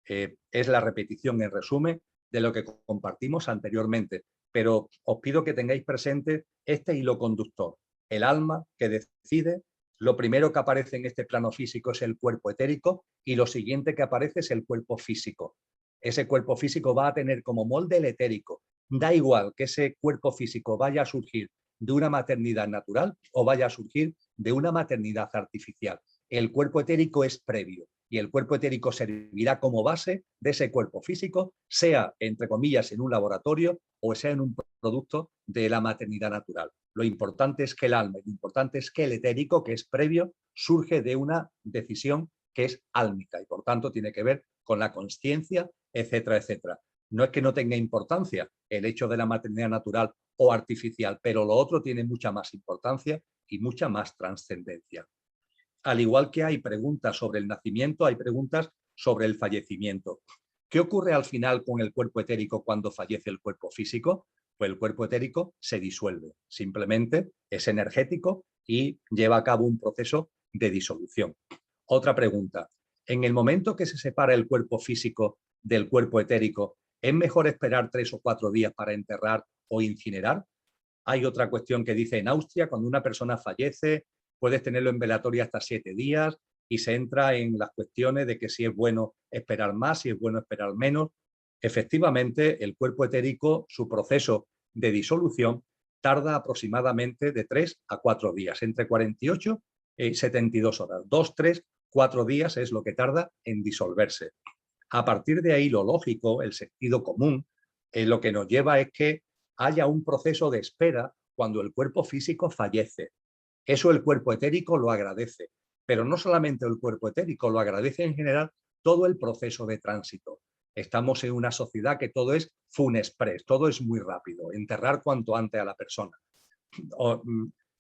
Speaker 2: Es la repetición en resumen de lo que compartimos anteriormente, pero os pido que tengáis presente este hilo conductor. El alma que decide, lo primero que aparece en este plano físico es el cuerpo etérico y lo siguiente que aparece es el cuerpo físico. Ese cuerpo físico va a tener como molde el etérico. Da igual que ese cuerpo físico vaya a surgir de una maternidad natural o vaya a surgir de una maternidad artificial. El cuerpo etérico es previo y el cuerpo etérico servirá como base de ese cuerpo físico, sea, entre comillas, en un laboratorio o sea en un producto de la maternidad natural. Lo importante es que el alma, lo importante es que el etérico, que es previo, surge de una decisión que es álmica y por tanto tiene que ver con la consciencia, etcétera, etcétera. No es que no tenga importancia el hecho de la maternidad natural o artificial, pero lo otro tiene mucha más importancia y mucha más trascendencia. Al igual que hay preguntas sobre el nacimiento, hay preguntas sobre el fallecimiento. ¿Qué ocurre al final con el cuerpo etérico cuando fallece el cuerpo físico? Pues el cuerpo etérico se disuelve, simplemente es energético y lleva a cabo un proceso de disolución. Otra pregunta, en el momento que se separa el cuerpo físico del cuerpo etérico, ¿es mejor esperar 3 o 4 días para enterrar o incinerar? Hay otra cuestión que dice en Austria, cuando una persona fallece, puedes tenerlo en velatorio hasta 7 días y se entra en las cuestiones de que si es bueno esperar más, si es bueno esperar menos. Efectivamente, el cuerpo etérico, su proceso de disolución tarda aproximadamente de 3 a 4 días, entre 48 y 72 horas. 2, 3, 4 días es lo que tarda en disolverse. A partir de ahí, lo lógico, el sentido común, lo que nos lleva es que haya un proceso de espera cuando el cuerpo físico fallece. Eso el cuerpo etérico lo agradece, pero no solamente el cuerpo etérico, lo agradece en general todo el proceso de tránsito. Estamos en una sociedad que todo es funexpress, todo es muy rápido, enterrar cuanto antes a la persona.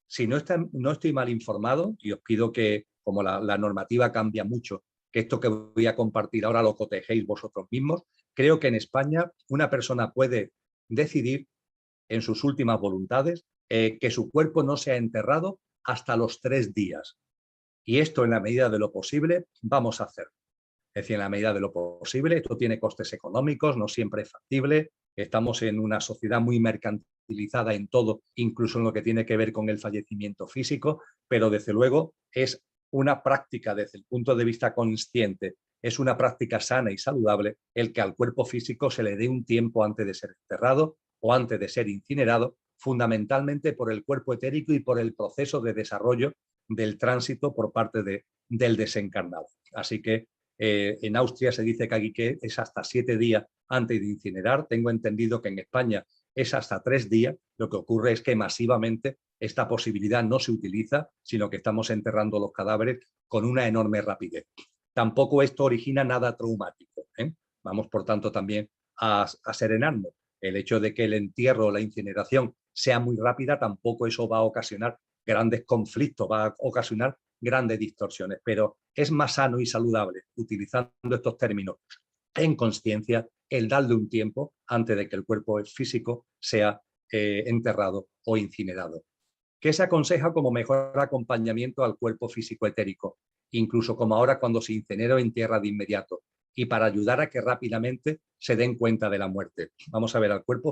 Speaker 2: Si no estoy mal informado, y os pido que, como la normativa cambia mucho, que esto que voy a compartir ahora lo cotejéis vosotros mismos, creo que en España una persona puede decidir en sus últimas voluntades que su cuerpo no sea enterrado hasta los 3 días. Y esto, en la medida de lo posible, vamos a hacer. Es decir, en la medida de lo posible, esto tiene costes económicos, no siempre es factible. Estamos en una sociedad muy mercantilizada en todo, incluso en lo que tiene que ver con el fallecimiento físico, pero desde luego es una práctica desde el punto de vista consciente, es una práctica sana y saludable el que al cuerpo físico se le dé un tiempo antes de ser enterrado o antes de ser incinerado, fundamentalmente por el cuerpo etérico y por el proceso de desarrollo del tránsito por parte del desencarnado. Así que en Austria se dice que aquí es hasta 7 días antes de incinerar. Tengo entendido que en España es hasta 3 días. Lo que ocurre es que masivamente esta posibilidad no se utiliza, sino que estamos enterrando los cadáveres con una enorme rapidez. Tampoco esto origina nada traumático. Vamos, por tanto, también a serenarnos. El hecho de que el entierro o la incineración sea muy rápida, tampoco eso va a ocasionar grandes conflictos, va a ocasionar grandes distorsiones, pero es más sano y saludable, utilizando estos términos en conciencia, el darle un tiempo antes de que el cuerpo físico sea enterrado o incinerado. ¿Qué se aconseja como mejor acompañamiento al cuerpo físico etérico? Incluso como ahora cuando se incinera o entierra de inmediato, y para ayudar a que rápidamente se den cuenta de la muerte. Vamos a ver, al cuerpo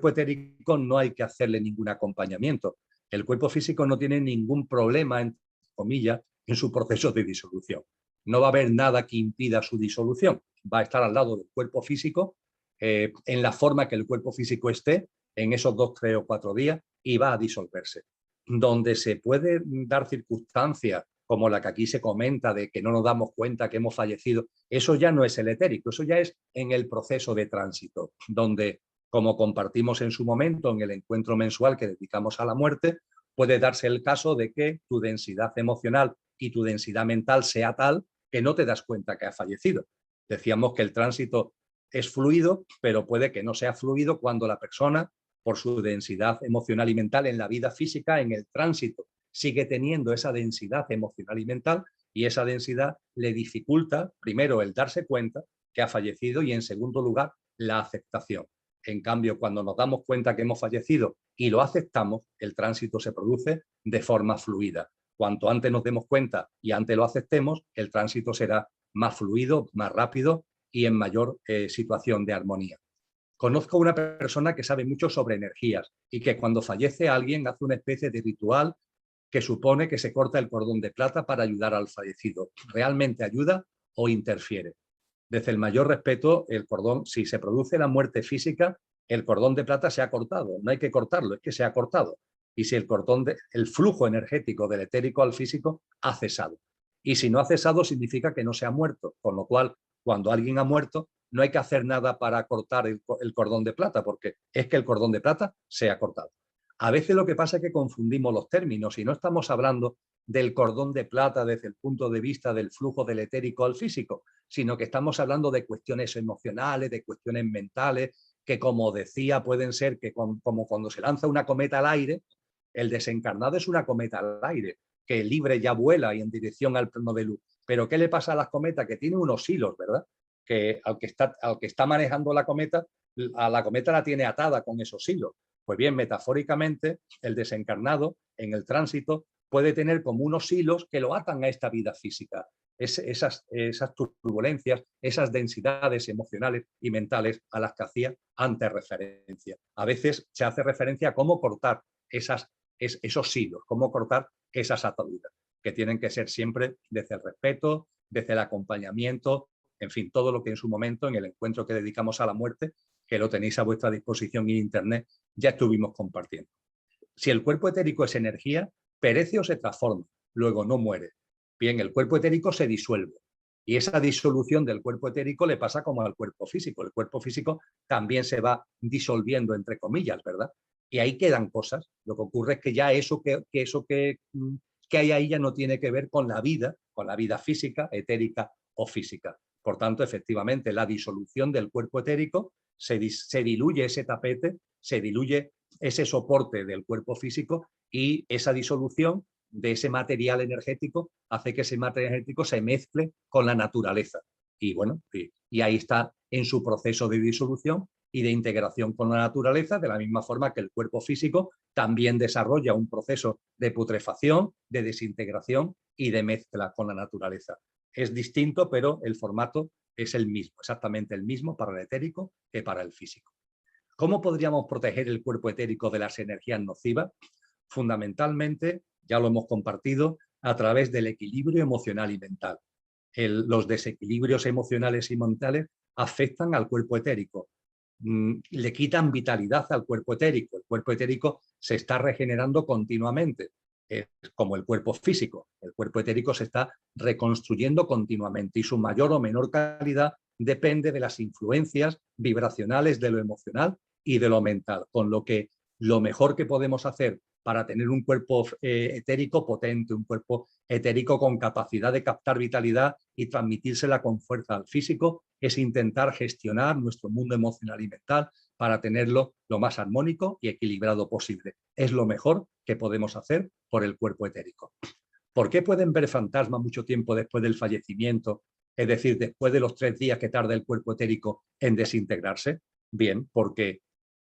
Speaker 2: etérico no hay que hacerle ningún acompañamiento. El cuerpo físico no tiene ningún problema, entre comillas, en su proceso de disolución. No va a haber nada que impida su disolución. Va a estar al lado del cuerpo físico en la forma que el cuerpo físico esté en esos 2, 3 o 4 días y va a disolverse. Donde se puede dar circunstancias como la que aquí se comenta de que no nos damos cuenta que hemos fallecido, eso ya no es el etérico, eso ya es en el proceso de tránsito, donde, como compartimos en su momento en el encuentro mensual que dedicamos a la muerte, puede darse el caso de que tu densidad emocional y tu densidad mental sea tal que no te das cuenta que has fallecido. Decíamos que el tránsito es fluido, pero puede que no sea fluido cuando la persona, por su densidad emocional y mental en la vida física, en el tránsito, sigue teniendo esa densidad emocional y mental, y esa densidad le dificulta, primero, el darse cuenta que ha fallecido y, en segundo lugar, la aceptación. En cambio, cuando nos damos cuenta que hemos fallecido y lo aceptamos, el tránsito se produce de forma fluida. Cuanto antes nos demos cuenta y antes lo aceptemos, el tránsito será más fluido, más rápido y en mayor situación de armonía. Conozco una persona que sabe mucho sobre energías y que cuando fallece alguien hace una especie de ritual que supone que se corta el cordón de plata para ayudar al fallecido. ¿Realmente ayuda o interfiere? Desde el mayor respeto, el cordón, si se produce la muerte física, el cordón de plata se ha cortado. No hay que cortarlo, es que se ha cortado. Y si el flujo energético del etérico al físico ha cesado. Y si no ha cesado, significa que no se ha muerto. Con lo cual, cuando alguien ha muerto, no hay que hacer nada para cortar el cordón de plata, porque es que el cordón de plata se ha cortado. A veces lo que pasa es que confundimos los términos y no estamos hablando del cordón de plata desde el punto de vista del flujo del etérico al físico, sino que estamos hablando de cuestiones emocionales, de cuestiones mentales, que, como decía, pueden ser que como cuando se lanza una cometa al aire, el desencarnado es una cometa al aire, que libre ya vuela y en dirección al plano de luz. Pero ¿qué le pasa a las cometas? Que tiene unos hilos, ¿verdad? Que al que está manejando la cometa, a la cometa la tiene atada con esos hilos. Pues bien, metafóricamente, el desencarnado en el tránsito puede tener como unos hilos que lo atan a esta vida física. Esas turbulencias, esas densidades emocionales y mentales a las que hacía antes referencia. A veces se hace referencia a cómo cortar esos hilos, cómo cortar esas ataduras, que tienen que ser siempre desde el respeto, desde el acompañamiento, en fin, todo lo que en su momento, en el encuentro que dedicamos a la muerte, que lo tenéis a vuestra disposición en internet, ya estuvimos compartiendo. Si el cuerpo etérico es energía, perece o se transforma, luego no muere. Bien, el cuerpo etérico se disuelve y esa disolución del cuerpo etérico le pasa como al cuerpo físico. El cuerpo físico también se va disolviendo, entre comillas, ¿verdad? Y ahí quedan cosas. Lo que ocurre es que ya eso que hay ahí ya no tiene que ver con la vida física, etérica o física. Por tanto, efectivamente, la disolución del cuerpo etérico se diluye ese tapete, se diluye ese soporte del cuerpo físico y esa disolución de ese material energético hace que ese material energético se mezcle con la naturaleza. Y bueno, y ahí está en su proceso de disolución y de integración con la naturaleza, de la misma forma que el cuerpo físico también desarrolla un proceso de putrefacción, de desintegración y de mezcla con la naturaleza. Es distinto, pero el formato es el mismo, exactamente el mismo para el etérico que para el físico. ¿Cómo podríamos proteger el cuerpo etérico de las energías nocivas? Fundamentalmente, ya lo hemos compartido, a través del equilibrio emocional y mental. Los desequilibrios emocionales y mentales afectan al cuerpo etérico, le quitan vitalidad al cuerpo etérico. El cuerpo etérico se está regenerando continuamente, como el cuerpo físico. El cuerpo etérico se está reconstruyendo continuamente y su mayor o menor calidad depende de las influencias vibracionales de lo emocional y de lo mental, con lo que lo mejor que podemos hacer para tener un cuerpo etérico potente, un cuerpo etérico con capacidad de captar vitalidad y transmitírsela con fuerza al físico, es intentar gestionar nuestro mundo emocional y mental para tenerlo lo más armónico y equilibrado posible. Es lo mejor que podemos hacer por el cuerpo etérico. ¿Por qué pueden ver fantasmas mucho tiempo después del fallecimiento? Es decir, después de los 3 días que tarda el cuerpo etérico en desintegrarse. Bien, porque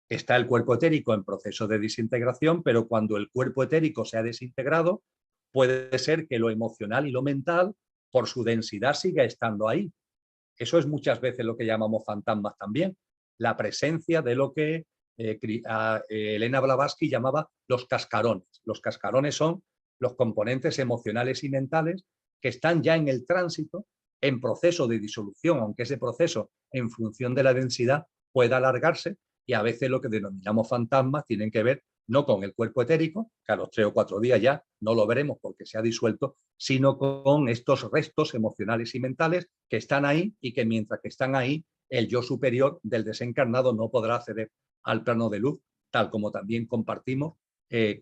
Speaker 2: está el cuerpo etérico en proceso de desintegración, pero cuando el cuerpo etérico se ha desintegrado, puede ser que lo emocional y lo mental, por su densidad, siga estando ahí. Eso es muchas veces lo que llamamos fantasmas también. La presencia de lo que Elena Blavatsky llamaba los cascarones. Los cascarones son los componentes emocionales y mentales que están ya en el tránsito, en proceso de disolución, aunque ese proceso, en función de la densidad, pueda alargarse, y a veces lo que denominamos fantasmas tienen que ver no con el cuerpo etérico, que a los 3 o 4 días ya no lo veremos porque se ha disuelto, sino con estos restos emocionales y mentales que están ahí, y que mientras que están ahí, el yo superior del desencarnado no podrá acceder al plano de luz, tal como también compartimos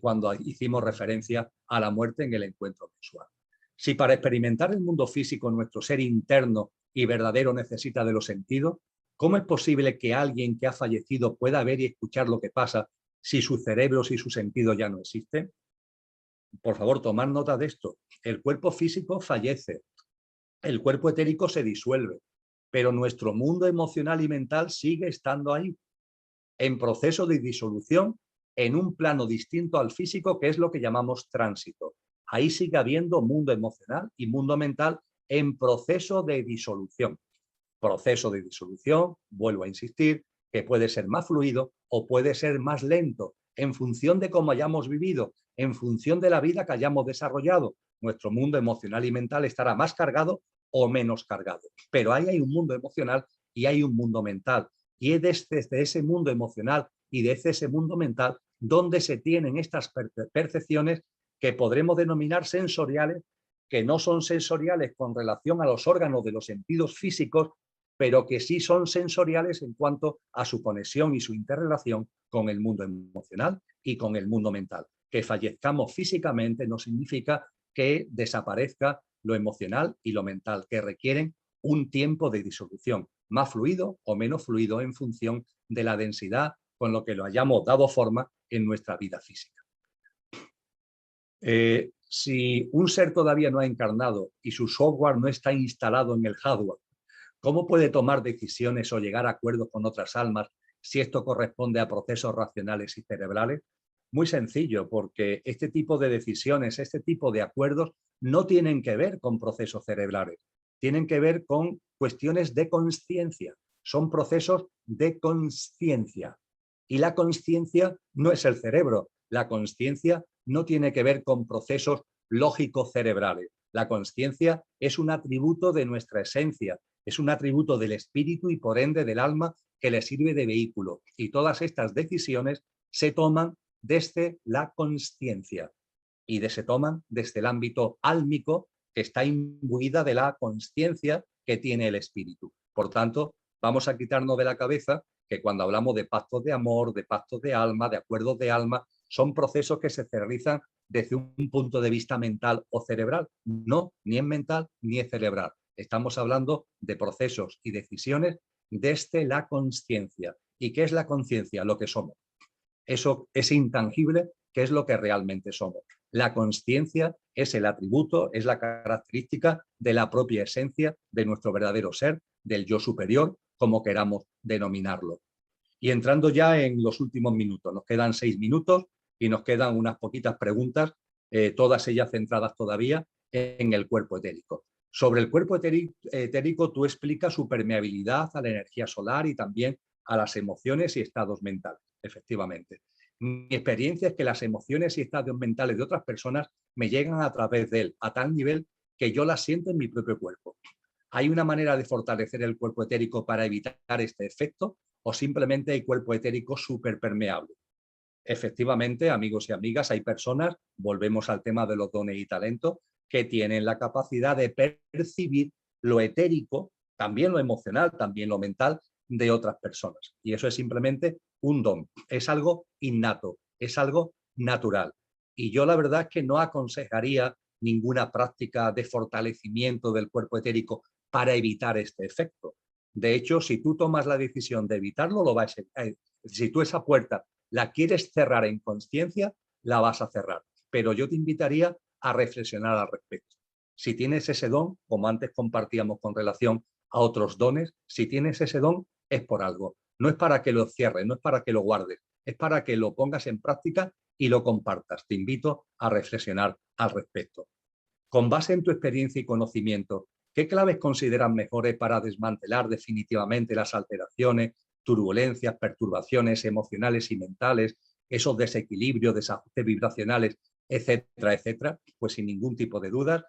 Speaker 2: cuando hicimos referencia a la muerte en el encuentro mensual. Si para experimentar el mundo físico nuestro ser interno y verdadero necesita de los sentidos, ¿cómo es posible que alguien que ha fallecido pueda ver y escuchar lo que pasa si su cerebro, si su sentido ya no existen? Por favor, tomad nota de esto. El cuerpo físico fallece, el cuerpo etérico se disuelve, pero nuestro mundo emocional y mental sigue estando ahí, en proceso de disolución, en un plano distinto al físico, que es lo que llamamos tránsito. Ahí sigue habiendo mundo emocional y mundo mental en proceso de disolución. Proceso de disolución, vuelvo a insistir, que puede ser más fluido o puede ser más lento, en función de cómo hayamos vivido, en función de la vida que hayamos desarrollado. Nuestro mundo emocional y mental estará más cargado o menos cargado. Pero ahí hay un mundo emocional y hay un mundo mental. Y es desde ese mundo emocional y desde ese mundo mental donde se tienen estas percepciones que podremos denominar sensoriales, que no son sensoriales con relación a los órganos de los sentidos físicos, pero que sí son sensoriales en cuanto a su conexión y su interrelación con el mundo emocional y con el mundo mental. Que fallezcamos físicamente no significa que desaparezca lo emocional y lo mental, que requieren un tiempo de disolución, más fluido o menos fluido en función de la densidad con lo que lo hayamos dado forma en nuestra vida física. Si un ser todavía no ha encarnado y su software no está instalado en el hardware, ¿cómo puede tomar decisiones o llegar a acuerdos con otras almas si esto corresponde a procesos racionales y cerebrales? Muy sencillo, porque este tipo de decisiones, este tipo de acuerdos no tienen que ver con procesos cerebrales, tienen que ver con cuestiones de consciencia, son procesos de consciencia. Y la consciencia no es el cerebro, la consciencia no tiene que ver con procesos lógicos cerebrales. La consciencia es un atributo de nuestra esencia, es un atributo del espíritu y por ende del alma que le sirve de vehículo. Y todas estas decisiones se toman desde la consciencia y se toman desde el ámbito álmico, que está imbuida de la consciencia que tiene el espíritu. Por tanto, vamos a quitarnos de la cabeza que cuando hablamos de pactos de amor, de pactos de alma, de acuerdos de alma, son procesos que se realizan desde un punto de vista mental o cerebral. No, ni es mental ni es cerebral. Estamos hablando de procesos y decisiones desde la consciencia. ¿Y qué es la conciencia? Lo que somos. Eso es intangible, que es lo que realmente somos. La consciencia es el atributo, es la característica de la propia esencia de nuestro verdadero ser, del yo superior, como queramos denominarlo. Y entrando ya en los últimos minutos, nos quedan 6 minutos y nos quedan unas poquitas preguntas, todas ellas centradas todavía en el cuerpo etérico. Sobre el cuerpo etérico, tú explicas su permeabilidad a la energía solar y también a las emociones y estados mentales, efectivamente. Mi experiencia es que las emociones y estados mentales de otras personas me llegan a través de él, a tal nivel que yo las siento en mi propio cuerpo. ¿Hay una manera de fortalecer el cuerpo etérico para evitar este efecto o simplemente hay cuerpo etérico súper permeable? Efectivamente, amigos y amigas, hay personas, volvemos al tema de los dones y talentos, que tienen la capacidad de percibir lo etérico, también lo emocional, también lo mental de otras personas. Y eso es simplemente un don, es algo innato, es algo natural. Y yo la verdad es que no aconsejaría ninguna práctica de fortalecimiento del cuerpo etérico para evitar este efecto. De hecho, si tú tomas la decisión de evitarlo, lo vas a, si tú esa puerta la quieres cerrar en consciencia, la vas a cerrar. Pero yo te invitaría a reflexionar al respecto. Si tienes ese don, como antes compartíamos con relación a otros dones, si tienes ese don es por algo. No es para que lo cierres, no es para que lo guardes, es para que lo pongas en práctica y lo compartas. Te invito a reflexionar al respecto. Con base en tu experiencia y conocimiento, ¿qué claves consideras mejores para desmantelar definitivamente las alteraciones, turbulencias, perturbaciones emocionales y mentales, esos desequilibrios, desajustes vibracionales, etcétera, etcétera? Pues sin ningún tipo de dudas,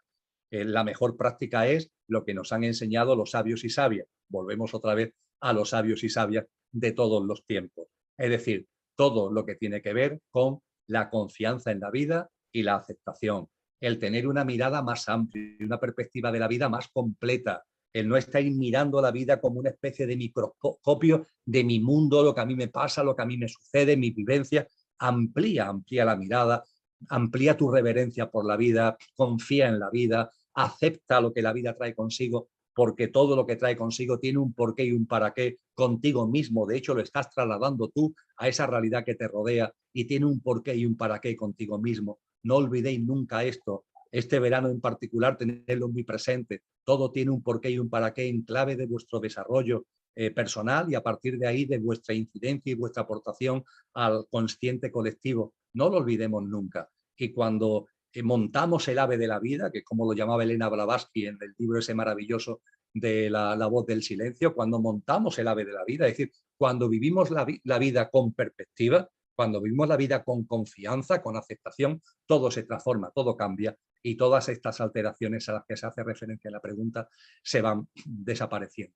Speaker 2: la mejor práctica es lo que nos han enseñado los sabios y sabias. Volvemos otra vez a los sabios y sabias de todos los tiempos. Es decir, todo lo que tiene que ver con la confianza en la vida y la aceptación. El tener una mirada más amplia, una perspectiva de la vida más completa, el no estar mirando la vida como una especie de microscopio de mi mundo, lo que a mí me pasa, lo que a mí me sucede, mi vivencia. Amplía la mirada, amplía tu reverencia por la vida, confía en la vida, acepta lo que la vida trae consigo, porque todo lo que trae consigo tiene un porqué y un para qué contigo mismo. De hecho, lo estás trasladando tú a esa realidad que te rodea y tiene un porqué y un para qué contigo mismo. No olvidéis nunca esto. Este verano en particular, tenerlo muy presente. Todo tiene un porqué y un para qué en clave de vuestro desarrollo personal y a partir de ahí de vuestra incidencia y vuestra aportación al consciente colectivo. No lo olvidemos nunca. Y cuando montamos el ave de la vida, que es como lo llamaba Elena Blavatsky en el libro ese maravilloso de la voz del silencio, cuando montamos el ave de la vida, es decir, cuando vivimos la vida con perspectiva, cuando vivimos la vida con confianza, con aceptación, todo se transforma, todo cambia y todas estas alteraciones a las que se hace referencia en la pregunta se van desapareciendo.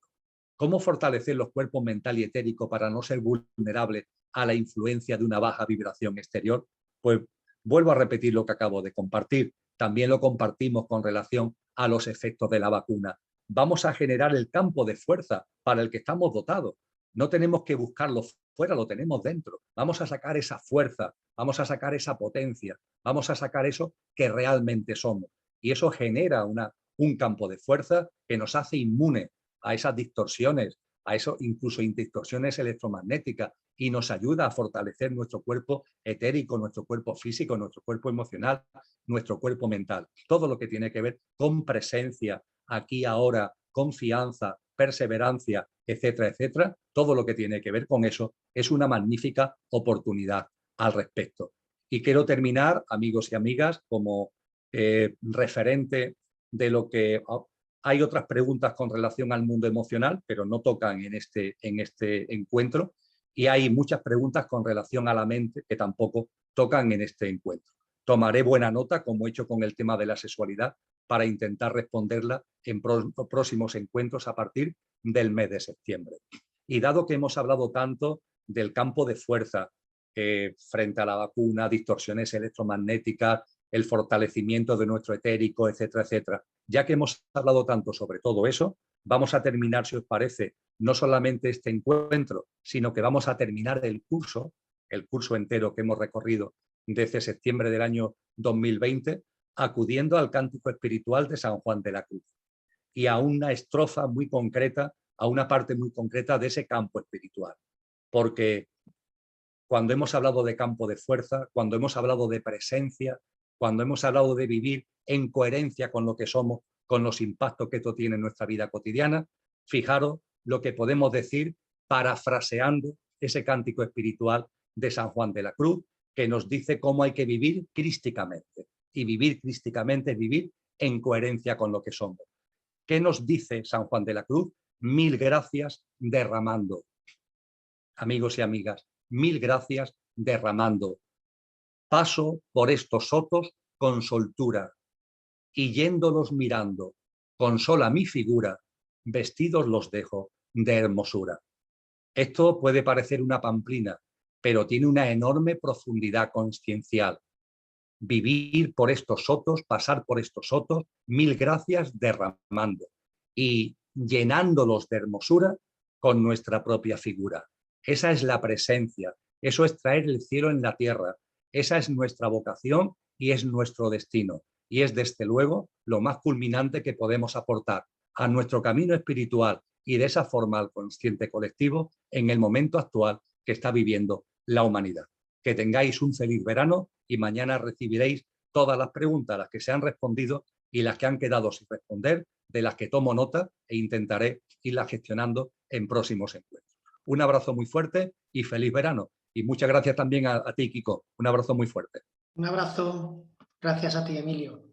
Speaker 2: ¿Cómo fortalecer los cuerpos mental y etérico para no ser vulnerables a la influencia de una baja vibración exterior? Pues vuelvo a repetir lo que acabo de compartir. También lo compartimos con relación a los efectos de la vacuna. Vamos a generar el campo de fuerza para el que estamos dotados. No tenemos que buscarlo fuera, lo tenemos dentro. Vamos a sacar esa fuerza, vamos a sacar esa potencia, vamos a sacar eso que realmente somos. Y eso genera un campo de fuerza que nos hace inmune a esas distorsiones, a eso incluso distorsiones electromagnéticas y nos ayuda a fortalecer nuestro cuerpo etérico, nuestro cuerpo físico, nuestro cuerpo emocional, nuestro cuerpo mental. Todo lo que tiene que ver con presencia, aquí, ahora, confianza, perseverancia, etcétera, etcétera, todo lo que tiene que ver con eso es una magnífica oportunidad al respecto. Y quiero terminar, amigos y amigas, como referente de lo que hay otras preguntas con relación al mundo emocional, pero no tocan en este encuentro, y hay muchas preguntas con relación a la mente que tampoco tocan en este encuentro. Tomaré buena nota, como he hecho con el tema de la sexualidad, para intentar responderla en próximos encuentros a partir del mes de septiembre. Y dado que hemos hablado tanto del campo de fuerza frente a la vacuna, distorsiones electromagnéticas, el fortalecimiento de nuestro etérico, etcétera, etcétera, ya que hemos hablado tanto sobre todo eso, vamos a terminar, si os parece, no solamente este encuentro, sino que vamos a terminar el curso entero que hemos recorrido desde septiembre del año 2020, acudiendo al cántico espiritual de San Juan de la Cruz y a una estrofa muy concreta, a una parte muy concreta de ese campo espiritual. Porque cuando hemos hablado de campo de fuerza, cuando hemos hablado de presencia, cuando hemos hablado de vivir en coherencia con lo que somos, con los impactos que esto tiene en nuestra vida cotidiana, fijaros lo que podemos decir parafraseando ese cántico espiritual de San Juan de la Cruz, que nos dice cómo hay que vivir crísticamente. Y vivir crísticamente es vivir en coherencia con lo que somos. ¿Qué nos dice San Juan de la Cruz? 1000 gracias derramando. Amigos y amigas, 1000 gracias derramando. Paso por estos sotos con soltura y yéndolos mirando, con sola mi figura, vestidos los dejo de hermosura. Esto puede parecer una pamplina, pero tiene una enorme profundidad consciencial. Vivir por estos sotos, pasar por estos sotos, 1000 gracias derramando y llenándolos de hermosura con nuestra propia figura. Esa es la presencia, eso es traer el cielo en la tierra, esa es nuestra vocación y es nuestro destino. Y es desde luego lo más culminante que podemos aportar a nuestro camino espiritual y de esa forma al consciente colectivo en el momento actual que está viviendo la humanidad. Que tengáis un feliz verano y mañana recibiréis todas las preguntas a las que se han respondido y las que han quedado sin responder, de las que tomo nota e intentaré irlas gestionando en próximos encuentros. Un abrazo muy fuerte y feliz verano. Y muchas gracias también a ti, Kiko. Un abrazo muy fuerte.
Speaker 1: Un abrazo. Gracias a ti, Emilio.